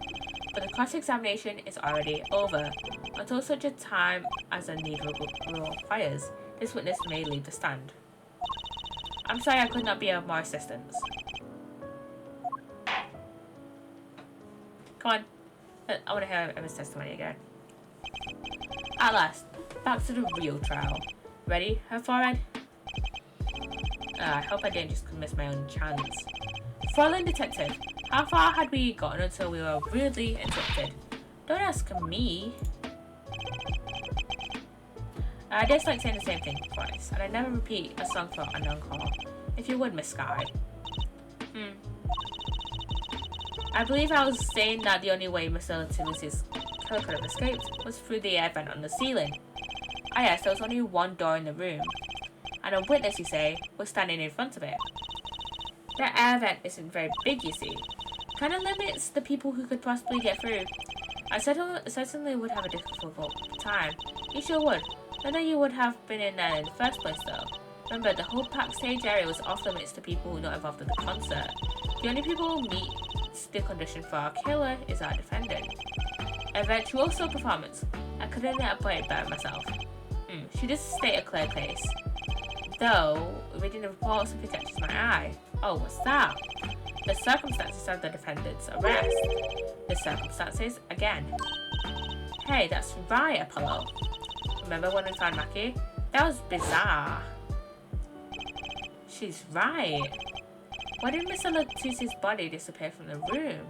But the cross-examination is already over. Until such a time as a need rule requires, this witness may leave the stand. I'm sorry I could not be of more assistance. Come on. I want to hear Emma's testimony again. At last, back to the real trial. Ready, her forehead? I hope I didn't just miss my own chance. Fräulein Detective, how far had we gotten until we were rudely interrupted? Don't ask me. I just like saying the same thing twice, and I never repeat a song for an encore. If you would, Miss Sky. I believe I was saying that the only way Mr. Latouche's killer could have escaped was through the air vent on the ceiling. Ah yes, there was only one door in the room, and a witness, you say, was standing in front of it. That air vent isn't very big, you see. Kind of limits the people who could possibly get through. I certainly would have a difficult time. You sure would. Not that you would have been in there in the first place, though. Remember, the whole backstage area was off limits to people who are not involved in the concert. The only people who meet the condition for our killer is our defendant. A virtuoso performance. I couldn't have played it better myself. She does state a clear case. Though, reading the report simply catches my eye. Oh, what's that? The circumstances of the defendant's arrest. The circumstances again. Hey, that's right, Apollo. Remember when we found Mackie? That was bizarre. She's right. Why did Mr. Latouche's body disappear from the room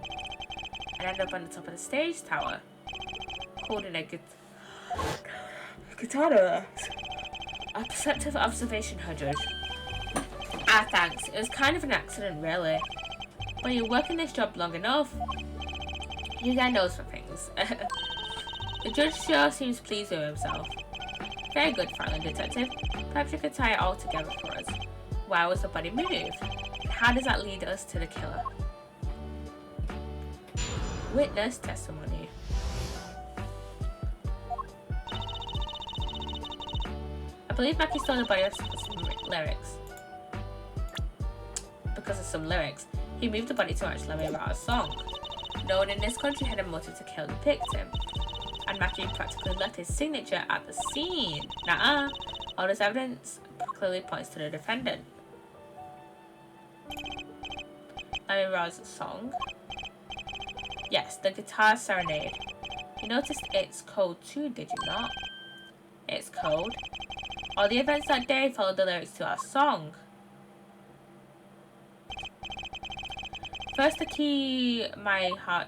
and end up on the top of the stage tower, holding a guitar? A perceptive observation, her judge. Ah, thanks. It was kind of an accident, really. But you work in this job long enough, you get nose for things. The judge sure seems pleased with himself. Very good, Fräulein Detective. Perhaps you could tie it all together for us. Why was the body moved? And how does that lead us to the killer? Witness testimony. I believe Mackie stole the body of some lyrics. Because of some lyrics, he moved the body to match Lemira's song. No one in this country had a motive to kill the victim, and Mackie practically left his signature at the scene. Nuh-uh. All this evidence clearly points to the defendant. Lemira's song? Yes, the guitar serenade. You noticed it's code too, did you not? It's code. All the events that day followed the lyrics to our song. First the key my heart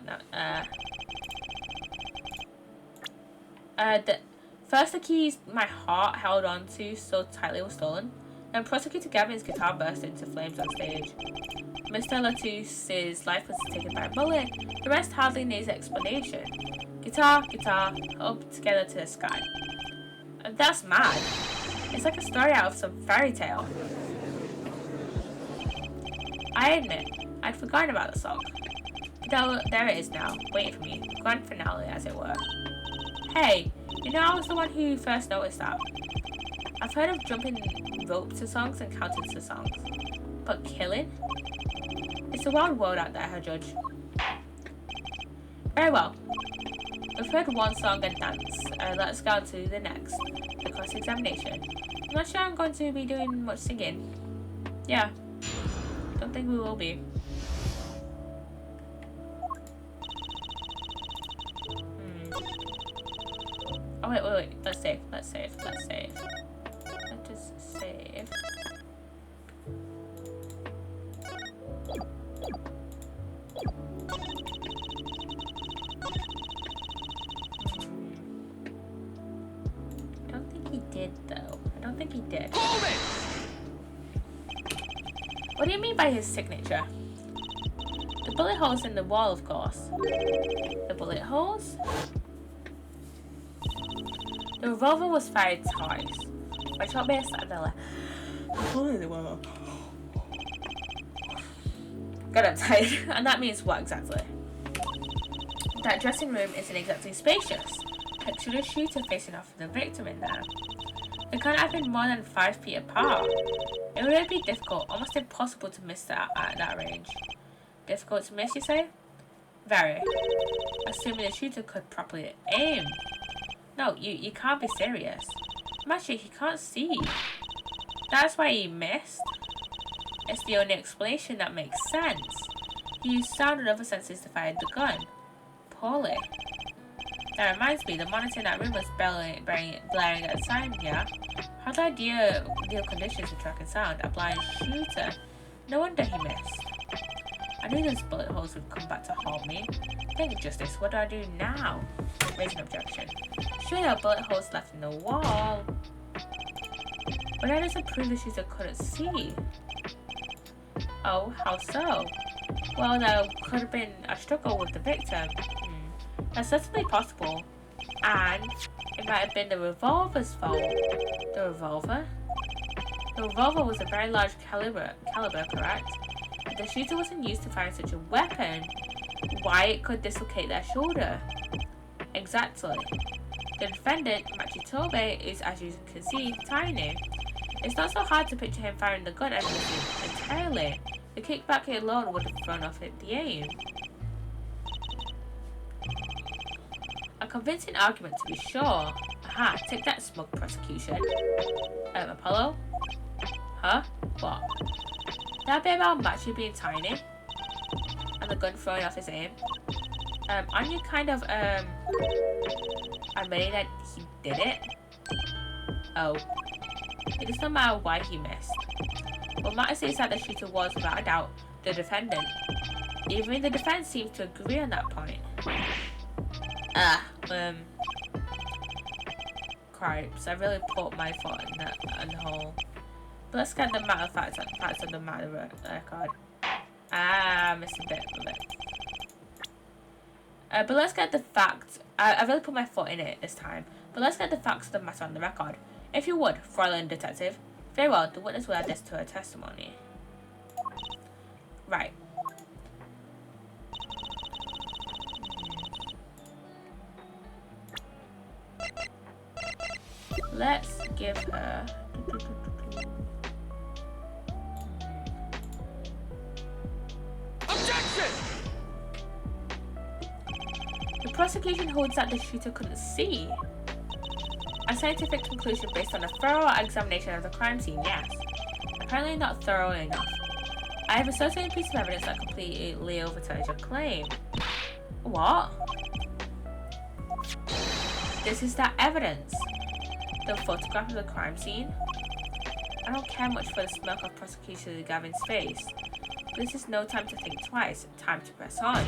first the keys my heart held on to so tightly was stolen. Then Prosecutor Gavin's guitar burst into flames on stage. Mr. Latouche's life was taken by a bullet. The rest hardly needs explanation. Guitar, up together to the sky. That's mad. It's like a story out of some fairy tale. I admit, I'd forgotten about the song. Though there it is now, waiting for me. Grand finale, as it were. Hey, you know I was the one who first noticed that. I've heard of jumping rope to songs and counting to songs. But killing? It's a wild world out there, I judge. Very well. We've heard one song and dance. Let's go on to the next. The cross-examination. I'm not sure I'm going to be doing much singing. Yeah. Don't think we will be. Oh wait. Let's save. Let us save. I don't think he did though. I don't think he did. Hold it! What do you mean by his signature? The bullet holes in the wall, of course. The bullet holes? The revolver was fired twice. My shot based at the hole in the wall. God, I'm tired. And that means what exactly? That dressing room isn't exactly spacious. Picture the shooter facing off the victim in there. They can't have been more than 5 feet apart. It would be difficult, almost impossible to miss that at that range. Difficult to miss, you say? Very. Assuming the shooter could properly aim. No, you can't be serious. Actually, he can't see. That's why he missed. It's the only explanation that makes sense. He used sound and other senses to fire the gun. Poorly. That reminds me, the monitor in that room was blaring at the time, yeah? How the ideal conditions for tracking sound, a blind shooter. No wonder he missed. I knew those bullet holes would come back to haunt me. Thank you, Justice. What do I do now? Raise an objection. Sure, there are bullet holes left in the wall. But that doesn't prove the shooter couldn't see. Oh, how so? Well, there could have been a struggle with the victim. That's certainly possible. And it might have been the revolver's fault. The revolver? The revolver was a very large caliber, correct? If the shooter wasn't used to firing such a weapon, why it could dislocate their shoulder? Exactly. The defendant, Machitobe, is, as you can see, tiny. It's not so hard to picture him firing the gun and missing entirely. The kickback alone would have thrown off the aim. A convincing argument to be sure. Aha, take that, smug prosecution. Apollo? Huh? What? That bit about Machi being tiny? And the gun throwing off his aim? Aren't you kind of, admitting that he did it? Oh. It does not matter why he missed. What matters is that the shooter was, without a doubt, the defendant. Even the defense seems to agree on that point. Cripes, I really put my foot in the hole. But let's get the facts of the matter record. Missed a bit of it. But let's get the facts. I really put my foot in it this time. But let's get the facts of the matter on the record. If you would, Fräulein Detective. Very well, the witness will add this to her testimony. Right. Let's give her... Objection! The prosecution holds that the shooter couldn't see. A scientific conclusion based on a thorough examination of the crime scene, yes. Apparently not thorough enough. I have a certain piece of evidence that completely overturns your claim. What? This is that evidence. The photograph of the crime scene. I don't care much for the smirk of prosecutor Gavin's face. But this is no time to think twice. Time to press on.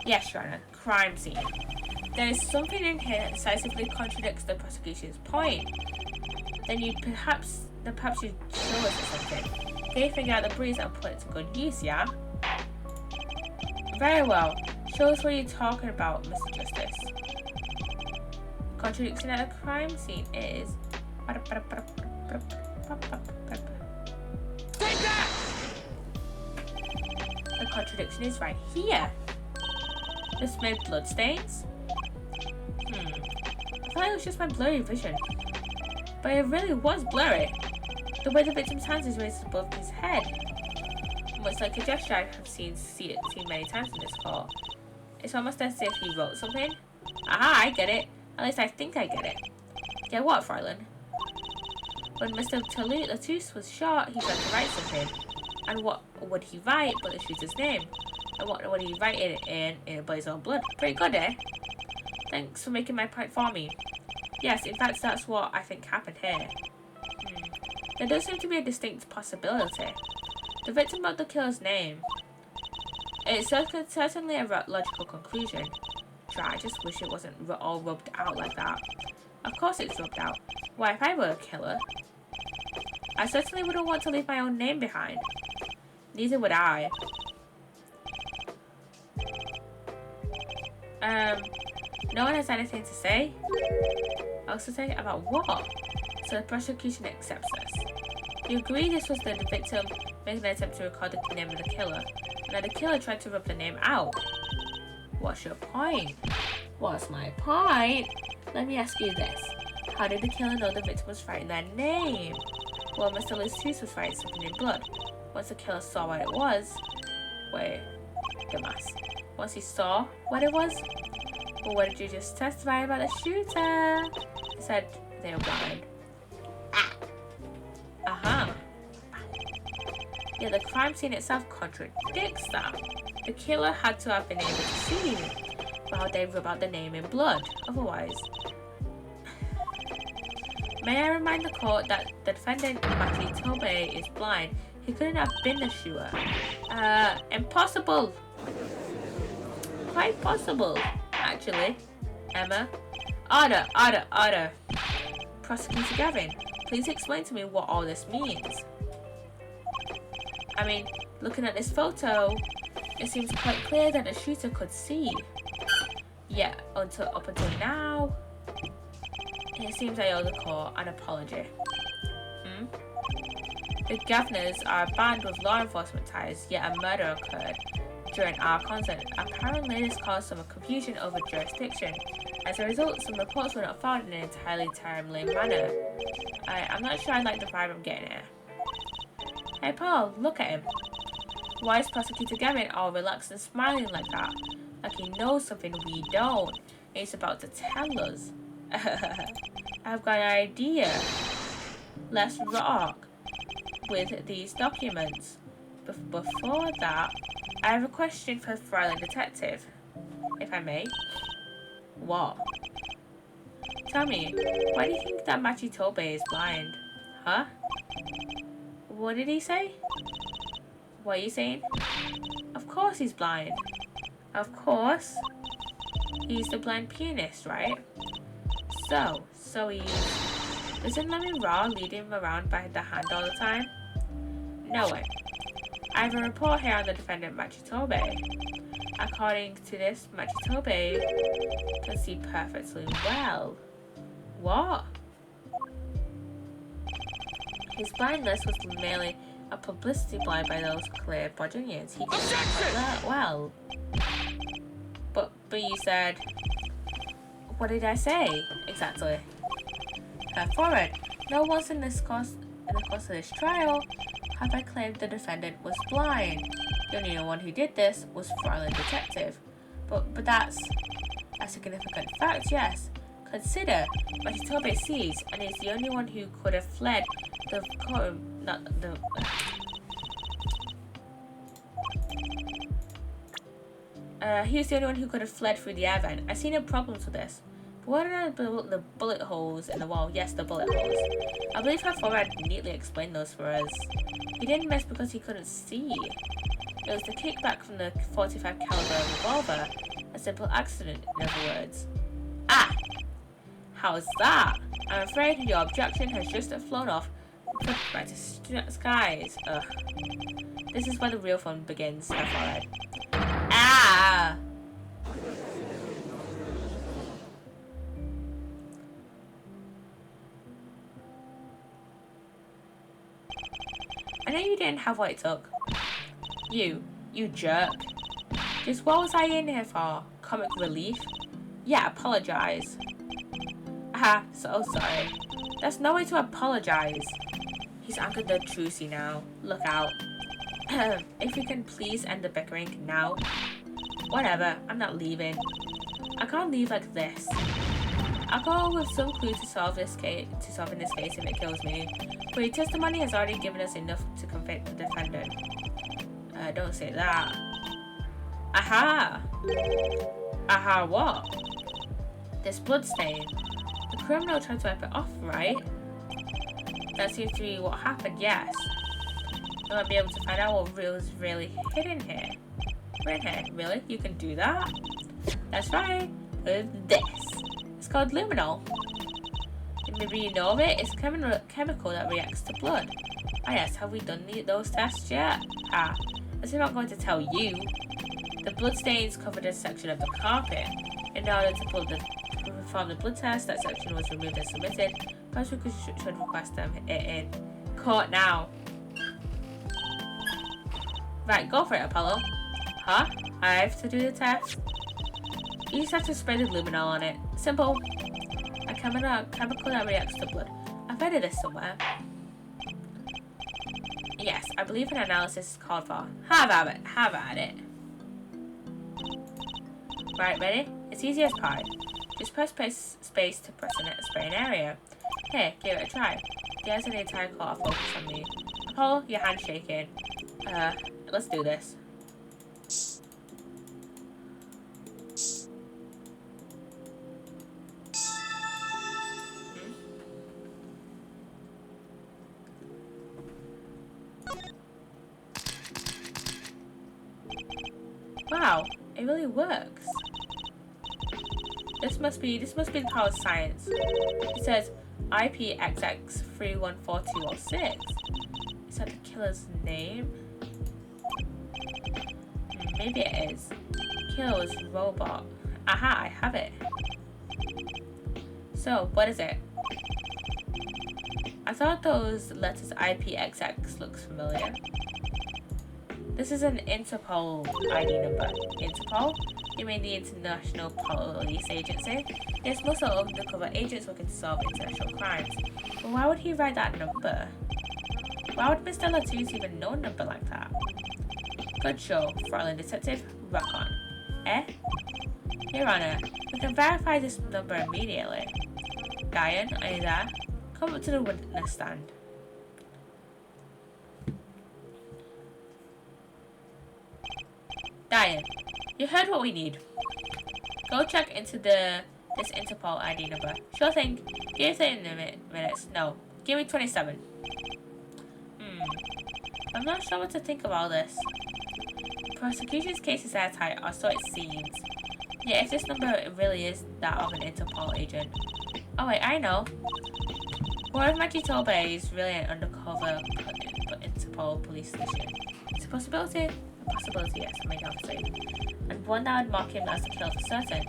Yes, Your Honor. Crime scene. There is something in here that decisively contradicts the prosecution's point. Then perhaps you show us something. Can you figure out the breeze and put it to good use, yeah? Very well. Show us what you're talking about, Mr. Justice. Contradiction at the crime scene is... Take that! The contradiction is right here. The smeared blood stains? I thought it was just my blurry vision. But it really was blurry. The way the victim's hands is raised above his head. Much like a gesture I have seen many times in this court. It's almost as if he wrote something. Aha, I get it. At least I think I get it. Get what, Fräulein? When Mr. Latouche was shot, he tried to write something. And what would he write but the shooter's name? And what would he write it in by his own blood? Pretty good, eh? Thanks for making my point for me. Yes, in fact, that's what I think happened here. There does seem to be a distinct possibility. The victim wrote the killer's name. It's certainly a logical conclusion. I just wish it wasn't all rubbed out like that. Of course it's rubbed out. Why, if I were a killer, I certainly wouldn't want to leave my own name behind. Neither would I. No one has anything to say? Also say about what? So the prosecution accepts this. You agree this was the victim making an attempt to record the name of the killer, and that the killer tried to rub the name out. What's your point? What's my point? Let me ask you this. How did the killer know the victim was writing their name? Well, Mr. Latouche was writing something in blood. Once the killer saw what it was... Wait, Damas. Once he saw what it was? Well, what did you just testify about the shooter? He said they were blind. Yeah, the crime scene itself contradicts that. The killer had to have been able to see how they rub out the name in blood. Otherwise... May I remind the court that the defendant, Matthew Tobe, is blind. He couldn't have been the shooter. Impossible! Quite possible, actually. Emma? Order. Prosecutor Gavin, please explain to me what all this means. I mean, looking at this photo, it seems quite clear that the shooter could see. Yeah, up until now, it seems I owe the court an apology. The Gaffners are a band with law enforcement ties, yet a murder occurred during our concert. Apparently, this caused some confusion over jurisdiction. As a result, some reports were not found in an entirely timely manner. I'm not sure I like the vibe I'm getting here. Hey Paul, look at him. Why is Prosecutor Gavin all relaxed and smiling like that? Like he knows something we don't. And he's about to tell us. I've got an idea. Let's rock with these documents. Before that, I have a question for Fräulein Detective, if I may. What? Tell me, why do you think that Machitobe is blind? Huh? What did he say? What are you saying? Of course he's blind. Of course. He's the blind pianist, right? So he's... Isn't Lemmy Raw leading him around by the hand all the time? No way. I have a report here on the defendant Machitobe. According to this, Machitobe can see perfectly well. What? His blindness was merely a publicity blind by those clear Bodginians. He can see quite well. But you said... What did I say? Exactly. Forward. No once in the course of this trial have I claimed the defendant was blind. The only one who did this was Fräulein Detective. But that's a significant fact, yes. Consider, Machitobe sees, and is the only one who could have fled the courtroom, he was the only one who could have fled through the air vent. I see no problems with this. But what are the bullet holes in the wall? Yes, the bullet holes. I believe her forehead neatly explained those for us. He didn't miss because he couldn't see. It was the kickback from the 45 caliber revolver. A simple accident, in other words. Ah! How's that? I'm afraid your objection has just flown off back to skies. Ugh. This is where the real fun begins, her forehead. Ah! I know you didn't have what it took. You You jerk. Just what was I in here for? Comic relief? Yeah, apologize. Ah, so sorry. There's no way to apologize. He's angered the Trucy now. Look out. If we can please end the bickering now. Whatever, I'm not leaving. I can't leave like this. I'll go with some clue to solve this case, if it kills me. But your testimony has already given us enough to convict the defendant. Don't say that. Aha! Aha what? This bloodstain. The criminal tried to wipe it off, right? That seems to be what happened, yes. You might be able to find out what was really hidden here. Right here, really? You can do that? That's right. With this. It's called luminol. Maybe you know of it? It's a chemical that reacts to blood. Ah yes, have we done those tests yet? Ah, as I'm not going to tell you. The blood stains covered a section of the carpet. In order to perform the blood test, that section was removed and submitted. Perhaps we should request them in court now. Right, go for it, Apollo. Huh? I have to do the test? You just have to spray the luminol on it. Simple. A chemical that reacts to blood. I've read of this somewhere. Yes, I believe an analysis is called for. Have at it. Right, ready? It's easy as pie. Just press space to press and spray an area. Here, give it a try. There's an entire court focus on me. Apollo, your hand's shaking. Let's do this. Wow, it really works. This must be the power of science. It says IPXX314206. Is that the killer's name? Maybe it is. Killer was robot. Aha, I have it. So, what is it? I thought those letters IPXX looks familiar. This is an Interpol ID number. Interpol? You mean the International Police Agency? Yes, most are undercover agents looking to solve international crimes. But why would he write that number? Why would Mr. Latouche even know a number like that? Good show, Fraulein Detective. Rock on. Eh? Your Honor, we can verify this number immediately. Diane, are you there? Come up to the witness stand. Diane, you heard what we need. Go check into this Interpol ID number. Sure thing. Give me 30 minutes. No, give me 27. I'm not sure what to think of all this. The prosecution's case is airtight, or so it seems. Yet if this number really is that of an Interpol agent. Oh wait, I know. What if Magitobe is really an undercover Interpol police station? It's a possibility. A possibility, yes, I mean, obviously. And one that would mark him as the killer for certain.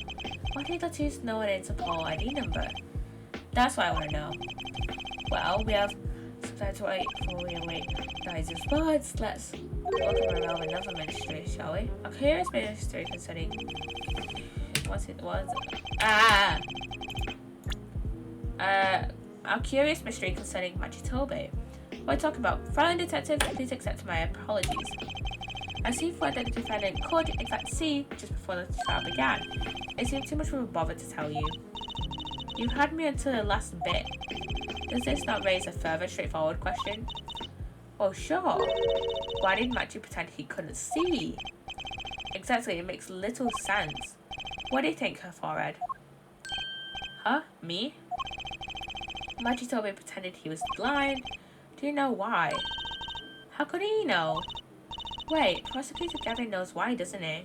Why did Latouche know an Interpol ID number? That's what I want to know. Well, we have some time to wait before we await Diane's response. Let's welcome around another mystery, shall we? A curious mystery concerning... What's it? A curious mystery concerning Magitobe. What are you talking about? Fraulein Detective, please accept my apologies. I see word that the defendant could, in fact, see just before the trial began. It seemed too much of a bother to tell you. You had me until the last bit. Does this not raise a further straightforward question? Oh, sure. Why did Machi pretend he couldn't see? Exactly, it makes little sense. What do you think, her forehead? Huh? Me? Magitobe pretended he was blind. Do you know why? How could he know? Wait, Prosecutor Gavin knows why, doesn't he?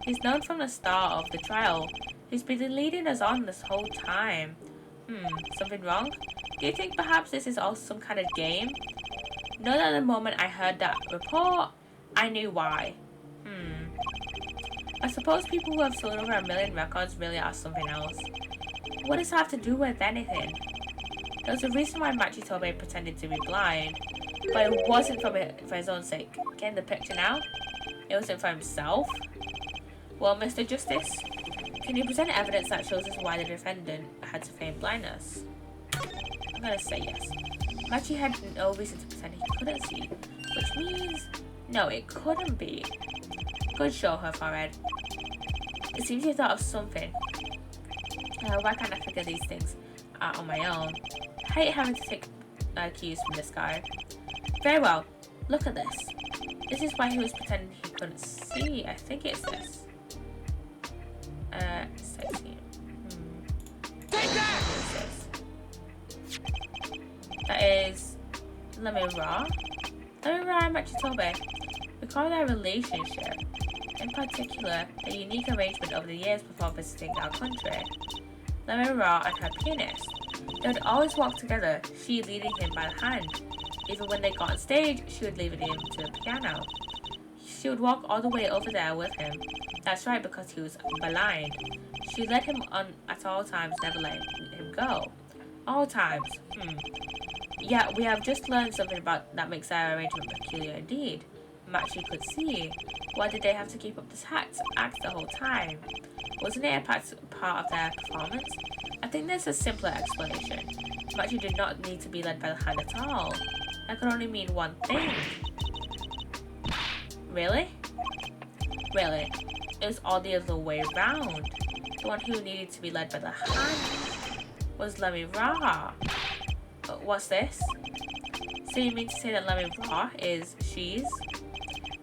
He's known from the start of the trial. He's been leading us on this whole time. Something wrong? Do you think perhaps this is all some kind of game? Know that the moment I heard that report, I knew why. I suppose people who have sold over 1 million records really are something else. What does that have to do with anything? There's a reason why Magitobe pretended to be blind, but it wasn't for his own sake. Getting the picture now? It wasn't for himself? Well, Mr. Justice, can you present evidence that shows us why the defendant had to feign blindness? I'm gonna say yes. Machi had no reason to pretend he couldn't see, which means no, it couldn't be. Good show, her forehead. It seems you thought of something. Why can't I figure these things out on my own? I hate having to take cues from this guy. Very well. Look at this. This is why he was pretending he couldn't see. I think it's this. 16. Take that! That is Lemon Raw. Lemon Raw and Machitobe. Recall their relationship. In particular, the unique arrangement over the years before visiting our country. Lemon Raw and her pianist. They would always walk together, she leading him by the hand. Even when they got on stage, she would leave him to the piano. She would walk all the way over there with him. That's right, because he was blind. She led him on at all times, never letting him go. All times. Yeah, we have just learned something about that makes their arrangement peculiar indeed. Machi could see. Why did they have to keep up this act the whole time? Wasn't it a part of their performance? I think there's a simpler explanation. Machi did not need to be led by the hand at all. That could only mean one thing. Really? Really? It was all the other way around. The one who needed to be led by the hand was Lemmy Ra. What's this? So you mean to say that Lemmy Ra is she's?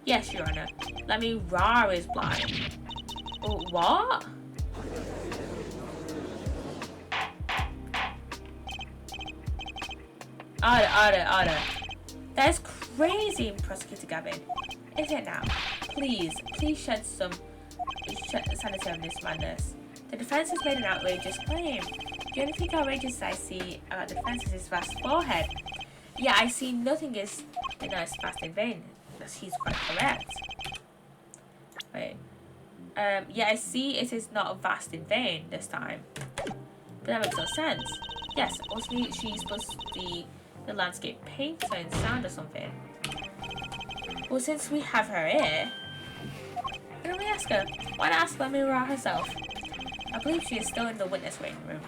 Yes, Your Honor. Lemmy Ra is blind. What? Order. That is crazy, Prosecutor Gavin. Is it now? Please shed some sanity on this madness. The defense has made an outrageous claim. The only thing outrageous I see about the defense is his vast forehead. Yeah, I see nothing is vast in vain. He's quite correct. Wait. Yeah, I see it is not vast in vain this time. But that makes no sense. Yes, wasn't she supposed to be the landscape painter in sound or something? Well, since we have her here, why don't we ask her? Why not ask Lemmy Ra herself? I believe she is still in the witness waiting room.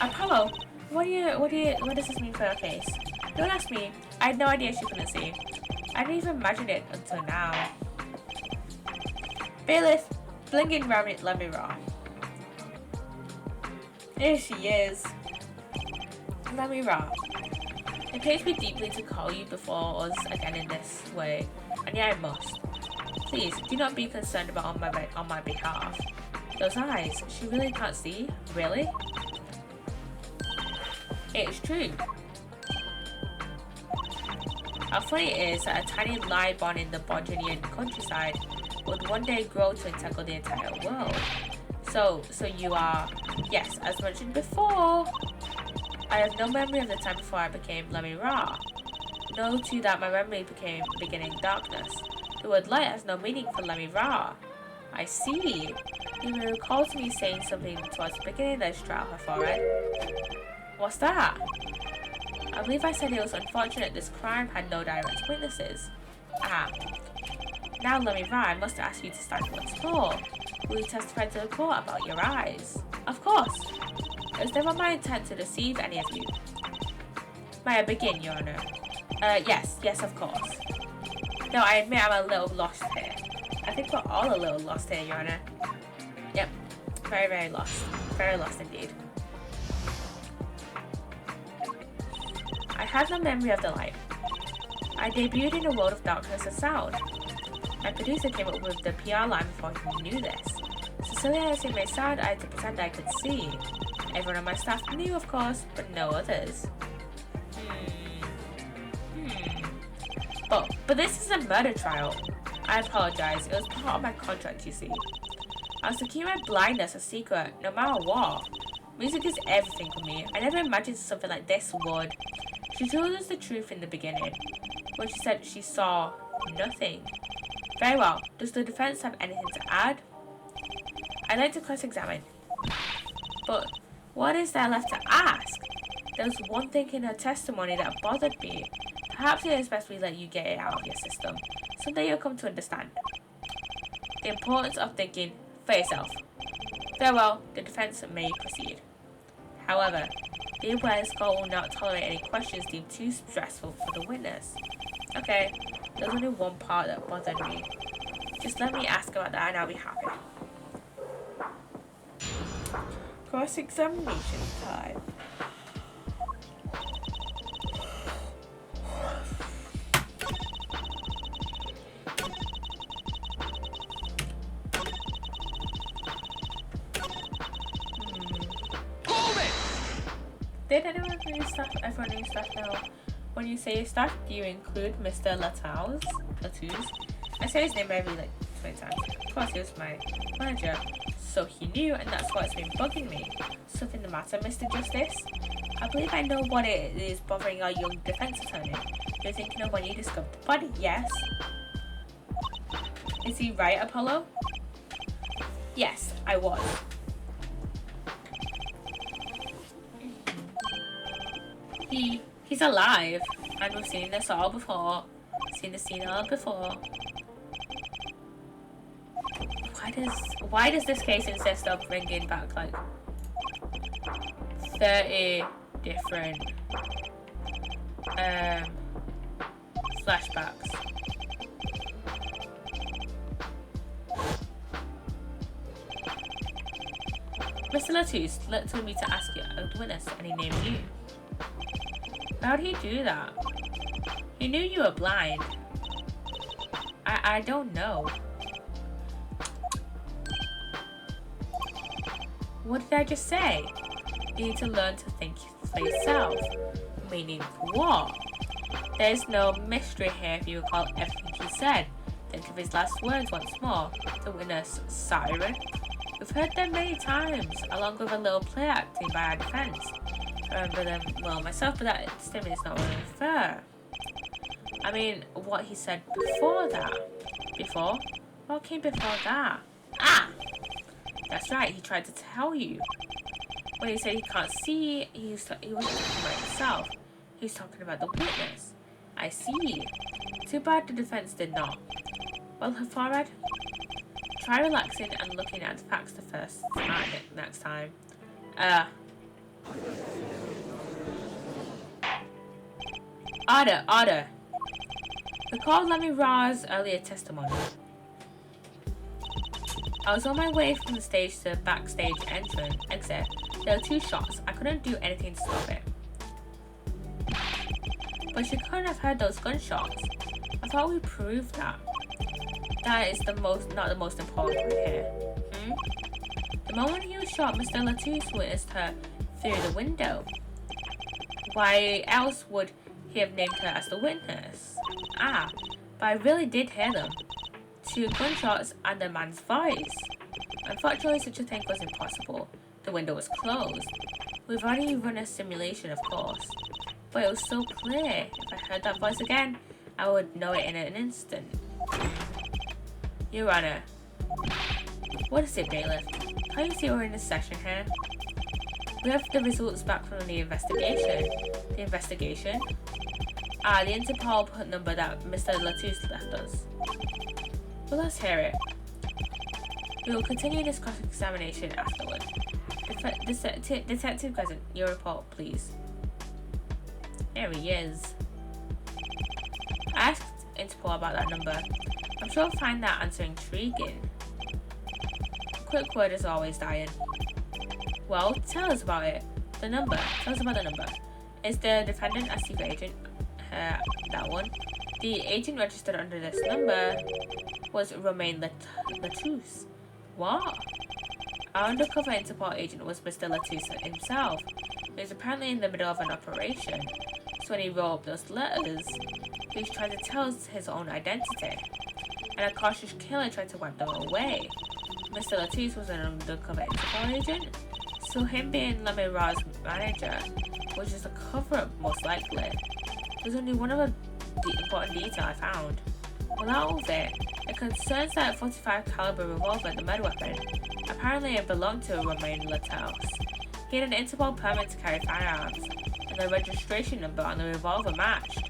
Apollo, what does this mean for her case? Don't ask me. I had no idea she couldn't see. I didn't even imagine it until now. Bailiff, bring in Lemmy Ra. Here she is. Lemmy Ra. It pains me deeply to call you before us again in this way, and yet I must. Please, do not be concerned about on my behalf. Those eyes, she really can't see? Really? It's true. How funny it is that a tiny lie born in the Borginian countryside would one day grow to entangle the entire world. So you are, yes, as mentioned before, I have no memory of the time before I became Lemmy Ra. Know too that my memory became beginning darkness. The word light has no meaning for Lemmy Ra. I see. You may recall to me saying something towards the beginning that struck out her forehead. What's that? I believe I said it was unfortunate this crime had no direct witnesses. Ah. Now, Lemmy Ra, I must ask you to stand once more. Will you testify to the court about your eyes? Of course. It was never my intent to deceive any of you. May I begin, Your Honor? Yes, of course. No, I admit I'm a little lost here. I think we're all a little lost here, Your Honor. Yep, very, very lost. Very lost indeed. I have no memory of the light. I debuted in a world of darkness and sound. My producer came up with the PR line before he knew this. So silly as it may sound, I had to pretend I could see. Everyone on my staff knew, of course, but no others. But this is a murder trial. I apologize, it was part of my contract, you see. I was to keep my blindness a secret, no matter what. Music is everything for me. I never imagined something like this would. She told us the truth in the beginning, when she said she saw nothing. Very well, does the defense have anything to add? I'd like to cross-examine. But what is there left to ask? There was one thing in her testimony that bothered me. Perhaps it is best we let you get it out of your system, Someday you'll come to understand the importance of thinking for yourself. Farewell, the defense may proceed. However, be aware the court will not tolerate any questions deemed too stressful for the witness. Okay, there's only one part that bothered me. Just let me ask about that and I'll be happy. Cross-examination time. Did everyone new staff know? When you say staff, do you include Mr. Latous? I say his name every 20 times. Of course, he was my manager, so he knew, and that's what's been bugging me. Something the matter, Mr. Justice? I believe I know what it is bothering our young defense attorney. You're thinking of when you discovered the body, yes? Is he right, Apollo? Yes, I was. He's alive, and we've seen this all before. Seen the scene all before. Why does this case insist on bringing back 30 different flashbacks? Mr. Latous told me to ask you a witness, and he named you. How'd he do that? He knew you were blind. I don't know. What did I just say? You need to learn to think for yourself. Meaning what? There's no mystery here if you recall everything he said. Think of his last words once more. The witness, siren. We've heard them many times, along with a little play acting by our defense. I remember them well myself, but that statement is not really fair. I mean, what he said before that. Before? What came before that? Ah! That's right, he tried to tell you. When he said he can't see, he wasn't talking about himself. He was talking about the witness. I see. Too bad the defense did not. Well, Farad, try relaxing and looking at the facts the first time next time. Order. Recall Lamira's earlier testimony. I was on my way from the stage to the backstage exit. There were 2 shots. I couldn't do anything to stop it. But she couldn't have heard those gunshots. I thought we proved that. That is not the most important part here. The moment he was shot, Mr. Latous witnessed her through the window. Why else would he have named her as the witness? Ah, but I really did hear them. 2 gunshots and a man's voice. Unfortunately, such a thing was impossible. The window was closed. We've already run a simulation, of course. But it was so clear. If I heard that voice again, I would know it in an instant. Your Honor. What is it, bailiff? Can't you see we're in a session here? We have the results back from the investigation. The investigation? Ah, the Interpol number that Mr. Latous left us. Well, let's hear it. We will continue this cross-examination afterward. Detective present, your report, please. There he is. I asked Interpol about that number. I'm sure I'll find that answer intriguing. Quick word as always, Diane. Well, tell us about it. The number. Tell us about the number. Is the defendant a secret agent? That one. The agent registered under this number was Romain Latous. What? Our undercover Interpol agent was Mr. Latous himself. He was apparently in the middle of an operation. So when he wrote up those letters, he was trying to tell us his own identity. And a cautious killer tried to wipe them away. Mr. Latous was an undercover Interpol agent, so him being Lamira's manager was just a cover-up, most likely. There's only one other important detail I found. Well, that was it. It concerns that 45 caliber revolver, the murder weapon. Apparently it belonged to Romain Latous. He had an Interpol permit to carry firearms, and the registration number on the revolver matched.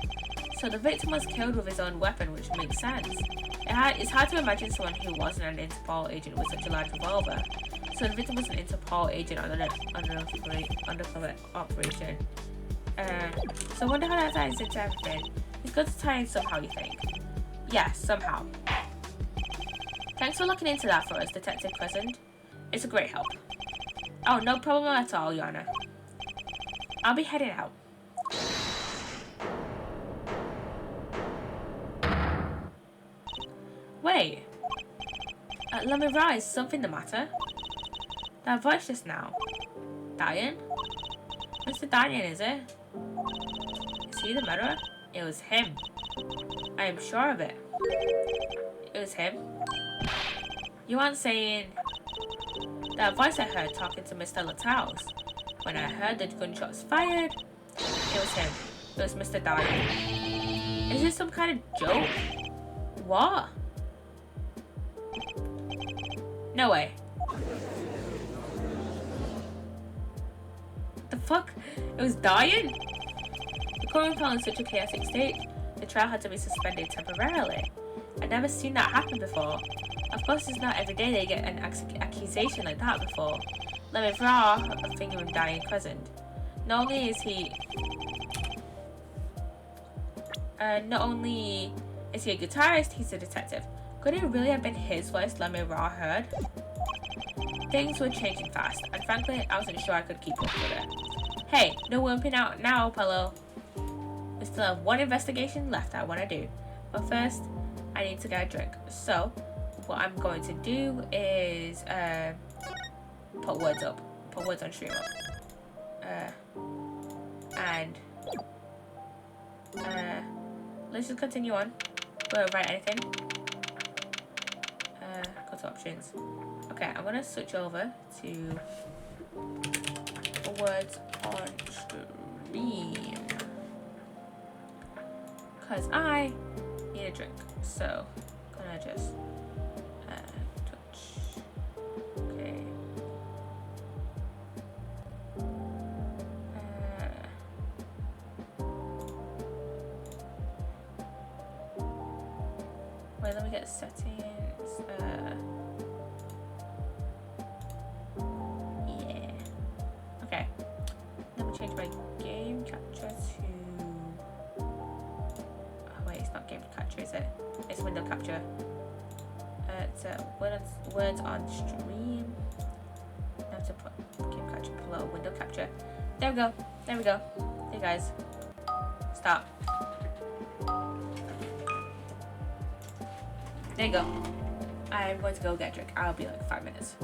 So the victim was killed with his own weapon, which makes sense. It's hard to imagine someone who wasn't an Interpol agent with such a large revolver. So the victim was an Interpol agent on an undercover operation. So I wonder how that ties into everything. It's good to tie in somehow, you think? Yes, somehow. Thanks for looking into that for us, Detective Crescent. It's a great help. Oh, no problem at all, Yana. I'll be heading out. Wait. Let me rise. Something the matter? That voice just now. Diane? Mr. Diane, is it? Is he the murderer? It was him. I am sure of it. It was him. You aren't saying... That voice I heard talking to Mr. Latals. When I heard the gunshots fired, it was him. It was Mr. Diane. Is this some kind of joke? What? No way. The fuck? It was Diane? The court fell in such a chaotic state, the trial had to be suspended temporarily. I'd never seen that happen before. Of course, it's not every day they get an accusation like that before. Let me draw a finger in Diane Crescent. Not only is he a guitarist, he's a detective. Could it really have been his voice Lemmy Raw heard? Things were changing fast, and frankly, I wasn't sure I could keep up with it. Hey, no wimping out now, Pello. We still have one investigation left I want to do. But first, I need to get a drink. So, what I'm going to do is put words on stream up. And let's just continue on. Won't write anything. Go to options. Okay, I'm gonna switch over to words on stream because I need a drink. So gonna just touch. Okay. Wait, let me get settings. Yeah. Okay. Let me change my game capture to. Oh wait, it's not game capture, is it? It's window capture. It's words on stream. I have to put game capture below window capture. There we go. There we go. Hey guys. Stop. There you go. I'm going to go get a drink. I'll be like 5 minutes.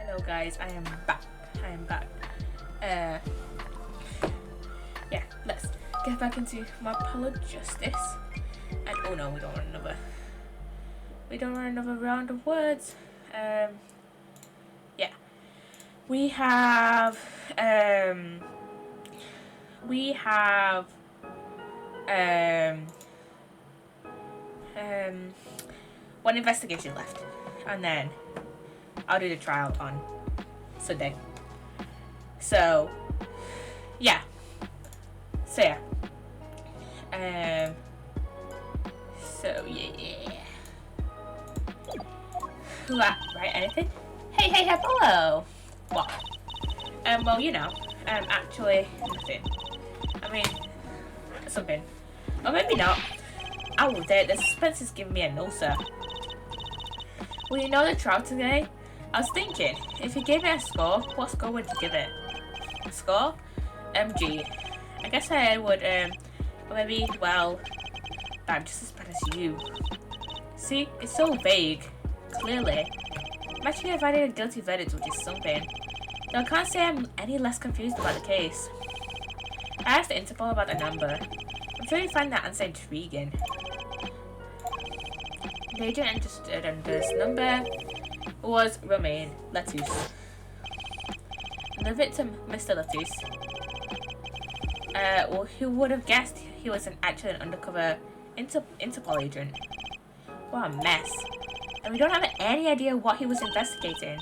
Hello guys, I am back. Yeah, let's get back into my pile of justice. And oh no, we don't want another round of words. Yeah. We have one investigation left, and then I'll do the trial on Sunday. So yeah. So yeah. Right, anything? Hey, hello. What? Well, you know, actually nothing. I mean, something. Or maybe not. Oh, the suspense is giving me an ulcer. Well, you know the trial today? I was thinking, if you gave it a score, what score would you give it? A score? G. I guess I would, or maybe, well, I'm just as bad as you. See, it's so vague. Clearly. Imagine if I did a guilty verdict, which is something. Though I can't say I'm any less confused about the case. I asked the Interpol about the number. I'm sure you find that answer intriguing. The agent understood, and this number was Romain Lettuce. And the victim, Mr. Lettuce. Well, who would have guessed he was actually an undercover Interpol agent? What a mess. And we don't have any idea what he was investigating.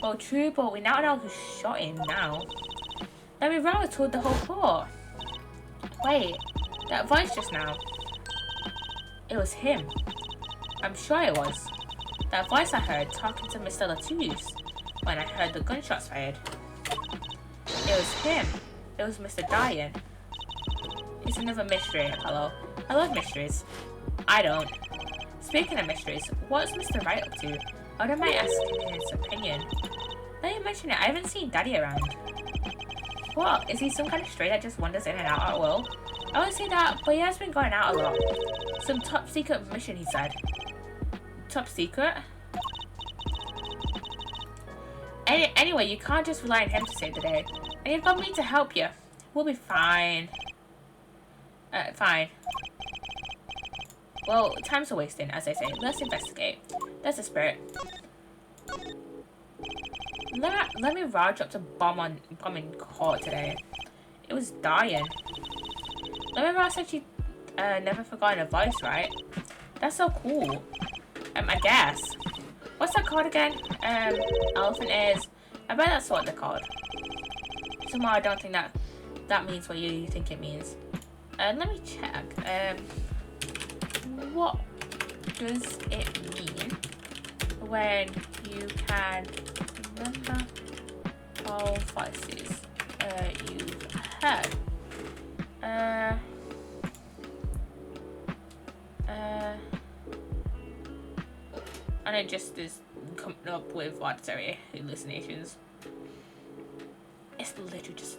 Well, true, but we now know who shot him now. Let me rather told the whole court. Wait, that voice just now. It was him. I'm sure it was. That voice I heard talking to Mr. Lettuce when I heard the gunshots fired. It was him. It was Mr. Diane. It's another mystery. Hello. I love mysteries. I don't. Speaking of mysteries, what's Mr. Wright up to? I wouldn't mind asking his opinion. Now you mention it, I haven't seen Daddy around. What? Is he some kind of stray that just wanders in and out at will? I wouldn't say that, but he has been going out a lot. Some top secret mission, he said. Top secret? Anyway, you can't just rely on him to save the day. And you've got me to help you. We'll be fine. Fine. Well, time's a wasting, as I say. Let's investigate. That's the spirit. Let me Raj up to bombing court today. It was dying. Let me Raj said she never forgotten a voice, right? That's so cool. I guess. What's that called again? Elephant ears. I bet that's what they're called. Somehow I don't think that means what you think it means. Let me check. What does it mean when you can remember all voices you've heard? And it just is coming up with what? Sorry, hallucinations. It's literally just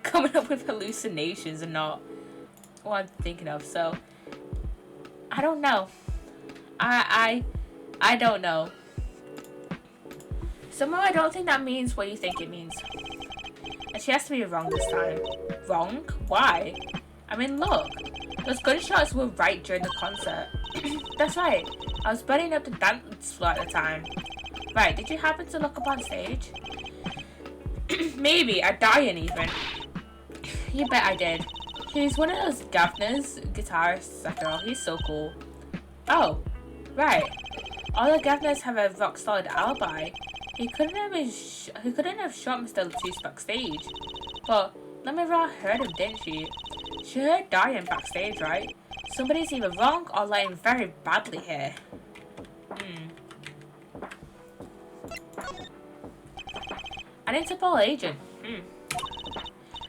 coming up with hallucinations and not what I'm thinking of. So I don't know. I don't know. Somehow I don't think that means what you think it means. And she has to be wrong this time. Wrong? Why? I mean, look. Those gunshots were right during the concert. That's right. I was burning up the dance floor at the time. Right, did you happen to look up on stage? Maybe a Diane even. You bet I did. He's one of those governors, guitarists after all. He's so cool. Oh, right. All the governors have a rock solid alibi. He couldn't have shot Mr. Latouche backstage. But Lemira heard him, didn't she? She heard Diane backstage, right? Somebody's either wrong or lying very badly here. An Interpol agent.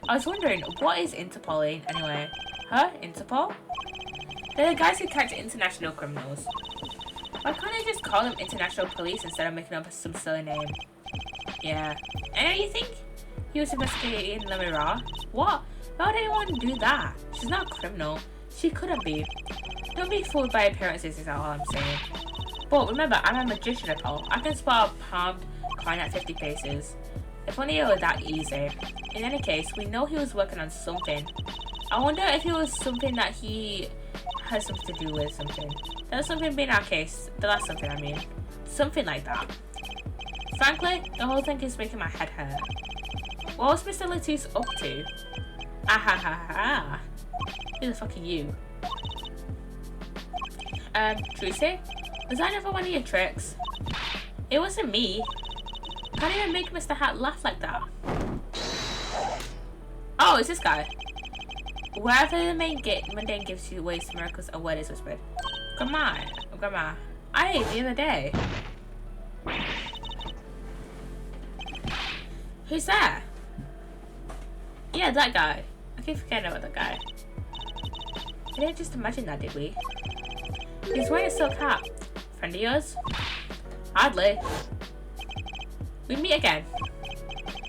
I was wondering, what is Interpol anyway? Huh? Interpol? They're the guys who catch international criminals. Why can't I just call them international police instead of making up some silly name? Yeah. And you think he was investigating Lemira? What? Why would anyone do that? She's not a criminal. She couldn't be. Don't be fooled by appearances is all I'm saying. But remember, I'm a magician, Apollo. I can spot a palmed coin at 50 paces. If only it were that easy. In any case, we know he was working on something. I wonder if it was something that he has something to do with something. That something being our case. The last something, I mean. Something like that. Frankly, the whole thing is making my head hurt. What was Mr. Latouche up to? Ah. Who the fuck are you? Tracy? Was that another one of your tricks? It wasn't me. Can't even make Mr. Hat laugh like that. Oh, it's this guy. Wherever the mundane gives you ways to miracles, a word is whispered. Grandma. Aye, the other day. Who's that? Yeah, that guy. I keep forgetting about that guy. We didn't just imagine that, did we? He's wearing a silk hat. Friend of yours? Hardly. We meet again.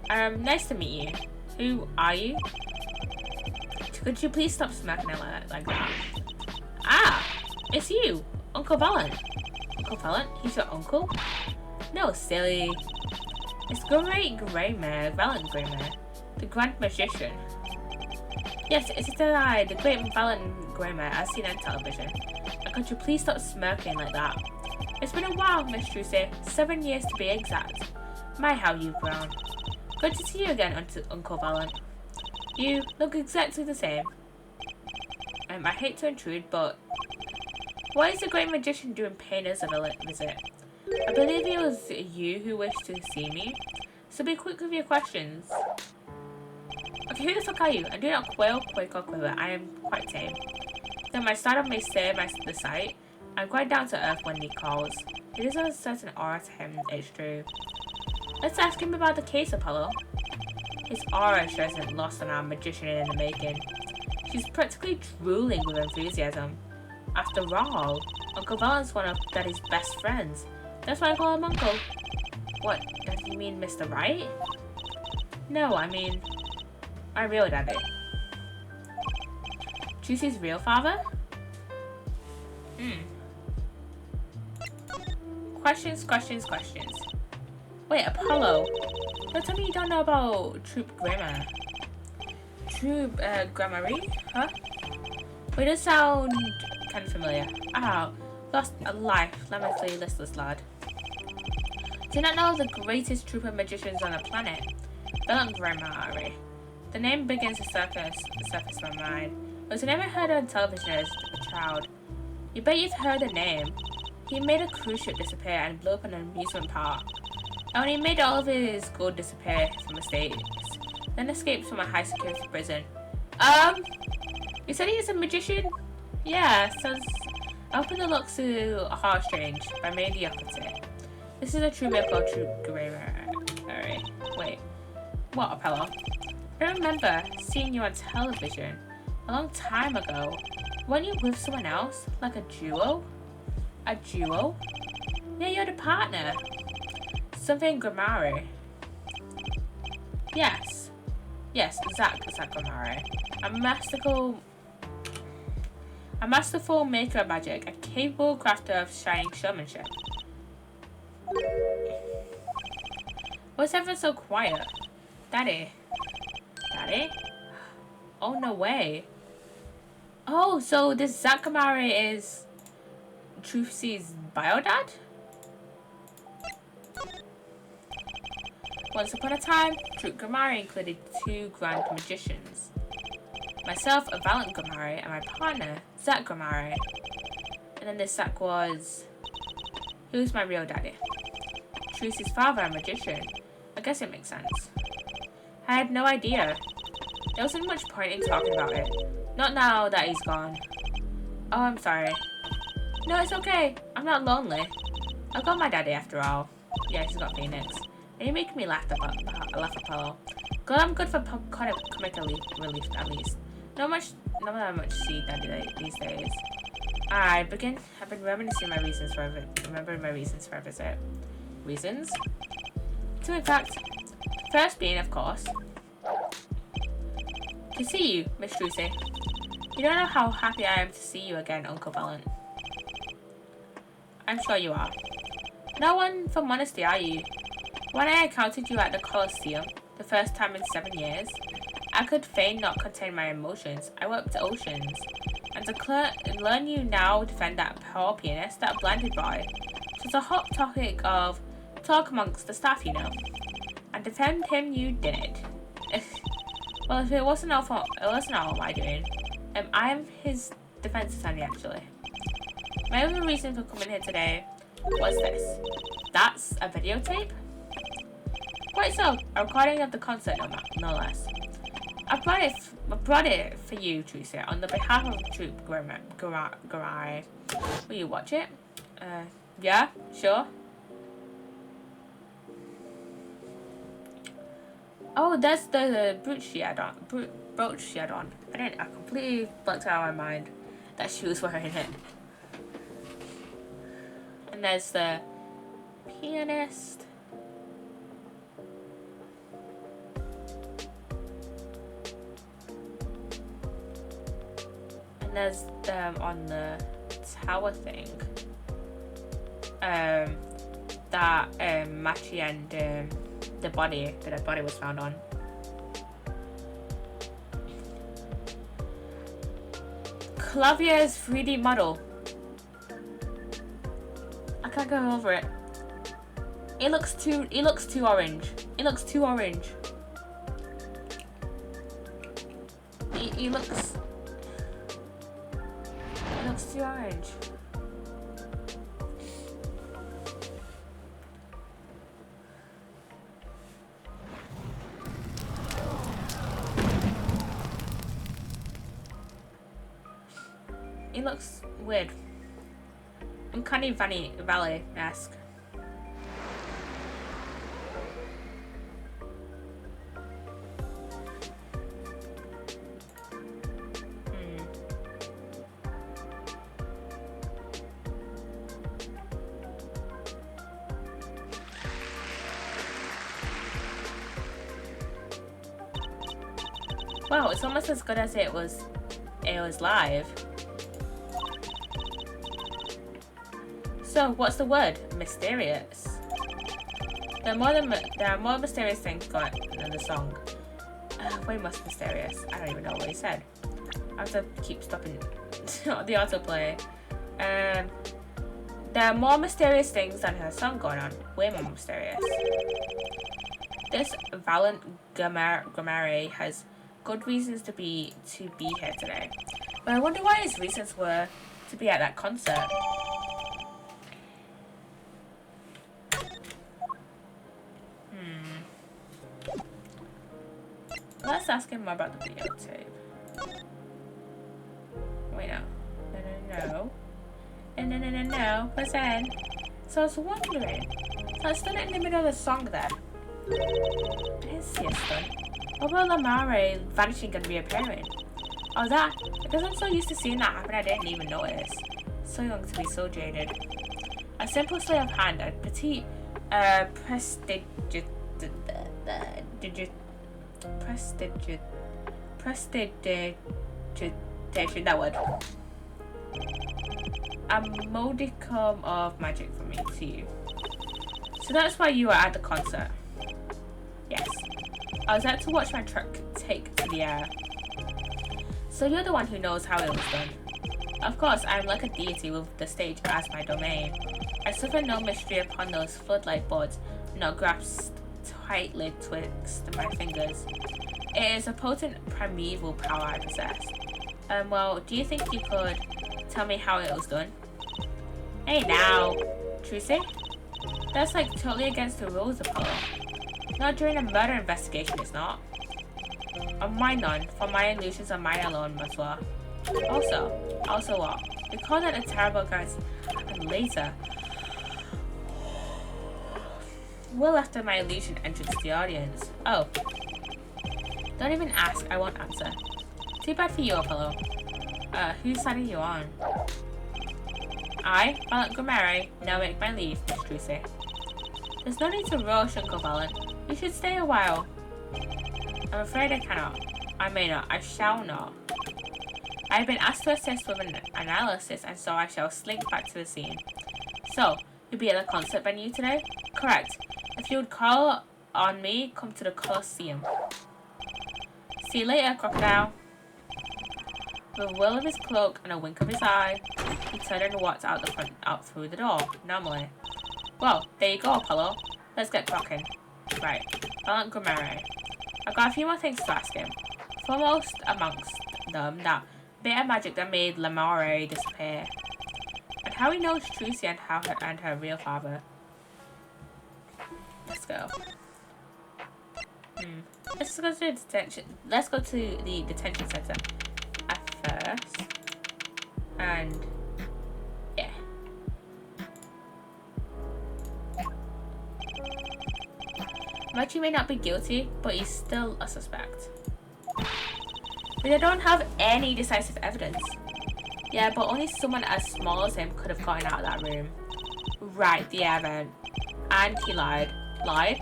Nice to meet you. Who are you? Could you please stop smacking it like that? Ah, it's you, Uncle Valen. Uncle Valen? He's your uncle? No, silly. It's Great Greymare, Valen Greymare, the Grand Magician. Yes, it's I, the Great Valen Greymare, as seen on television. And could you please stop smirking like that? It's been a while, Miss Trucy. 7 years to be exact. My, how you've grown. Good to see you again, Uncle Valen. You look exactly the same. I hate to intrude, but why is the Great Magician doing paying us a visit? I believe it was you who wished to see me, so be quick with your questions. Okay, who the fuck are you? And do not quail, quake, or quiver. I am quite tame. Though my startup may stare the sight, I'm quite down to earth when he calls. It is a certain aura to him, it's true. Let's ask him about the case, Apollo. His aura sure isn't lost on our magician in the making. She's practically drooling with enthusiasm. After all, Uncle Valen's one of Daddy's best friends. That's why I call him Uncle. What, does he mean Mr. Right? No, I mean, my real daddy. Juicy's real father? Questions. Wait, Apollo. Don't tell me you don't know about Troop Grammar. Troop, Grammary? Huh? Wait, it does sound kind of familiar. Oh, lost a life, lamentably listless lad. Do you not know the greatest troop of magicians on the planet? Valen Grammary. The name begins to surface my mind. It was a name I heard on television as a child. You bet you've heard the name. He made a cruise ship disappear and blew up an amusement park. And when he made all of his gold disappear from the States, then escaped from a high security prison. You said he's a magician? Yeah, sounds... I opened the looks to a strange, but I made the opposite. This is a true bit called True Grammar. Alright, wait. What, Apollo? I remember seeing you on television a long time ago. Weren't you with someone else? Like a duo? A duo? Yeah, you're the partner. Something Grammari. Yes, Zach Grammari. A masterful maker of magic, a capable crafter of shining showmanship. What's everyone so quiet? Daddy? Oh, no way. Oh, so this Zach Grammari is Trucy's bio dad? Once upon a time, Troupe Gamari included 2 grand magicians. Myself, a valiant Gamari, and my partner, Zach Gamari. And then this Zach was... Who's my real daddy? Truce's father, a magician. I guess it makes sense. I had no idea. There wasn't much point in talking about it. Not now that he's gone. Oh, I'm sorry. No, it's okay. I'm not lonely. I've got my daddy after all. Yeah, he's got Phoenix. And you make me laugh Apollo. Glad I'm good for comic relief at least. Not that much see daddy these days. I've been reminiscing remembering my reasons for a visit. Reasons? 2 in fact. First being, of course, to see you, Miss Trucy. You don't know how happy I am to see you again, Uncle Valiant. I'm sure you are. No one from Modesty, are you? When I encountered you at the Colosseum, the first time in 7 years, I could fain not contain my emotions. I wept oceans. And to learn you now defend that poor pianist, that blinded boy. It was a hot topic of talk amongst the staff, you know. And defend him you didn't. Well, if it wasn't all my doing. I am his defense attorney, actually. My only reason for coming here today was this. That's a videotape? Quite so, a recording of the concert, no less. I brought it for you, Trucy, on the behalf of Troupe Gamari. Will you watch it? Yeah, sure. Oh, that's the brooch she had on. I completely blanked out of my mind that she was wearing it. And there's the pianist. And there's them on the tower thing. That Machi and the dead body was found on. Clavier's 3D model. I can't go over it. It looks too orange. It looks too orange. It looks too orange. It looks weird. Uncanny Valley-esque. Wow, it's almost as good as it was live. So, what's the word? Mysterious. There are more mysterious things going on in the song. Way more mysterious. I don't even know what he said. I have to keep stopping the autoplay. There are more mysterious things than her song going on. Way more mysterious. This valiant Gamari has good reasons to be here today. But I wonder why his reasons were to be at that concert. Let's ask him more about the videotape. Wait, no. No. Listen. So I was wondering. So I stood in the middle of the song then. I didn't see a stunt. What about Lamare vanishing and reappearing? Oh, that. Because I'm so used to seeing that happen, I didn't even notice. So young to be so jaded. A simple sleight of hand, a petite, prestidigitation, that word. A modicum of magic from me to you. So that's why you were at the concert. Yes. I was out to watch my truck take to the air. So you're the one who knows how it was done. Of course, I am like a deity with the stage as my domain. I suffer no mystery upon those floodlight boards, not grasped quietly twixt my fingers. It is a potent primeval power I possess. Well, do you think you could tell me how it was done? Hey now, Trucy? That's like totally against the rules, Apollo. Not during a murder investigation, it's not. On my none, for my illusions are mine alone, Monsieur. Also what? We call that a terrible occurrence, and later, well after my illusion entered the audience. Oh. Don't even ask, I won't answer. Too bad for you, Apollo. Whose side are you on? I, Valent Grimere, now make my leave, Miss Trucy. There's no need to rush, Uncle Valent. You should stay a while. I'm afraid I cannot. I may not. I shall not. I have been asked to assist with an analysis, and so I shall slink back to the scene. So, you'll be at the concert venue today? Correct. If you would call on me, come to the Colosseum. See you later, Crocodile. With a whirl of his cloak and a wink of his eye, he turned and walked out through the door, normally. Well, there you go, Apollo. Let's get cracking. Right, Valent Grimere. I've got a few more things to ask him. Foremost amongst them, that bit of magic that made Lamore disappear. And how he knows Trucy and her real father. Let's go. Let's go to the detention. Let's go to the detention center at first. And yeah. Machi may not be guilty, but he's still a suspect. But they don't have any decisive evidence. Yeah, but only someone as small as him could have gotten out of that room. Right, yeah then. And he lied. Lied?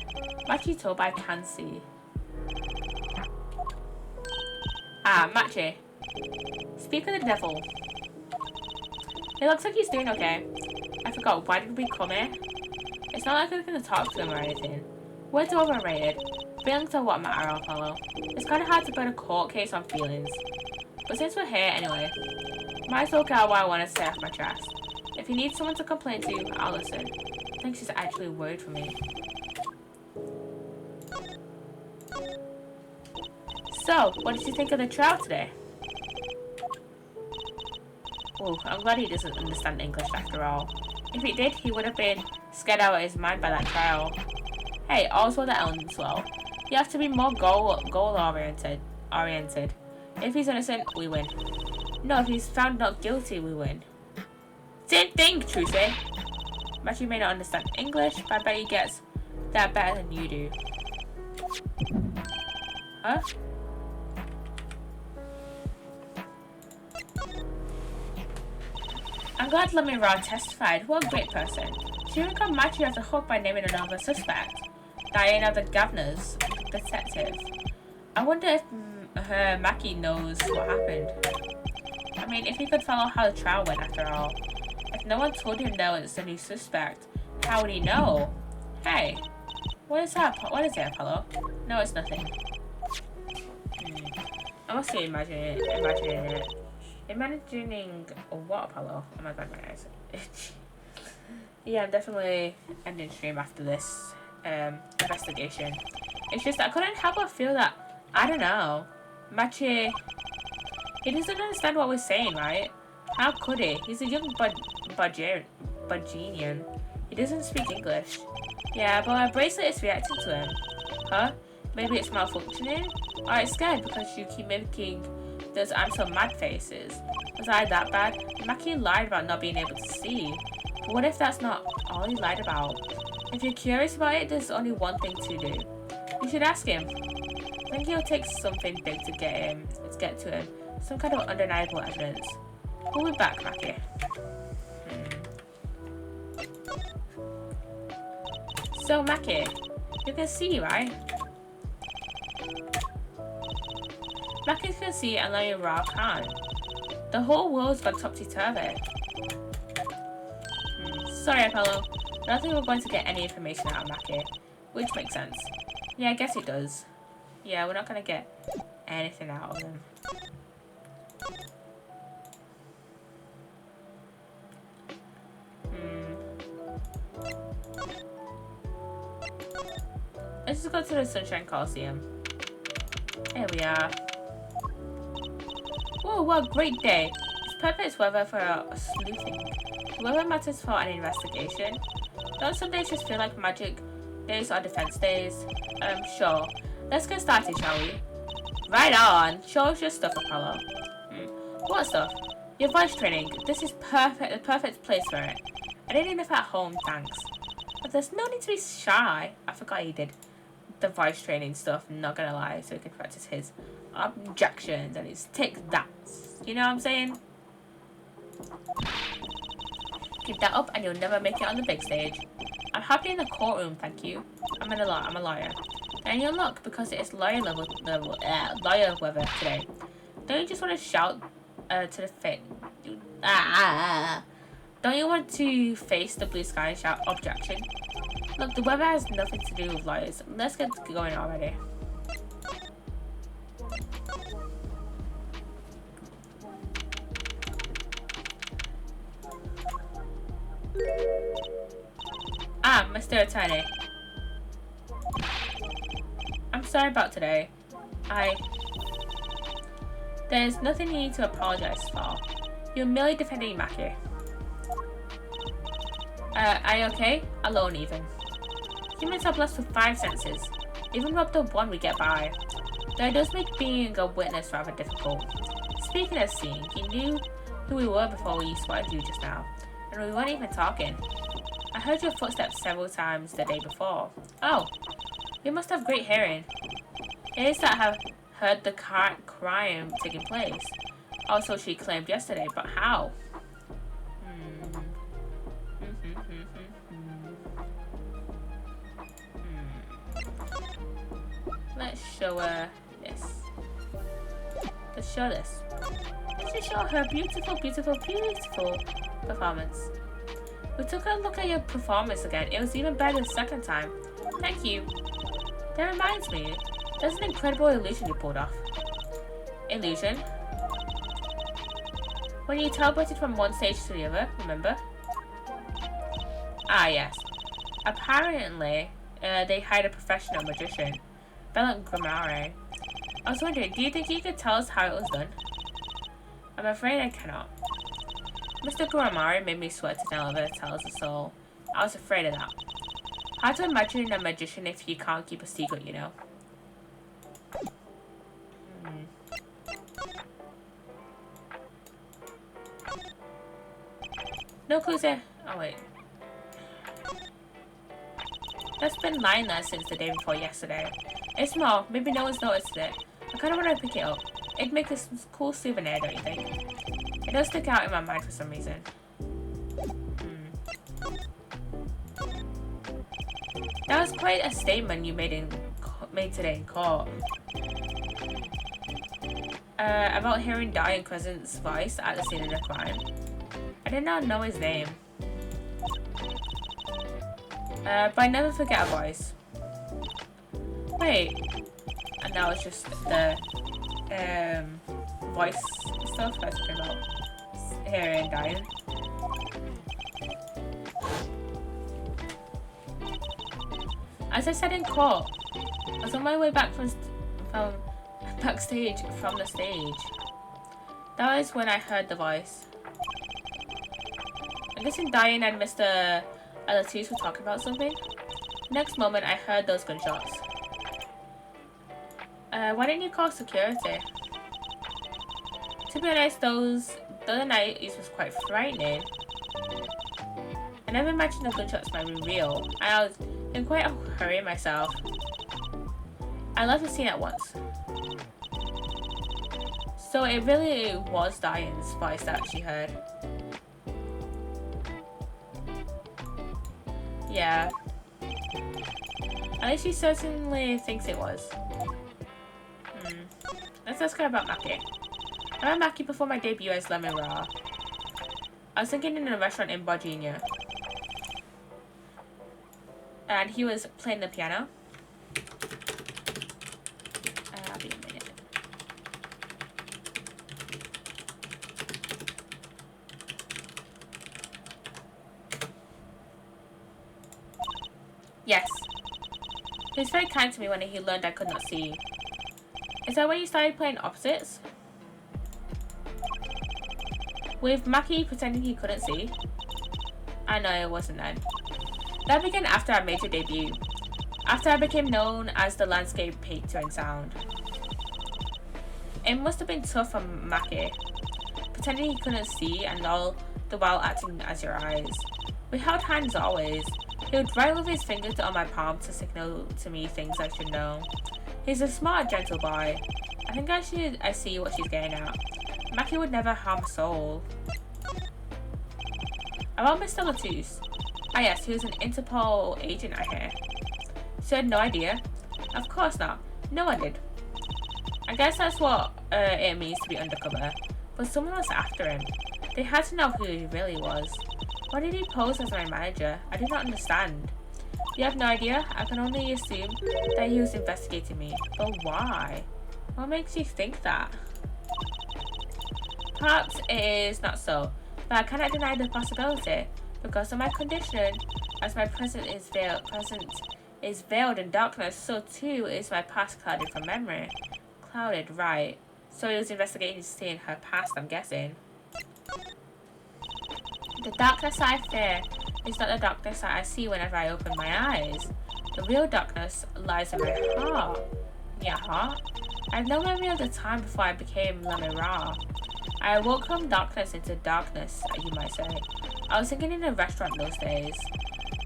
Machi told, but I can see. Ah, Machi. Speak of the devil. It looks like he's doing okay. I forgot, why did we come here? It's not like we're going to talk to him or anything. Words are overrated. Feelings are what matter, Apollo. It's kind of hard to put a court case on feelings. But since we're here anyway, might as well get out what I want to say off my chest. If you need someone to complain to, I'll listen. I think she's actually worried for me. So, what did you think of the trial today? Oh, I'm glad he doesn't understand English after all. If he did, he would have been scared out of his mind by that trial. Hey, all's well that ends well. You have to be more goal-oriented. If he's innocent, we win. No, if he's found not guilty, we win. Same thing, Trucy. Machi may not understand English, but I bet he gets that better than you do. Huh? I'm glad Lamira testified. What a great person. She even got Machi off the hook by naming another suspect. Diana the governor's detective. I wonder if her Maki knows what happened. I mean, if he could follow how the trial went after all. If no one told him there was a new suspect, how would he know? Hey, what is that? What is it, Apollo? No, it's nothing. I must be imagining it. Imagining what, Apollo? Oh my god, my eyes. Yeah, I'm definitely ending stream after this investigation. It's just I couldn't help but feel that, I don't know, Machi, he doesn't understand what we're saying, right? How could he? He's a young Budgenian. He doesn't speak English. Yeah, but our bracelet is reacting to him. Huh? Maybe it's malfunctioning? Or it's scared because you keep making those I'm so mad faces. Was I that bad? Maki lied about not being able to see. But what if that's not all he lied about? If you're curious about it, there's only one thing to do. You should ask him. I think he'll take something big to get to him. Some kind of undeniable evidence. We'll be back, Maki. So, Maki, you can see, right? Maki can see and Lamira can't. The whole world's gone topsy-turvy. Sorry, Apollo. I don't think we're going to get any information out of Maki. Which makes sense. Yeah, I guess it does. Yeah, we're not going to get anything out of him. Let's just go to the Sunshine Coliseum. Here we are. Whoa, what a great day. It's perfect weather for sleuthing. The weather matters for an investigation. Don't some days just feel like magic days or defense days? Sure. Let's get started, shall we? Right on. Show us your stuff, Apollo. What stuff? Your voice training. This is perfect. The perfect place for it. I did enough at home, thanks. But there's no need to be shy. I forgot he did the voice training stuff, not gonna lie, so he can practice his objections and his take that. You know what I'm saying? Keep that up and you'll never make it on the big stage. I'm happy in the courtroom, thank you. I'm a lawyer. And you're luck because it is lawyer weather today. Don't you just want to shout to the face? Don't you want to face the blue sky and shout objection? Look, the weather has nothing to do with lawyers. Let's get going already. Mr. Attorney. I'm sorry about today. There's nothing you need to apologize for. You're merely defending Mackie. Are you okay? Alone even. Humans are blessed with 5 senses. Even with the one we get by. Though it does make being a witness rather difficult. Speaking of seeing, you knew who we were before we spotted you just now. And we weren't even talking. I heard your footsteps several times the day before. Oh, you must have great hearing. It is that have heard the crime taking place. Also, she claimed yesterday, but how? Let's show her this. Let's show this. Let's just show her beautiful, beautiful, beautiful performance. We took a look at your performance again. It was even better the second time. Thank you. That reminds me. That's an incredible illusion you pulled off. Illusion? When you teleported from one stage to the other, remember? Ah, yes. Apparently, they hired a professional magician, Bella Gramare. I was wondering, do you think you could tell us how it was done? I'm afraid I cannot. Mr. Gramare made me sweat to tell us a soul. I was afraid of that. Hard to imagine a magician if you can't keep a secret, you know? No clues there. Oh, wait. That's been lying there since the day before yesterday. It's small. Maybe no one's noticed it. I kind of want to pick it up. It'd make a cool souvenir, don't you think? It does stick out in my mind for some reason. That was quite a statement you made today in court. About hearing Diane Crescent's voice at the scene of the crime. I did not know his name. But I never forget a voice. Wait. And now it's just the voice stuff I was talking about. Hearing Diane. As I said in court, I was on my way back from backstage from the stage. That was when I heard the voice. I'm guessing Diane and Mr. Alatis were talking about something. Next moment, I heard those gunshots. Why didn't you call security? To be honest, the other night was quite frightening. I never imagined the gunshots might be real. I was in quite a hurry myself. I left the scene at once. So it really was Diane's voice that she heard. Yeah. At least she certainly thinks it was. Let's ask her about Mackie. I met Mackie before my debut as Lemon Raw. I was thinking in a restaurant in Virginia. And he was playing the piano. I'll be a minute. Yes. He was very kind to me when he learned I could not see. Is that when you started playing opposites? With Maki pretending he couldn't see? I know it wasn't then. That began after our major debut. After I became known as the landscape painter in sound. It must have been tough for Maki, pretending he couldn't see and all the while acting as your eyes. We held hands always. He would write with his fingers on my palm to signal to me things I should know. He's a smart, gentle boy. I think I see what she's getting at. Maki would never harm a soul. About Mr. Latouche. Ah yes, he was an Interpol agent, I hear. So you had no idea? Of course not. No one did. I guess that's what it means to be undercover. But someone was after him. They had to know who he really was. Why did he pose as my manager? I do not understand. You have no idea? I can only assume that he was investigating me. But why? What makes you think that? Perhaps it is not so, but I cannot deny the possibility. Because of my condition, as my present is veiled in darkness, so too is my past clouded from memory. Clouded, right. So he was investigating seeing her past, I'm guessing. The darkness I fear is not the darkness that I see whenever I open my eyes. The real darkness lies in my heart. Your heart? I have no memory of the time before I became Lamira. I awoke from darkness into darkness, you might say. I was thinking in a restaurant those days.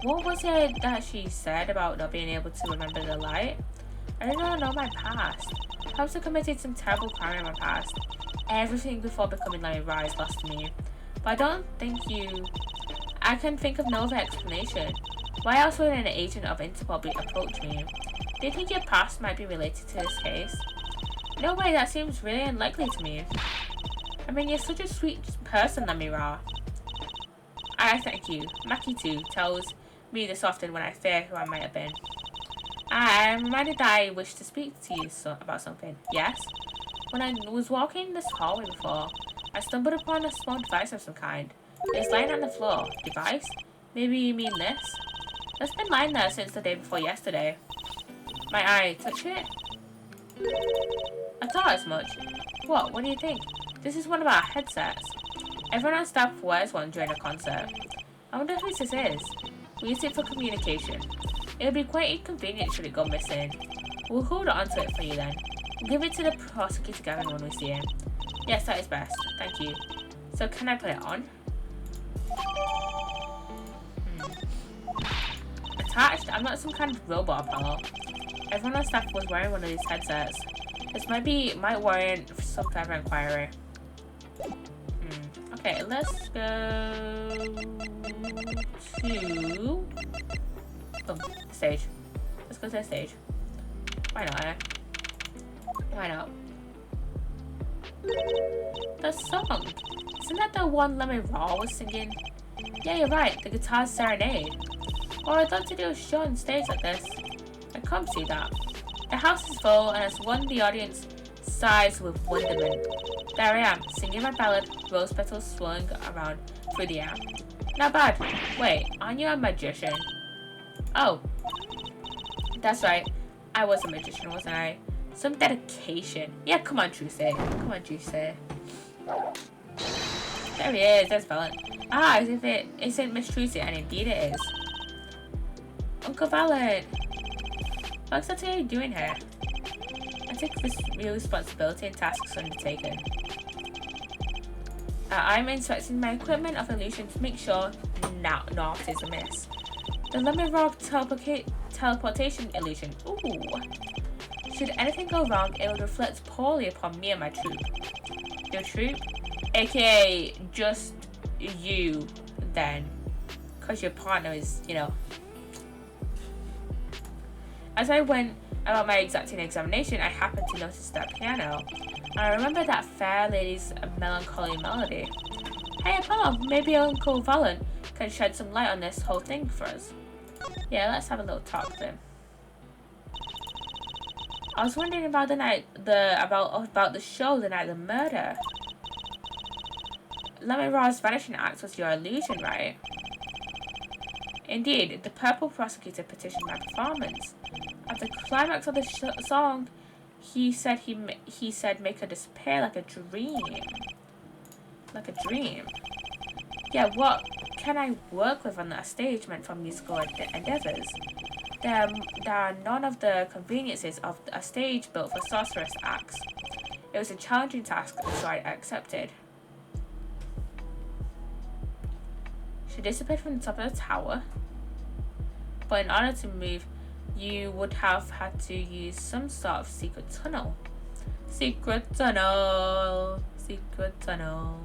What was it that she said about not being able to remember the light? I did not know my past. Perhaps I committed some terrible crime in my past. Everything before becoming Lamira is lost to me. But I don't think I can think of no other explanation. Why else would an agent of Interpol approach me? Do you think your past might be related to this case? No way, that seems really unlikely to me. I mean, you're such a sweet person, Lamira. I thank you. Maki too tells me this often when I fear who I might have been. I'm reminded that I wish to speak to you about something. Yes? When I was walking this hallway before, I stumbled upon a small device of some kind. It's lying on the floor. Device? Maybe you mean this? It's been lying there since the day before yesterday. Might I touch it? I thought as much. What do you think? This is one of our headsets. Everyone on staff wears one during a concert. I wonder whose this is. We use it for communication. It would be quite inconvenient should it go missing. We'll hold on to it for you then. We'll give it to the prosecutor Gavin when we see him. Yes, that is best. Thank you. So can I put it on? Attached? I'm not some kind of robot, pal. Everyone on staff was wearing one of these headsets. This might warrant some further inquiry. Okay, let's go to the stage. Let's go to the stage. Why not, eh? Why not? The song! Isn't that the one Lemon Raw was singing? Yeah, you're right, the guitar serenade. Or I'd love to do a show on stage like this. I can't see that. The house is full and has won the audience sighs with wonderment. There I am, singing my ballad, rose petals swirling around through the air. Not bad. Wait, aren't you a magician? Oh. That's right. I was a magician, wasn't I? Some dedication. Yeah, come on, Trucy. Come on, Trucy. There he is. There's Valen. Ah, as if it isn't Miss Trucy, and indeed it is. Uncle Valen. What exactly are you doing here? I take this real responsibility and tasks undertaken. I'm inspecting my equipment of illusion to make sure naught is amiss. The Lemon Rock teleportation illusion. Ooh. Should anything go wrong, it would reflect poorly upon me and my troop. Your troop? AKA just you, then. Because your partner is, you know. As I went about my exacting examination, I happened to notice that piano. And I remember that fair lady's melancholy melody. Hey Apollo, maybe Uncle Valen can shed some light on this whole thing for us. Yeah, let's have a little talk with him. I was wondering about about the show the night of the murder. Lemon Raw's vanishing act was your illusion, right? Indeed, the Purple Prosecutor petitioned my performance. At the climax of the song, he said make her disappear like a dream. Like a dream. Yeah, what can I work with on that stage meant for musical endeavours? There are none of the conveniences of a stage built for sorceress acts. It was a challenging task, so I accepted. She disappeared from the top of the tower, but in order to move, you would have had to use some sort of secret tunnel. Secret tunnel. Secret tunnel.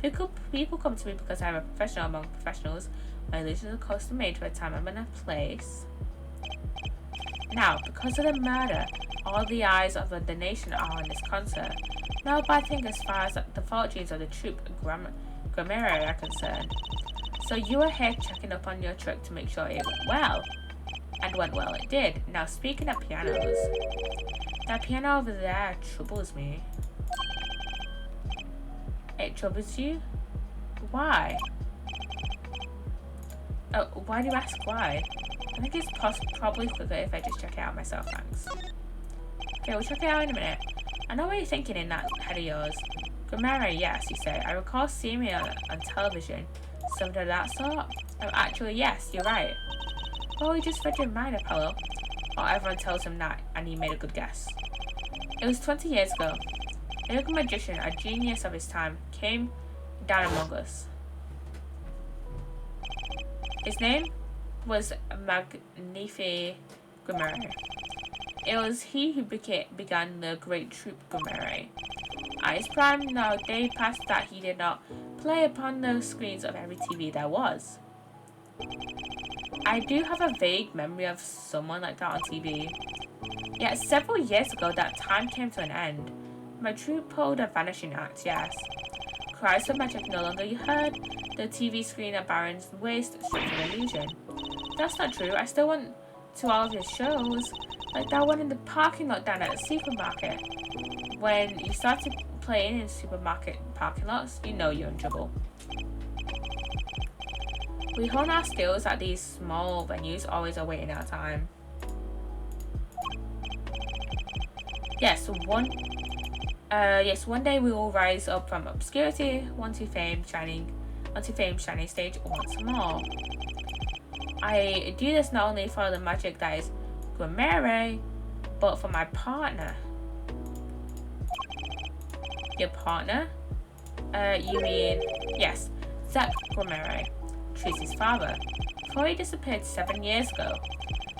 People come to me because I'm a professional among professionals. My illusions are custom made for a time and a place. Now, because of the murder, all the eyes of the nation are on this concert. No bad thing as far as the fortunes of the troupe Grammarian are concerned. So you were here checking up on your trick to make sure it went well. And went well it did. Now speaking of pianos, that piano over there troubles me. It troubles you? Why? Oh, why do you ask why? I think it's probably quicker if I just check it out myself, thanks. Okay, we'll check it out in a minute. I know what you're thinking in that head of yours. Grammarian, yes, you say. I recall seeing me on television. Something of that sort? Oh, actually, yes, you're right. Oh, he just read your mind, Apollo. Or everyone tells him that, and he made a good guess. It was 20 years ago. A young magician, a genius of his time, came down among us. His name was Magnifi Grammarian. It was he who began the great troupe Grammarian. At his prime, no day passed that he did not play upon the screens of every TV there was. I do have a vague memory of someone like that on TV. Yet several years ago that time came to an end. My troupe pulled a vanishing act, yes. Cries for magic no longer you heard. The TV screen at Baron's waist stripped of illusion. That's not true. I still went to all of your shows. Like that one in the parking lot down at the supermarket. When you started playing in supermarket parking lots, you know you're in trouble. We hone our skills at these small venues, always awaiting our time. Yes, one day we will rise up from obscurity onto fame, shining stage once more. I do this not only for the magic that is Grammarian, but for my partner. Your partner? You mean... Yes, Zach Grammarian, Tracy's father. Before he disappeared 7 years ago,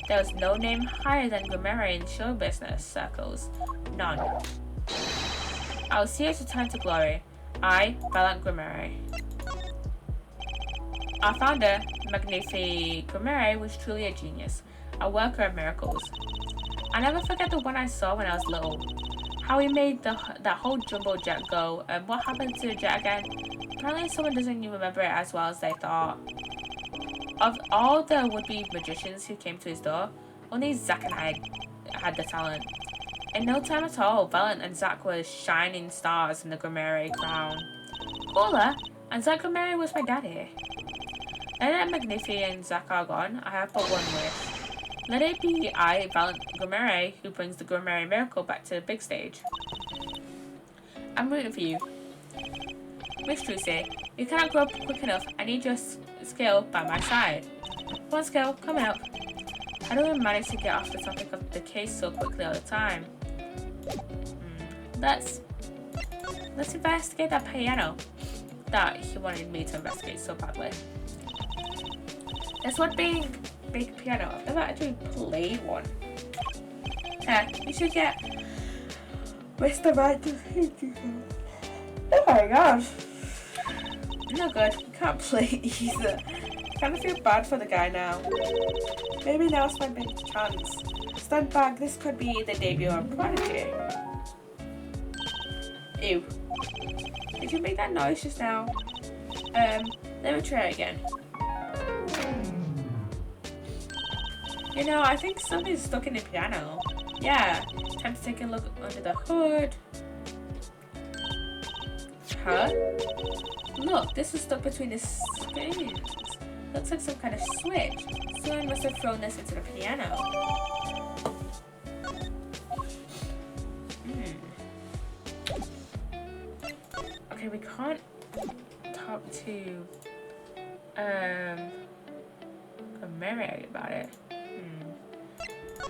there was no name higher than Grammarian in show business circles. None. I will see us return to glory. I, Valiant Grammarian. Our founder, Magnifi Grammarian, was truly a genius, a worker of miracles. I never forget the one I saw when I was little. How he made that whole jumbo jet go, and what happened to the jet again? Apparently someone doesn't even remember it as well as they thought. Of all the would-be magicians who came to his door, only Zach and I had the talent. In no time at all, Valiant and Zach were shining stars in the Grammarian crown. Cooler, and Zach Grammarian was my daddy. Now that Magnifi and Zach are gone, I have but one wish. Let it be I, Valiant Grammarian, who brings the Grammarian miracle back to the big stage. I'm rooting for you. Miss Tracy, you cannot grow up quick enough. I need your skill by my side. One skill, coming up. How do we manage to get off the topic of the case so quickly all the time? Let's investigate that piano that he wanted me to investigate so badly. That's one big piano. I've never actually played one. Yeah, you should get Mr. Man to teach you. Oh my gosh. No good. You can't play either. I kind of feel bad for the guy now. Maybe now's my big chance. Stand back. This could be the debut of Prodigy. Ew. Did you make that noise just now? Let me try it again. You know, I think something's stuck in the piano. Yeah. Time to take a look under the hood. Huh? Look, this is stuck between the screens. Looks like some kind of switch. Someone must have thrown this into the piano. Okay, we can't talk to Mary about it.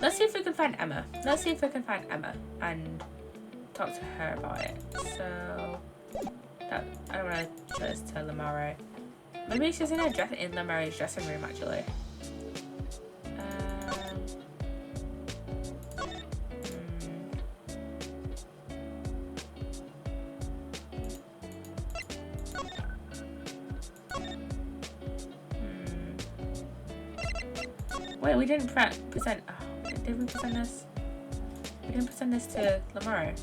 Let's see if we can find Emma. Let's see if we can find Emma and talk to her about it. So that I don't want to show this to Lamare. Maybe she's in Lamare's dressing room actually. Wait, we didn't present. Oh, did we present this? We didn't present this to Lamare.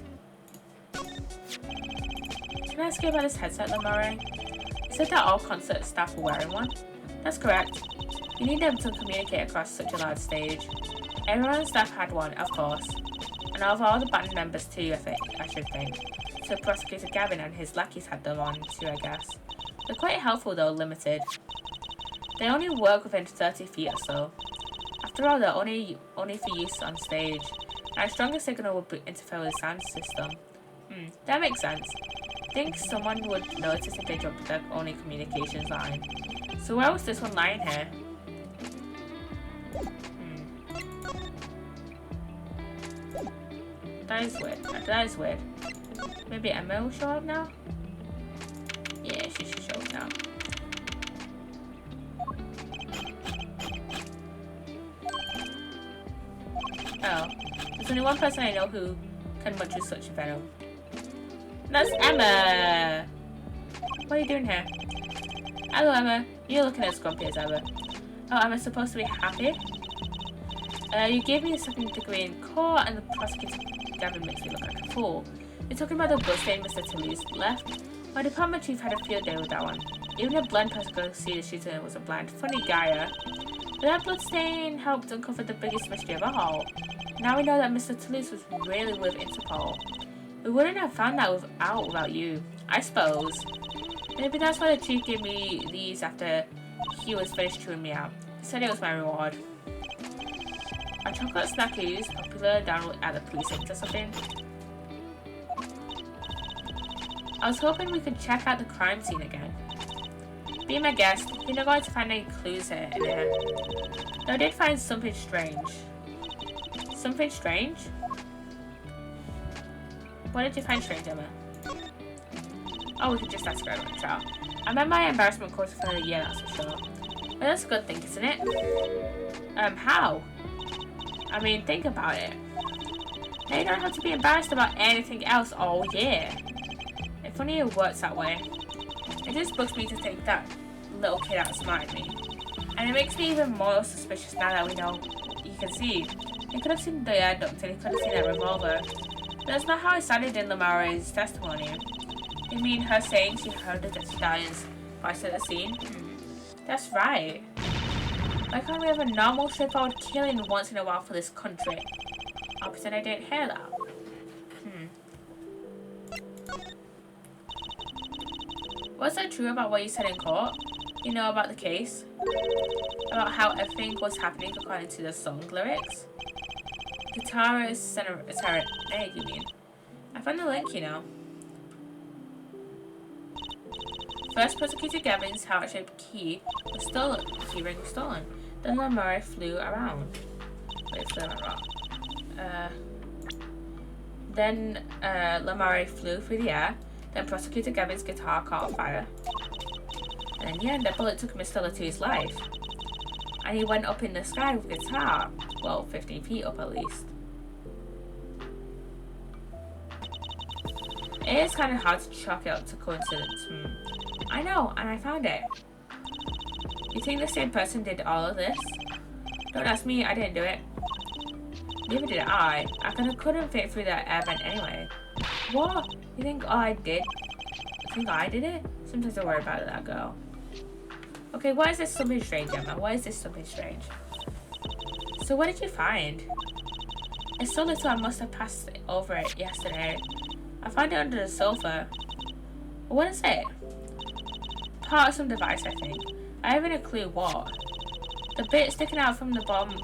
Can I ask you about this headset, Lamare? You said that all concert staff were wearing one? That's correct. You need them to communicate across such a large stage. Everyone on staff had one, of course. And of all the band members too, I should think. So Prosecutor Gavin and his lackeys had them on too, I guess. They're quite helpful though, limited. They only work within 30 feet or so. After all, they're only for use on stage. And a stronger signal would interfere with the sound system. That makes sense. I think someone would notice if they dropped the only communications line. So where was this one lying here? That is weird. That is weird. Maybe Emma will show up now? Yeah, she should show up now. Oh, there's only one person I know who can munch with such venom. That's Emma! What are you doing here? Hello, Emma. You're looking as grumpy as ever. Oh, am I supposed to be happy? You gave me a second degree in court, and the prosecutor Gavin makes me look like a fool. You're talking about the bloodstain Mr. Tilly's left? My department chief had a field day with that one. Even a blind person could see the shooter was a blind, funny guy. But that bloodstain helped uncover the biggest mystery of all. Now we know that Mr. Toulouse was really with Interpol. We wouldn't have found that without you, I suppose. Maybe that's why the chief gave me these after he was finished chewing me out. He said it was my reward. Are chocolate snackies popular down at the precinct or something? I was hoping we could check out the crime scene again. Be my guest, you're not going to find any clues in here. Though I did find something strange. Something strange? What did you find strange, Emma? Oh, we could just ask her about the trial. I'm at my embarrassment course for the year, that's for sure. But that's a good thing, isn't it? How? I mean, think about it. Now you don't have to be embarrassed about anything else all year. If only it works that way. It just bugs me to think that little kid outsmarted me. And it makes me even more suspicious now that we know you can see. He could have seen the air duct and he could have seen that revolver. But that's not how it sounded in Lamare's testimony. You mean her saying she heard the stallions voice at the scene? That's right. Why can't we have a normal, straightforward killing once in a while for this country? I'll pretend I didn't hear that. Was that true about what you said in court? You know about the case? About how everything was happening according to the song lyrics? Guitarist Serenade, you mean? I found the link, you know. First, Prosecutor Gavin's heart-shaped key was stolen. Key ring was stolen. Then Lamare flew around. Wait, flew around. Then Lamare flew through the air. Then Prosecutor Gavin's guitar caught on fire. And in the end, the bullet took Mr. Latu's life. And he went up in the sky with guitar. Well, 15 feet up at least. It is kind of hard to chalk it up to coincidence. I know, and I found it. You think the same person did all of this? Don't ask me, I didn't do it. Neither did I. I couldn't fit through that air vent anyway. What? You think I did? You think I did it? Sometimes I worry about that girl. Okay, why is this something strange, Emma? Why is this something strange? So what did you find? It's so little I must have passed over it yesterday. I found it under the sofa. What is it? Part of some device, I think. I haven't a clue what. The bit sticking out from the bottom,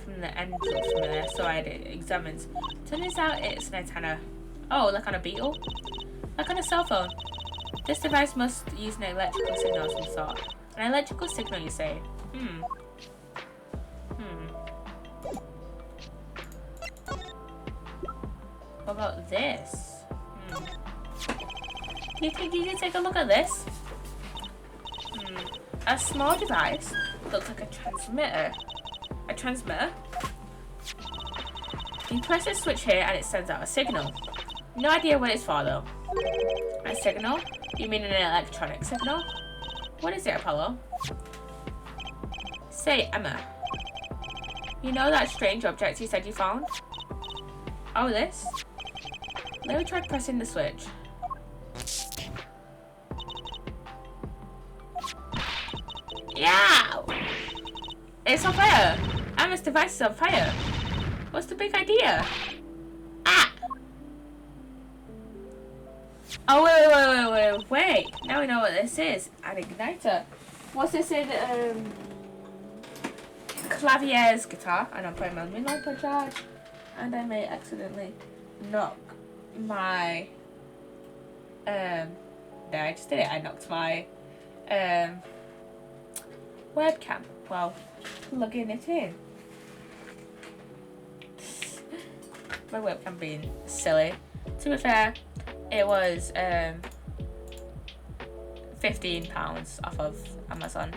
from the end looks familiar, so I examined. Turns out it's an antenna. Oh, like on a Beetle? Like on a cell phone. This device must use an electrical signal of some sort. An electrical signal, you say? What about this? Do you think you can take a look at this? A small device looks like a transmitter. A transmitter? You press a switch here and it sends out a signal. No idea what it's for though. A signal? You mean an electronic signal? What is it, Apollo? Say, Emma. You know that strange object you said you found? Oh, this? Let me try pressing the switch. Yeah! It's on fire! Emma's device is on fire! What's the big idea? Ah! Oh, wait! Now we know what this is. An igniter. What's this in, Clavier's guitar? And I'm playing my midnight per charge. And I may accidentally knock my, there, I just did it. I knocked my, webcam while plugging it in. My webcam being silly. To be fair, it was £15 off of Amazon.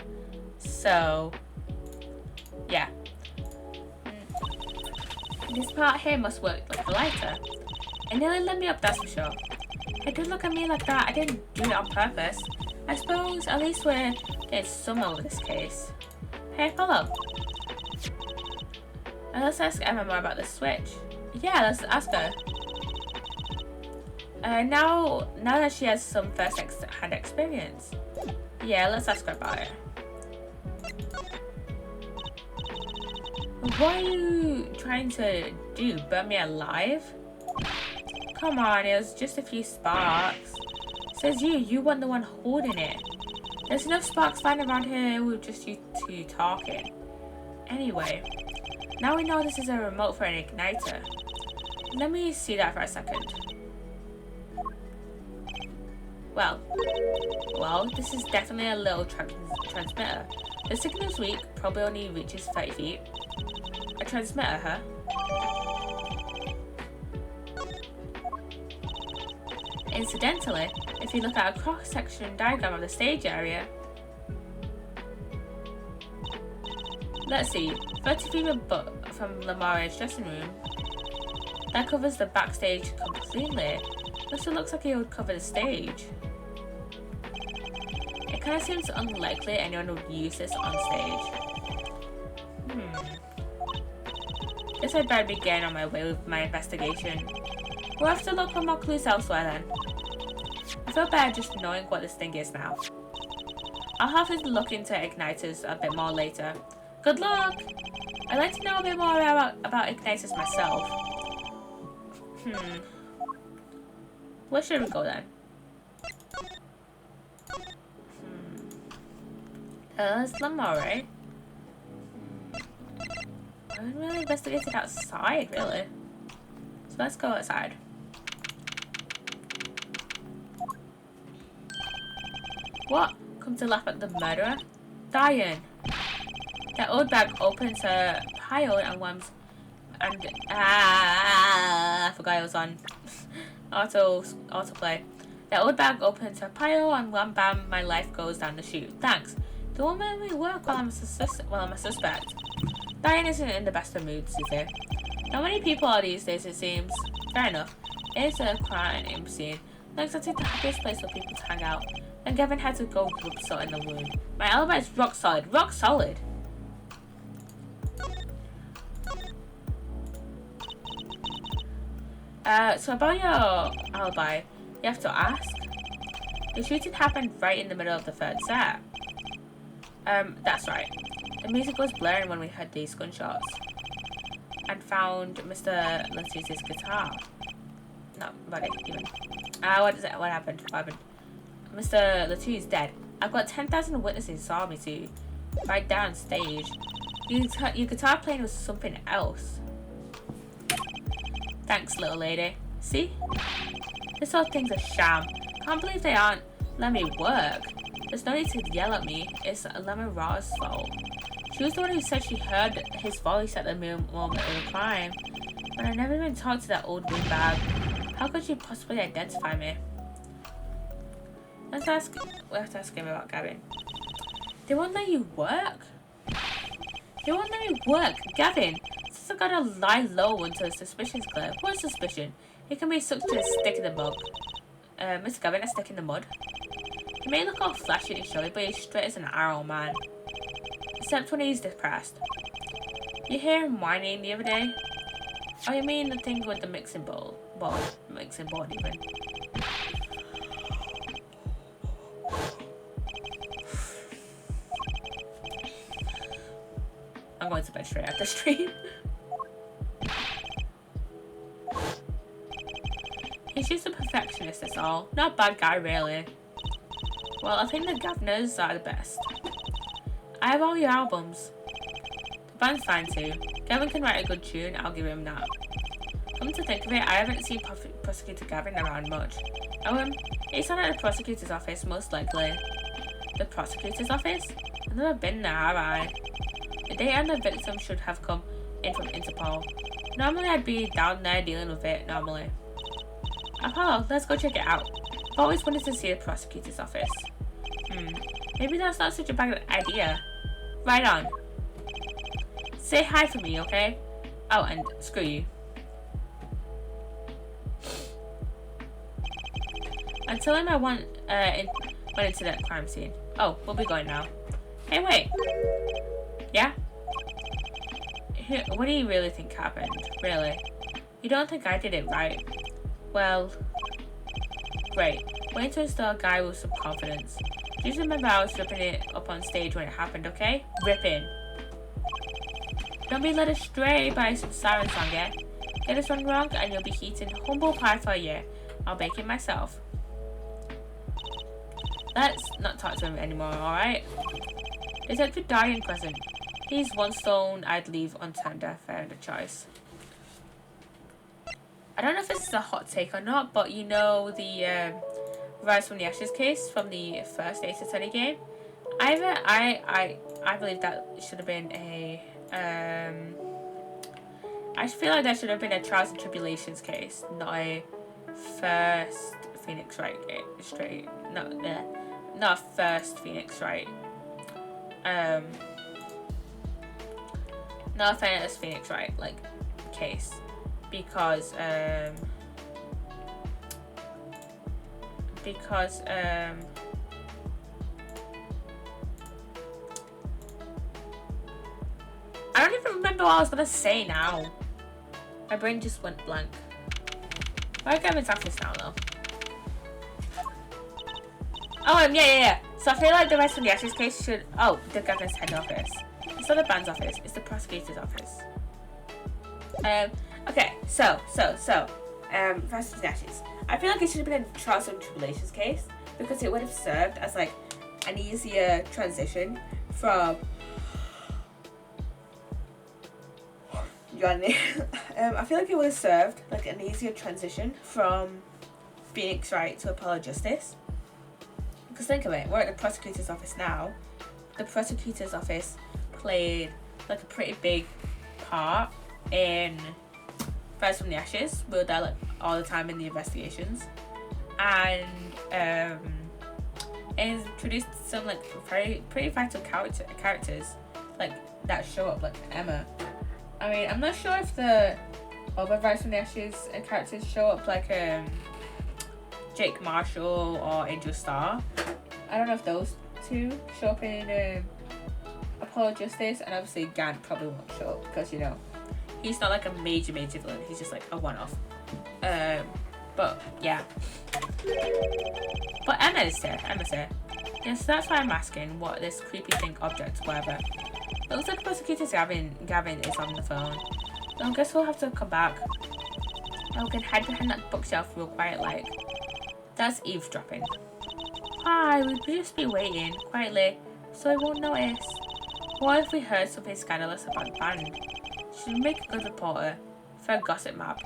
So yeah. This part here must work like a lighter. It nearly lit me up, that's for sure. Hey, don't look at me like that. I didn't do it on purpose. I suppose at least we're getting somewhere with this case. Hey, Apollo. Let's ask Emma more about the switch. Yeah, let's ask her. Now that she has some first-hand experience. Yeah, let's ask her about it. What are you trying to do? Burn me alive? Come on, it was just a few sparks. Says you weren't the one holding it. There's enough sparks flying around here with just you two talking. Anyway, now we know this is a remote for an igniter. Let me see that for a second. Well, this is definitely a little transmitter. The signal's weak, probably only reaches 30 feet. A transmitter, huh? Incidentally, if you look at a cross-section diagram of the stage area, let's see, 30 feet from Lamar's dressing room, that covers the backstage completely. Also looks like it would cover the stage. It kind of seems unlikely anyone would use this on stage. Guess I'd better be getting on my way with my investigation. We'll have to look for more clues elsewhere then. I feel bad just knowing what this thing is now. I'll have to look into igniters a bit more later. Good luck! I'd like to know a bit more about igniters myself. Where should we go then? That's Lamar, right? I haven't really investigated outside, really. So let's go outside. What? Come to laugh at the murderer? Diane! That old bag opens her pile and worms and I forgot it was on autoplay. That old bag opens her pile and wham bam, my life goes down the chute. Thanks. It won't make me work while I'm a suspect. Diane isn't in the best of moods, is it? Not many people are these days, it seems. Fair enough. It's a crime scene. Not exactly the happiest place for people to hang out. And Gavin had to go rub salt in the wound. My alibi is rock solid. Rock solid! So about your alibi, you have to ask. The shooting happened right in the middle of the third set. That's right. The music was blaring when we heard these gunshots. And found Mr. Letiz's guitar. No, body, even. What happened? What happened? Mr. Letiz is dead. I've got 10,000 witnesses saw me too. Right down stage. Your guitar playing was something else. Thanks, little lady. See? This whole thing's a sham. Can't believe they aren't letting me work. There's no need to yell at me. It's Lemon Raw's fault. She was the one who said she heard his voice at the moment of the crime. But I never even talked to that old windbag. How could she possibly identify me? We'll have to ask him about Gavin. They won't let you work? They won't let me work, Gavin. Since I gotta lie low until suspicion's clear. What suspicion? He can be sucked to a stick in the mud. Mr. Gavin, a stick in the mud. He may look all flashy and showy, but he's straight as an arrow, man. Except when he's depressed. You hear him whining the other day? Oh, you mean the thing with the mixing bowl? Mixing board even. I'm going to bed straight after stream. He's just a perfectionist, that's all. Not a bad guy, really. Well, I think the Governors are the best. I have all your albums. The band's fine too. Gavin can write a good tune, I'll give him that. Come to think of it, I haven't seen Prosecutor Gavin around much. Oh, he's not at the prosecutor's office, most likely. The prosecutor's office? I've never been there, have I? The date and the victim should have come in from Interpol. Normally I'd be down there dealing with it, normally. Apollo, let's go check it out. I've always wanted to see the prosecutor's office. Maybe that's not such a bad idea. Right on. Say hi for me, okay? Oh, and screw you. I told him I went into that crime scene. Oh, we'll be going now. Hey, wait. Yeah? What do you really think happened? Really? You don't think I did it right? Well, great. Wait to install a guy with some confidence. Just remember I was ripping it up on stage when it happened, okay? Ripping. Don't be led astray by some siren song, yeah? Get this one wrong and you'll be eating humble pie for a year. I'll bake it myself. Let's not talk to him anymore, alright? Detective Darian present. He's one stone I'd leave unturned if I had a choice. I don't know if this is a hot take or not, but you know the Rise from the Ashes case from the first Ace Attorney game? I believe that should have been a I feel like that should have been a Trials and Tribulations case, not a first Phoenix Wright straight. Not a first Phoenix Wright. Not a first Phoenix Wright like case, because I don't even remember what I was gonna say now. My brain just went blank. Where Gavin's office now though? Oh, yeah. So I feel like the rest of the Ashes case should... Oh, the Gavin's head office. It's not the band's office, it's the prosecutor's office. Okay, so, Rise of the Ashes. I feel like it should have been a Trials and Tribulations case, because it would have served as like an easier transition from... I feel like it would have served like an easier transition from Phoenix Wright to Apollo Justice. Because think of it, we're at the prosecutor's office now. The prosecutor's office played like a pretty big part in Rise from the Ashes. We were there like all the time in the investigations, and introduced some like pretty vital characters like that show up, like Emma. I mean, I'm not sure if the other Rise from the Ashes characters show up, like Jake Marshall or Angel Starr. I don't know if those two show up in Apollo Justice, and obviously Gant probably won't show up because, you know, he's not like a major villain, he's just like a one-off. But yeah. But Emma's here. Yeah, so that's why I'm asking what this creepy thing, object, whatever. Looks like Prosecutor Gavin is on the phone. So I guess we'll have to come back. I can hide behind that bookshelf real quiet like. That's eavesdropping. Hi, we'd just be waiting quietly, so I won't notice. What if we heard something scandalous about the band? She'd make a good reporter for a gossip mag.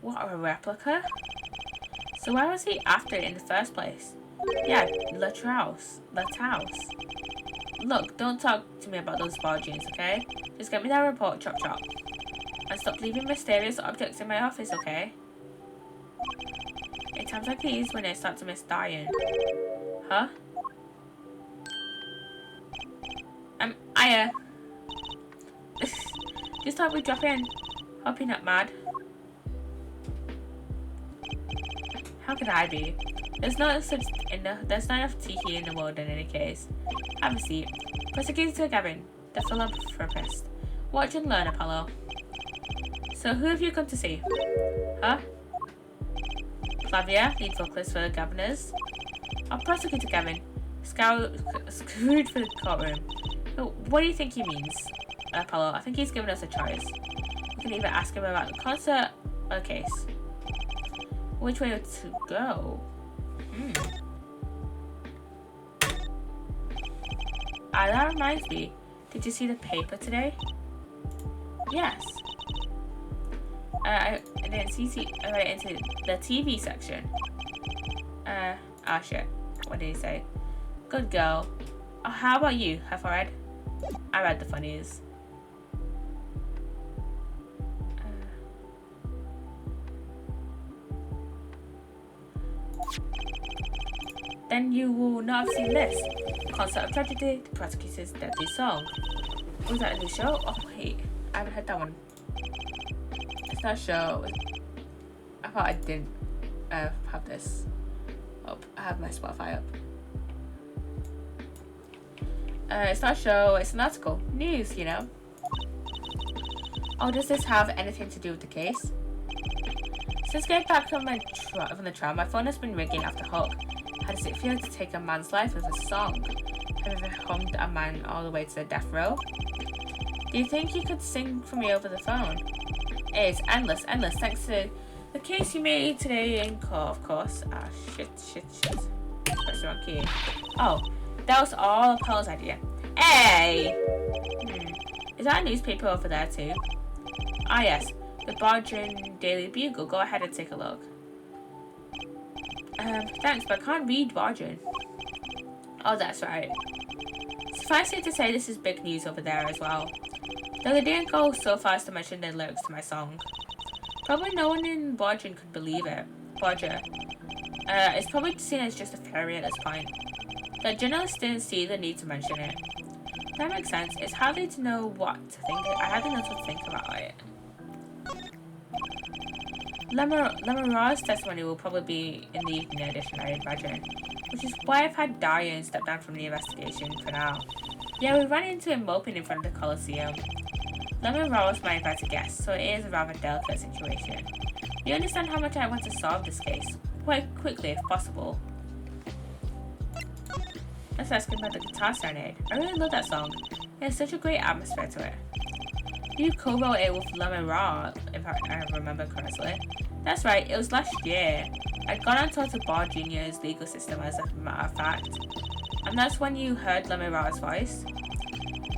What, a replica? So why was he after it in the first place? Yeah, Latraus. Look, don't talk to me about those bargains, okay? Just get me that report, chop chop. And stop leaving mysterious objects in my office, okay? In times like these, when I start to miss dying. Huh? Aya. Just thought we'd drop in. Hope you're not mad. How could I be? There's not enough tea here in the world in any case. Have a seat. Prosecutor Gavin, the philanthropist. Watch and learn, Apollo. So who have you come to see? Huh? Flavia, lead vocalist for the governors. Oh, Prosecutor Gavin. Screwed for the courtroom. What do you think he means? Apollo, I think he's given us a choice. We can either ask him about the concert or the case. Which way to go? That reminds me. Did you see the paper today? Yes. I didn't see. I read it into the TV section. Shit. What did he say? Good girl. Oh, how about you? Have I read? I read the funnies. Then you will not have seen this. Concert of Tragedy, the Prosecutor's Deadly Song. Was that a new show? Oh wait, I haven't heard that one. It's not a show. I thought I didn't have this up. I have my Spotify up. It's not a show, it's an article. News, you know. Oh, does this have anything to do with the case? Since getting back from the trial, my phone has been ringing off the hook. How does it feel to take a man's life with a song? Have you ever hummed a man all the way to the death row? Do you think you could sing for me over the phone? It's endless, thanks to the case you made today in court, of course. Ah, shit. Press the wrong key. Oh, that was all Apollo's idea. Hey! Is that a newspaper over there too? Ah yes, the Bargain Daily Bugle. Go ahead and take a look. Thanks, but I can't read Bargain. Oh, that's right. Suffice it to say, this is big news over there as well. Though they didn't go so far as to mention the lyrics to my song. Probably no one in Bargain could believe it. Barger. It's probably seen as just a fairy at this point. The journalists didn't see the need to mention it. That makes sense. It's hardly to know what to think. I hardly know what to think about it. Lemara's testimony will probably be in the evening edition, I imagine. Which is why I've had Darian step down from the investigation for now. Yeah, we ran into him moping in front of the Coliseum. Lemara was my invited guest, so it is a rather delicate situation. You understand how much I want to solve this case, quite quickly if possible. Let's ask him about the Guitar Serenade. I really love that song. It has such a great atmosphere to it. You co-wrote it with Lemara, if I remember correctly. That's right, it was last year. I'd gone on tour to Bar Junior's legal system as a matter of fact. And that's when you heard Lemara's voice.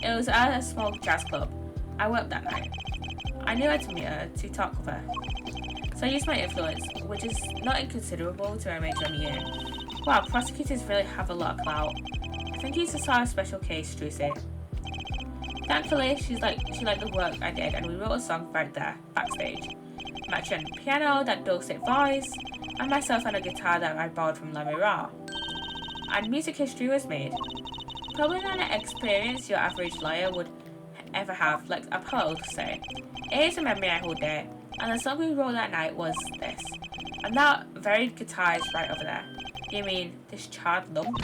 It was at a small jazz club. I worked that night. I knew I had to meet her to talk with her. So I used my influence, which is not inconsiderable to arrange a meeting. Wow, prosecutors really have a lot of clout. I think he's a sort of special case, Strucy. Thankfully, she liked the work I did, and we wrote a song right there, backstage. Matching piano, that dulcet voice, and myself on a guitar that I borrowed from Lemara. And music history was made. Probably not an experience your average lawyer would ever have, like Apollo say. It is a memory I hold dear, and the song we wrote that night was this. And that very guitar is right over there. You mean this charred lump?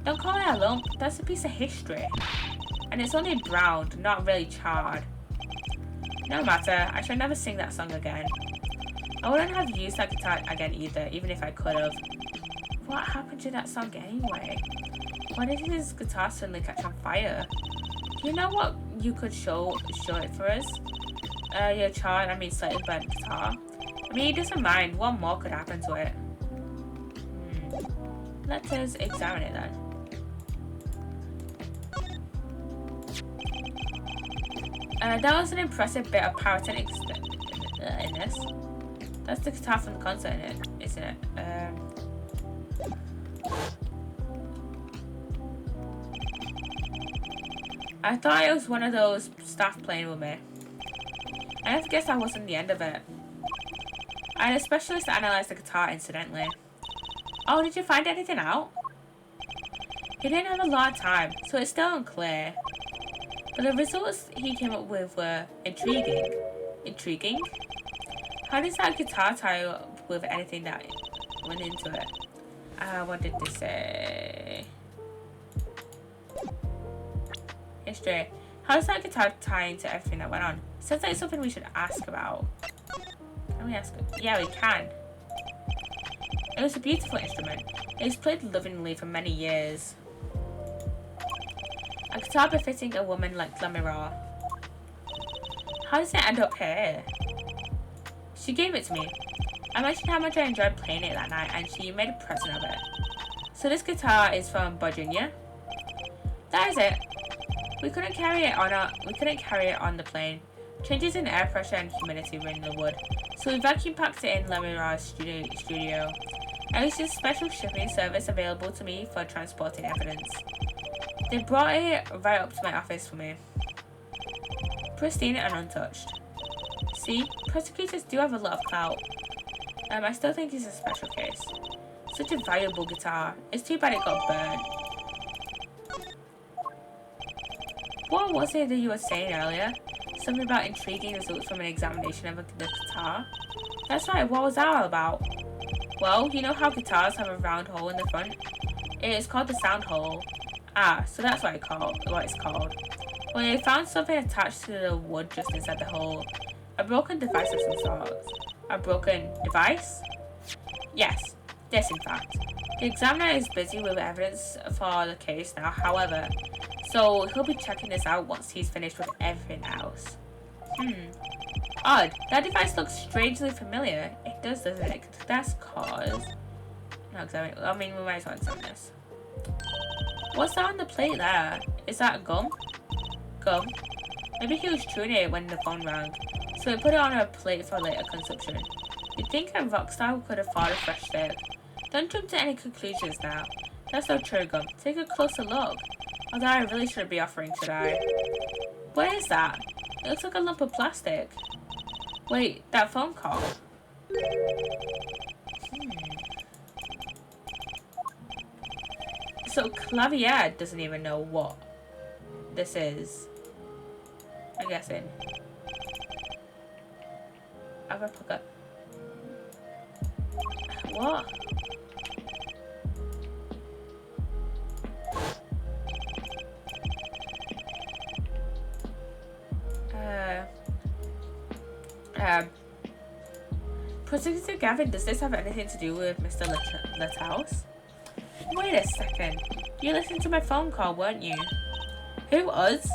Don't call it a lump, that's a piece of history. And it's only browned, not really charred. No matter, I shall never sing that song again. I wouldn't have used that guitar again either, even if I could have. What happened to that song anyway? Why did his guitar suddenly catch on fire? Do you know what you could show it for us? Your charred, slightly burnt guitar. I mean, he doesn't mind. What more could happen to it? Let us examine it then. That was an impressive bit of pyrotechnics in this. That's the guitar from the concert, isn't it? I thought it was one of those staff playing with me. I have to guess that wasn't the end of it. I had a specialist analyze the guitar incidentally. Oh, did you find anything out? He didn't have a lot of time, so it's still unclear. But the results he came up with were intriguing. Intriguing? How does that guitar tie up with anything that went into it? What did this say? History. How does that guitar tie into everything that went on? Sounds like something we should ask about. Can we ask it? Yeah, we can. It was a beautiful instrument. It was played lovingly for many years. A guitar befitting a woman like Lemira. How does it end up here? She gave it to me. I mentioned how much I enjoyed playing it that night and she made a present of it. So this guitar is from Virginia? That is it. We couldn't carry it on the plane. Changes in air pressure and humidity ruined the wood. So we vacuum packed it in Lemira's studio. I used a special shipping service available to me for transporting evidence. They brought it right up to my office for me. Pristine and untouched. See, prosecutors do have a lot of clout. I still think it's a special case. Such a valuable guitar. It's too bad it got burned. What was it that you were saying earlier? Something about intriguing results from an examination of the guitar? That's right, what was that all about? Well, you know how guitars have a round hole in the front? It is called the sound hole. Ah, so that's what it's called. Well, they found something attached to the wood just inside the hole. A broken device of some sort. A broken device? Yes, this in fact. The examiner is busy with evidence for the case now, however, so he'll be checking this out once he's finished with everything else. Odd. That device looks strangely familiar. It does, doesn't it? That's cause... No, we might as well examine this. What's that on the plate there? Is that gum? Gum? Maybe he was chewing it when the phone rang, so he put it on a plate for later consumption. You'd think a rock star could afford a fresh steak. Don't jump to any conclusions now. That's no chewing gum. Take a closer look. Although I really shouldn't be offering, should I? What is that? It looks like a lump of plastic. Wait, that phone call? So Clavier doesn't even know what this is. I'm guessing. A replica. What? Prosecutor Gavin, does this have anything to do with Mr. Litthouse? Wait a second. You listened to my phone call, weren't you? Who, us?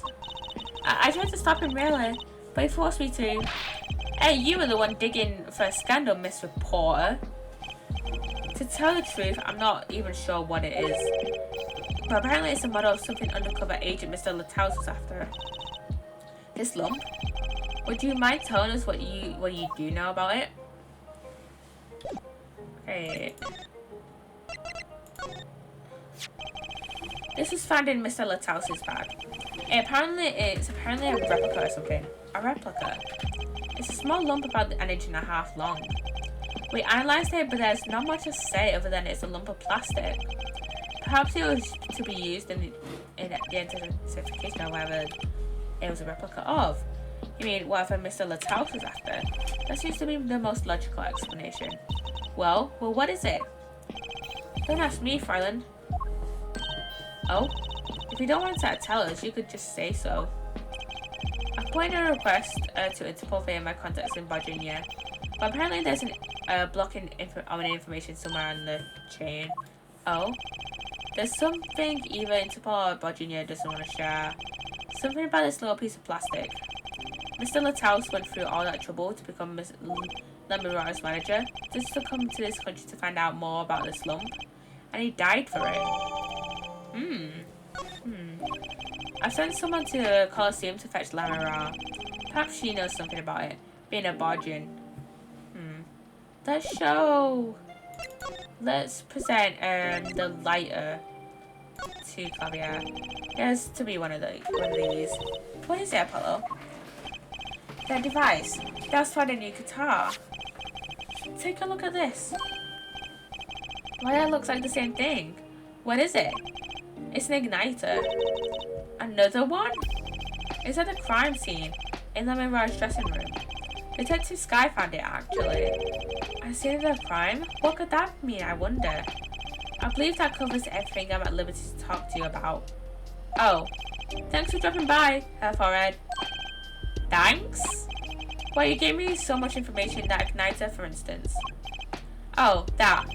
I tried to stop him really, but he forced me to. Hey, you were the one digging for a scandal, Miss Reporter. To tell the truth, I'm not even sure what it is. But apparently it's a model of something undercover agent Mr. Litthouse was after. This lump? Would you mind telling us what you do know about it? Okay. This was found in Mr. Littouse's bag. It's apparently a replica or something. A replica. It's a small lump about an inch and a half long. We analysed it, but there's not much to say other than it's a lump of plastic. Perhaps it was to be used in the identification of whatever it was a replica of. You mean whatever Mr. Litthouse was after? That seems to be the most logical explanation. Well, what is it? Don't ask me, Fräulein. Oh? If you don't want to tell us, you could just say so. I've put in a request to Interpol via my contacts in Virginia, but apparently there's a blocking information somewhere on the chain. Oh? There's something either Interpol or Virginia doesn't want to share. Something about this little piece of plastic. Mr. Litthouse went through all that trouble to become Lemira's manager, just to come to this country to find out more about this lump. and he died for it. I sent someone to the Colosseum to fetch Lamara. Perhaps she knows something about it, being a Bargian. Let's show. Let's present the lighter to Clavier. It has to be one of these. What is it, Apollo? That device. That's for the new guitar. Take a look at this. Why, that looks like the same thing. What is it? It's an igniter. Another one? It's at the crime scene in Lemon Raj's dressing room. Detective Sky found it, actually. A scene of a crime? What could that mean, I wonder? I believe that covers everything I'm at liberty to talk to you about. Oh, thanks for dropping by, Her Forehead. Thanks? Well, you gave me so much information, that igniter, for instance. Oh, that.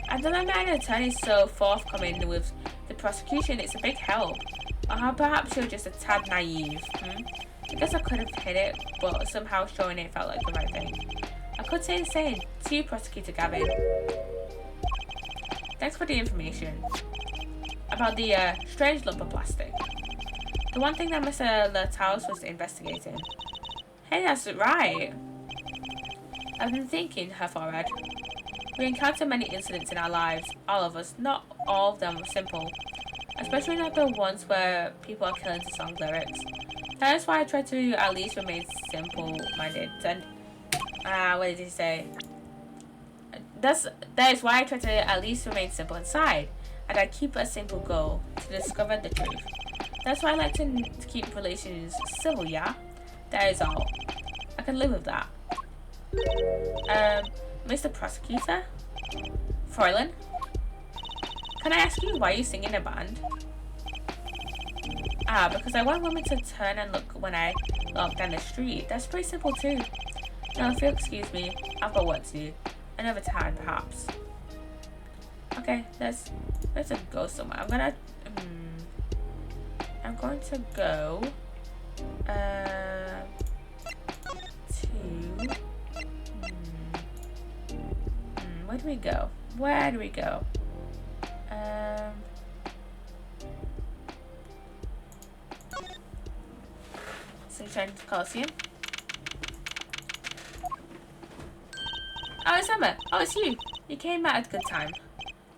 I don't know why an attorney so forthcoming with the prosecution. It's a big help. Or perhaps you're just a tad naive. I guess I could have hit it, but somehow showing it felt like the right thing. I could say the same to you, Prosecutor Gavin. Thanks for the information. About the strange lump of plastic. The one thing that Mr. Lataus was investigating. Hey, that's right. I've been thinking, Her Forehead. We encounter many incidents in our lives, all of us. Not all of them are simple. Especially not the ones where people are killing to song lyrics. That is why I try to at least remain simple-minded. And, what did he say? That is why I try to at least remain simple inside. And I keep a simple goal, to discover the truth. That's why I like to keep relations civil, yeah? That is all. I can live with that. Mr. Prosecutor? Fräulein? Can I ask you why you sing in a band? Because I want women to turn and look when I walk down the street. That's pretty simple too. Now, if you'll excuse me, I've got work to do. Another time, perhaps. Okay, let's go somewhere. I'm going to go to where do we go? Where do we go? Sunshine Coliseum. Oh, it's Emma. Oh, it's you. You came at a good time.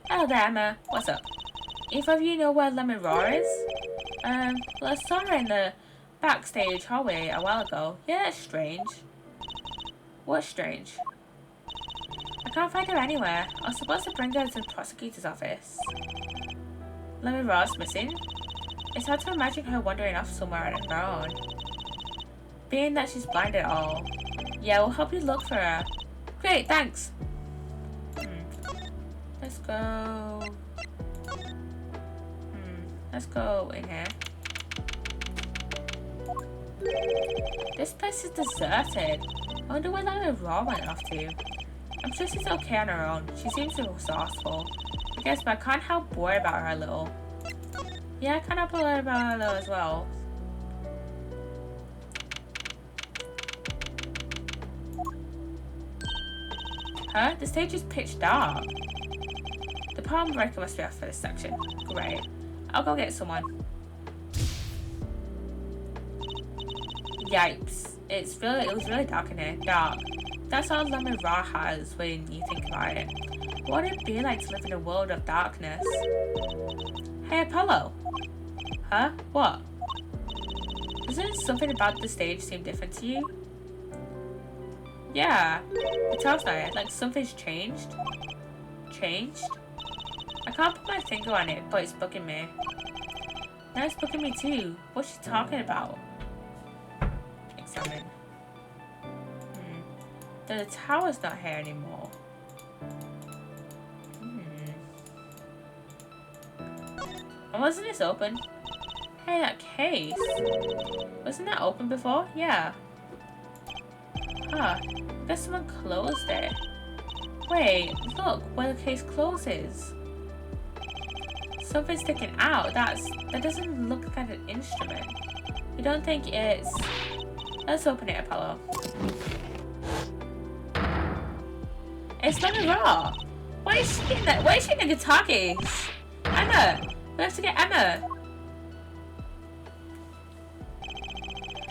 Hello there, Emma. What's up? Either of you know where Lemon Raw is? Well, I saw her in the backstage hallway a while ago. Yeah, that's strange. What's strange? I can't find her anywhere. I was supposed to bring her to the prosecutor's office. Lemon Raw's missing? It's hard to imagine her wandering off somewhere on her own. Being that she's blind at all. Yeah, we'll help you look for her. Great, thanks. Let's go. Let's go in here. This place is deserted. I wonder where Lemon Raw went off to. I'm sure she's okay on her own. She seems resourceful. I guess, but I can't help worry about her a little. Yeah, I can't help worry about her a little as well. Huh? The stage is pitch dark. The palm breaker must be off for this section. Great. I'll go get someone. Yipes. It was really dark in here. Dark. That's all Lemon Raw has when you think about it. What would it be like to live in a world of darkness? Hey, Apollo. Huh? What? Doesn't something about the stage seem different to you? Yeah. It tells me like something's changed. Changed? I can't put my finger on it, but it's bugging me. Now it's bugging me too. What's she talking about? Examine. The tower's not here anymore. And wasn't this open? Hey, that case. Wasn't that open before? Yeah. Huh. I guess someone closed it. Wait, look where the case closes. Something's sticking out. That doesn't look like an instrument. You don't think it's... Let's open it, Apollo. It's Lemon Raw. Why is she in that? Why is she in the guitar case? Emma! We have to get Emma!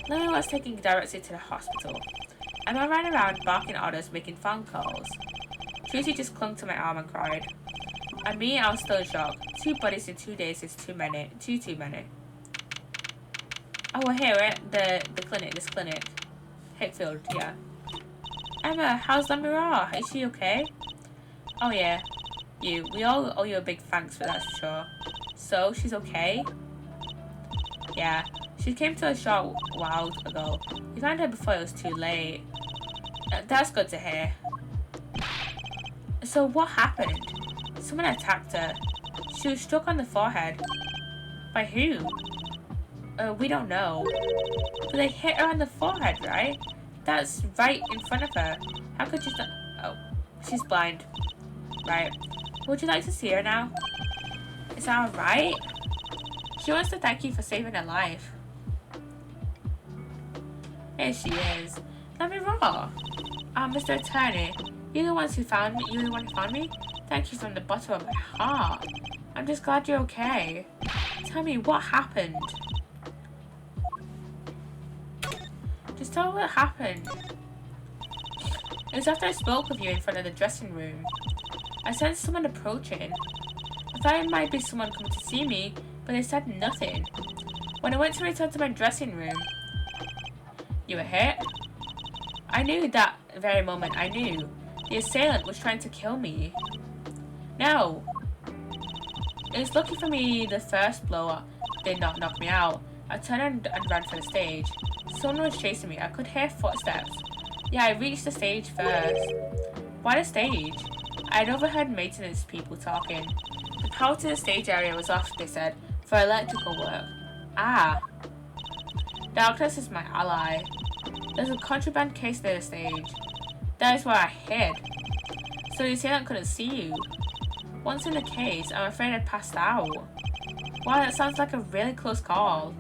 Lily was taken directly to the hospital. Emma ran around barking orders, making phone calls. Tracy just clung to my arm and cried. And me, I was still in shock. 2 bodies in 2 days is too many. Too many. Oh, we're here at the clinic, this clinic. Hickfield, yeah. Emma, how's Lamira? Is she okay? Oh yeah, we all owe you a big thanks for that, for sure. So, she's okay? Yeah, she came to a short while ago. We found her before it was too late. That's good to hear. So what happened? Someone attacked her. She was struck on the forehead. By who? We don't know. But they hit her on the forehead, right? That's right in front of her. How could you not? Oh, she's blind. Right. Would you like to see her now? Is that alright? She wants to thank you for saving her life. Here she is. Let me roll. Mr. Attorney, you're the ones who found me. You're the one who found me. Thank you from the bottom of my heart. I'm just glad you're okay. Tell me what happened. Just tell me what happened. It was after I spoke with you in front of the dressing room. I sensed someone approaching. I thought it might be someone coming to see me, but they said nothing. When I went to return to my dressing room, you were hit? I knew that very moment. I knew. The assailant was trying to kill me. No. It was lucky for me the first blow did not knock me out. I turned and ran for the stage. Someone was chasing me. I could hear footsteps. Yeah, I reached the stage first. Why the stage? I'd overheard maintenance people talking. The power to the stage area was off, they said, for electrical work. Ah. Darkness is my ally. There's a contraband case near the stage. That is where I hid. So the assailant couldn't see you. Once in the case, I'm afraid I passed out. Wow, that sounds like a really close call.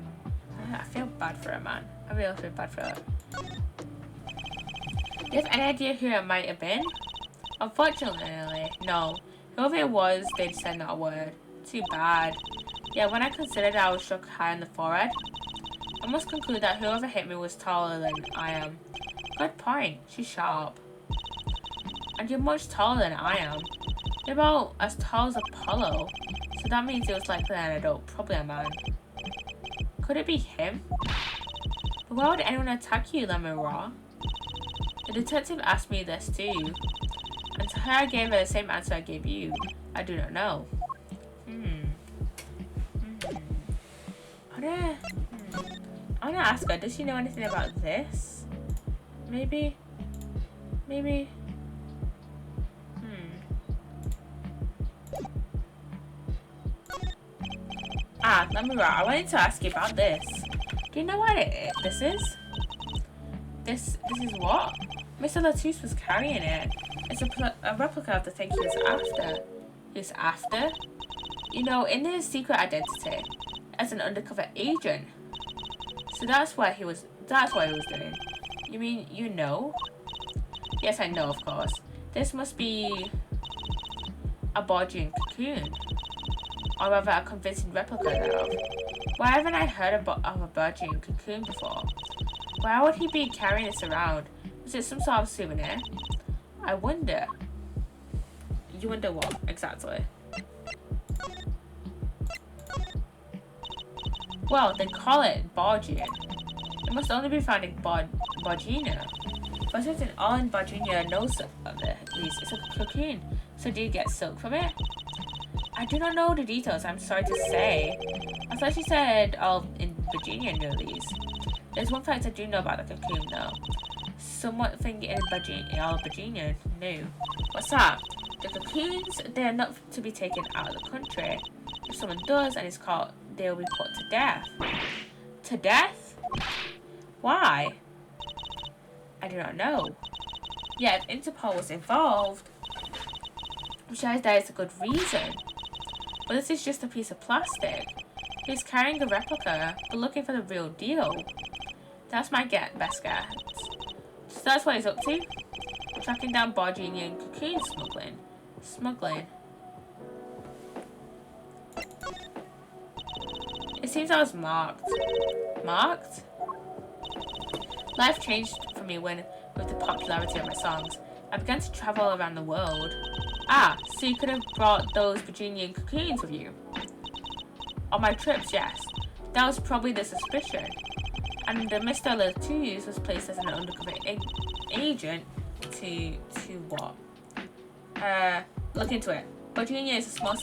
I feel bad for her, man. I really feel bad for her. Do you have any idea who it might have been? Unfortunately, no. Whoever it was, they'd said not a word. Too bad. Yeah, when I considered I was struck high on the forehead, I must conclude that whoever hit me was taller than I am. Good point. She's sharp. And you're much taller than I am. You're about as tall as Apollo. So that means it was likely an adult, probably a man. Could it be him? But why would anyone attack you, Lamira? The detective asked me this too. And to her I gave her the same answer I gave you. I do not know. I wanna ask her, does she know anything about this? Maybe? Lamira, I wanted to ask you about this. Do you know what this is? This is what? Mr. Latouche was carrying it. It's a replica of the thing he was after. He was after? You know, in his secret identity, as an undercover agent. So that's what he was doing. You mean you know? Yes, I know, of course. This must be a Borgian cocoon. Or rather, a convincing replica thereof. Why haven't I heard of a Borgian cocoon before? Why would he be carrying this around? Was it some sort of souvenir? I wonder. You wonder what, exactly? Well, they call it Borgian. It must only be found in Borgina. But since all in Borgina knows of it, at least it's a cocoon. So do you get silk from it? I do not know the details, I'm sorry to say. I thought you said all in Virginia knew these. There's one fact I do know about the cocoon though. Something in all of Virginia knew. What's that? The cocoons, they are not to be taken out of the country. If someone does and is caught, they will be put to death. To death? Why? I do not know. Yet if Interpol was involved, I'm sure there is a good reason. But this is just a piece of plastic. He's carrying a replica, but looking for the real deal. That's my best guess. So that's what he's up to. Tracking down Borginian cocoon smuggling. Smuggling. It seems I was marked. Marked? Life changed for me with the popularity of my songs. I began to travel around the world. Ah, so you could have brought those Virginian cocoons with you? On my trips, yes. That was probably the suspicion. And Mr. Latouche was placed as an undercover agent to what? Look into it. Virginia is a small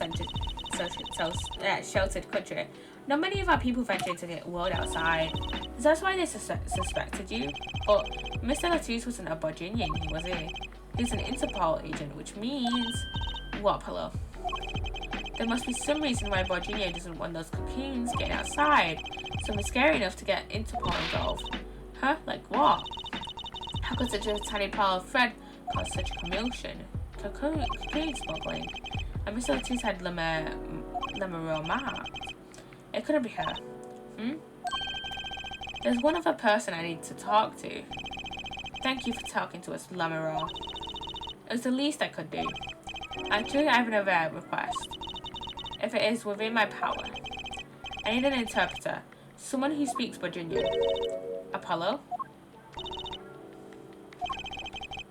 sheltered country. Not many of our people venture into the world outside. That's why they suspected you. But Mr. Latouche wasn't a Virginian, was he? He's an Interpol agent, which means... What, Pillow? There must be some reason why Virginia doesn't want those cocoons getting outside. Something scary enough to get Interpol involved. Huh? Like what? How could such a tiny pile of thread cause such a commotion? Cocoon smuggling. And Mr. Latouche had Lemuel marked. It couldn't be her. There's one other person I need to talk to. Thank you for talking to us, Lemuel. It was the least I could do. Actually, I have another request. If it is within my power. I need an interpreter. Someone who speaks Virginian. Apollo?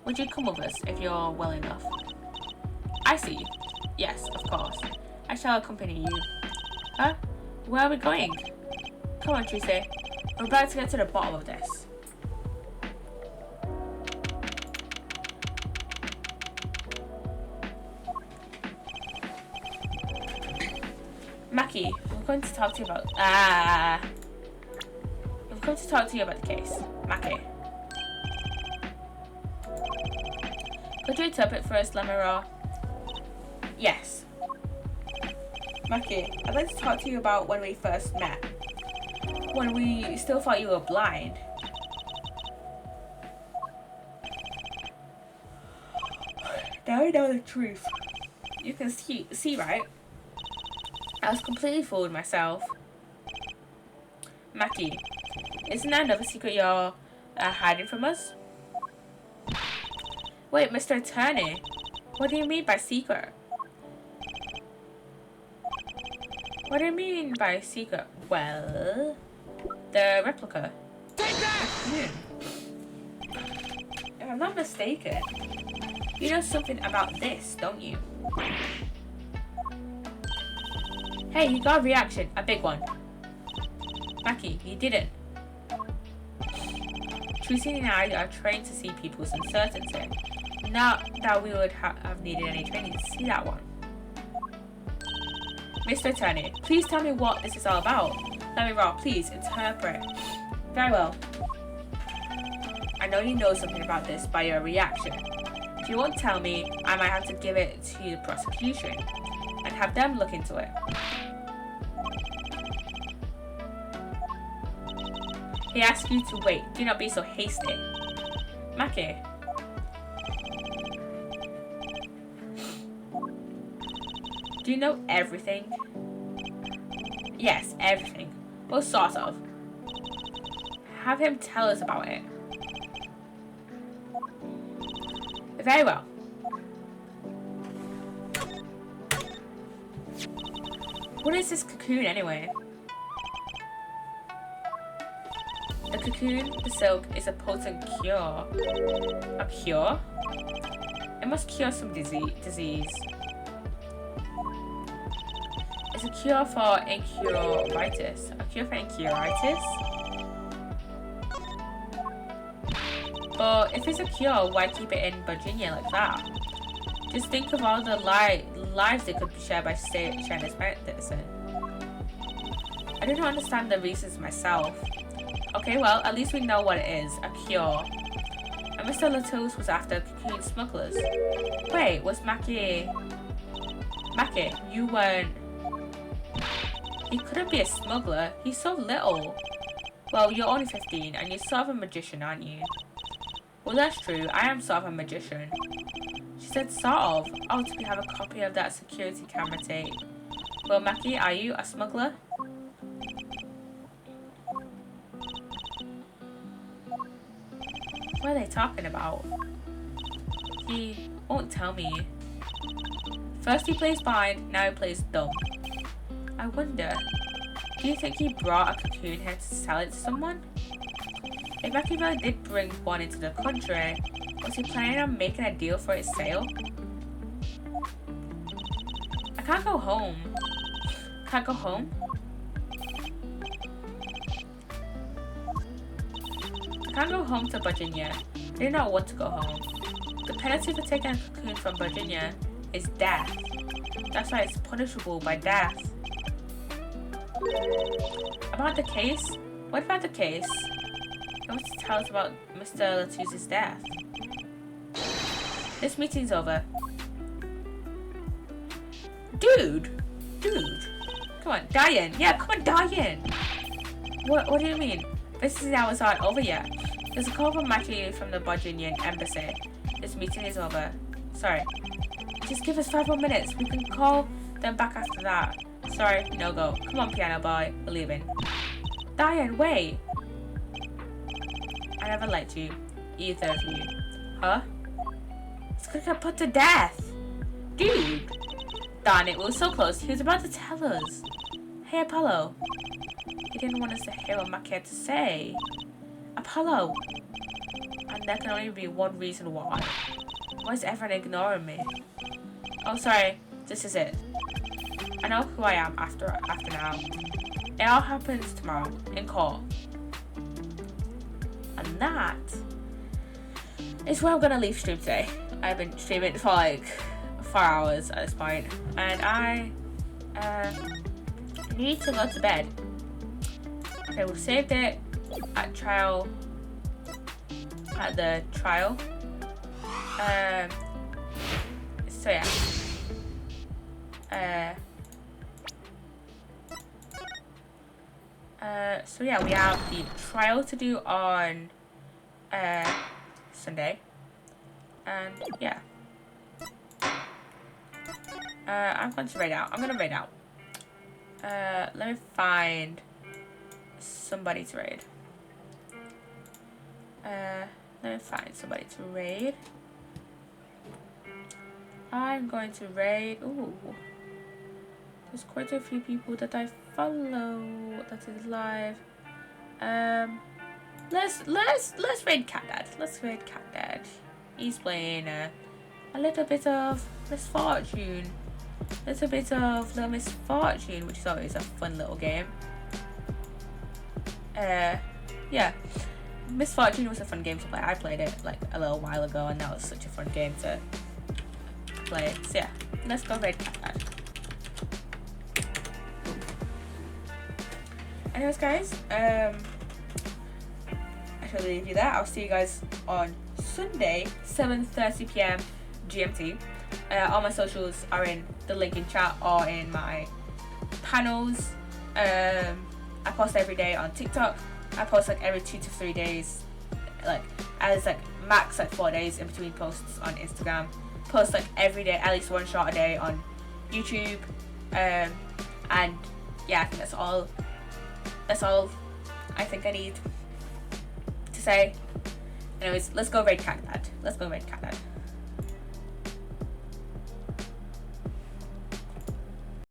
Would you come with us if you're well enough? I see. Yes, of course. I shall accompany you. Huh? Where are we going? Come on, Tuesday. We're about to get to the bottom of this. Mackie, we're going to talk to you about... We're going to talk to you about the case. Mackie. Could you interpret for us, Lemuel? Yes. Mackie, I'd like to talk to you about when we first met. When we still thought you were blind. Now I know the truth. You can see, right? I was completely fooled myself. Mackie, isn't that another secret you're hiding from us? Wait, Mr. Attorney, what do you mean by secret? What do you mean by secret? Well, the replica. Take that! If I'm not mistaken, you know something about this, don't you? Hey, you got a reaction, a big one. Mackie, you didn't. Tracy and I are trained to see people's uncertainty. Not that we would have needed any training to see that one. Mr. Attorney, please tell me what this is all about. Let me roll, please interpret. Very well. I know you know something about this by your reaction. If you won't tell me, I might have to give it to the prosecution and have them look into it. He asks you to wait. Do not be so hasty. Mackie. Do you know everything? Yes, everything. Well, sort of. Have him tell us about it. Very well. What is this cocoon anyway? The cocoon, the silk, is a potent cure. A cure? It must cure some disease. It's a cure for incuritis. A cure for incuritis? But if it's a cure, why keep it in Virginia like that? Just think of all the lives they could be shared by sharing this medicine. I don't understand the reasons myself. Okay, well, at least we know what it is. A cure. And Mr. Latouche was after cocoon smugglers. Wait, was Mackie... Mackie, you weren't... He couldn't be a smuggler. He's so little. Well, you're only 15 and you're sort of a magician, aren't you? Well, that's true. I am sort of a magician. She said sort of. Oh, do we have a copy of that security camera tape? Well, Mackie, are you a smuggler? What are they talking about? He won't tell me. First he plays blind, now he plays dumb. I wonder, do you think he brought a cocoon here to sell it to someone? If Machiavelli did bring one into the country, was he planning on making a deal for its sale? I can't go home. Can't go home? I can't go home to Virginia. I do not want to go home. The penalty for taking a cocoon from Virginia is death. That's why it's punishable by death. About the case? What about the case? You want to tell us about Mr. Latuz's death? This meeting's over. Dude! Come on, Diane! Yeah, come on, Diane! What do you mean? Business hours aren't over yet. There's a call from Matthew from the Virginian embassy. This meeting is over. Sorry. Just give us 5 more minutes. We can call them back after that. Sorry, no go. Come on, piano boy. We're leaving. Diane, wait! I never liked you. Either of you. Huh? He's gonna get put to death! Dude! Darn it, we were so close. He was about to tell us. Hey, Apollo. He didn't want us to hear what Mac had to say. Apollo! And there can only be one reason why. Why is everyone ignoring me? Oh, sorry. This is it. I know who I am after now. It all happens tomorrow in court. And that is where I'm gonna leave stream today. I've been streaming for like 4 hours at this point, and I need to go to bed. Okay, we saved it at trial. At the trial. So yeah. So yeah, we have the trial to do on Sunday, and yeah, I'm going to raid out. I'm gonna raid out. Let me find somebody to raid. Let me find somebody to raid. I'm going to raid. Ooh. There's quite a few people that I follow that is live. Let's raid Cat Dad. Let's raid Cat Dad. He's playing a little bit of Misfortune. Little Misfortune, which is always a fun little game. Yeah. Misfortune was a fun game to play. I played it like a little while ago, and that was such a fun game to play. So yeah, let's go raid Cat Dad. Anyways, guys, I shall leave you there. I'll see you guys on Sunday, 7:30 p.m. GMT. All my socials are in the link in chat or in my panels. I post every day on TikTok. I post like every 2 to 3 days, like as like max like 4 days in between posts on Instagram. Post like every day, at least 1 shot a day on YouTube. And yeah, I think that's all. That's all I think I need to say. Anyways, let's go raid Cat Dad. Let's go raid Cat Dad.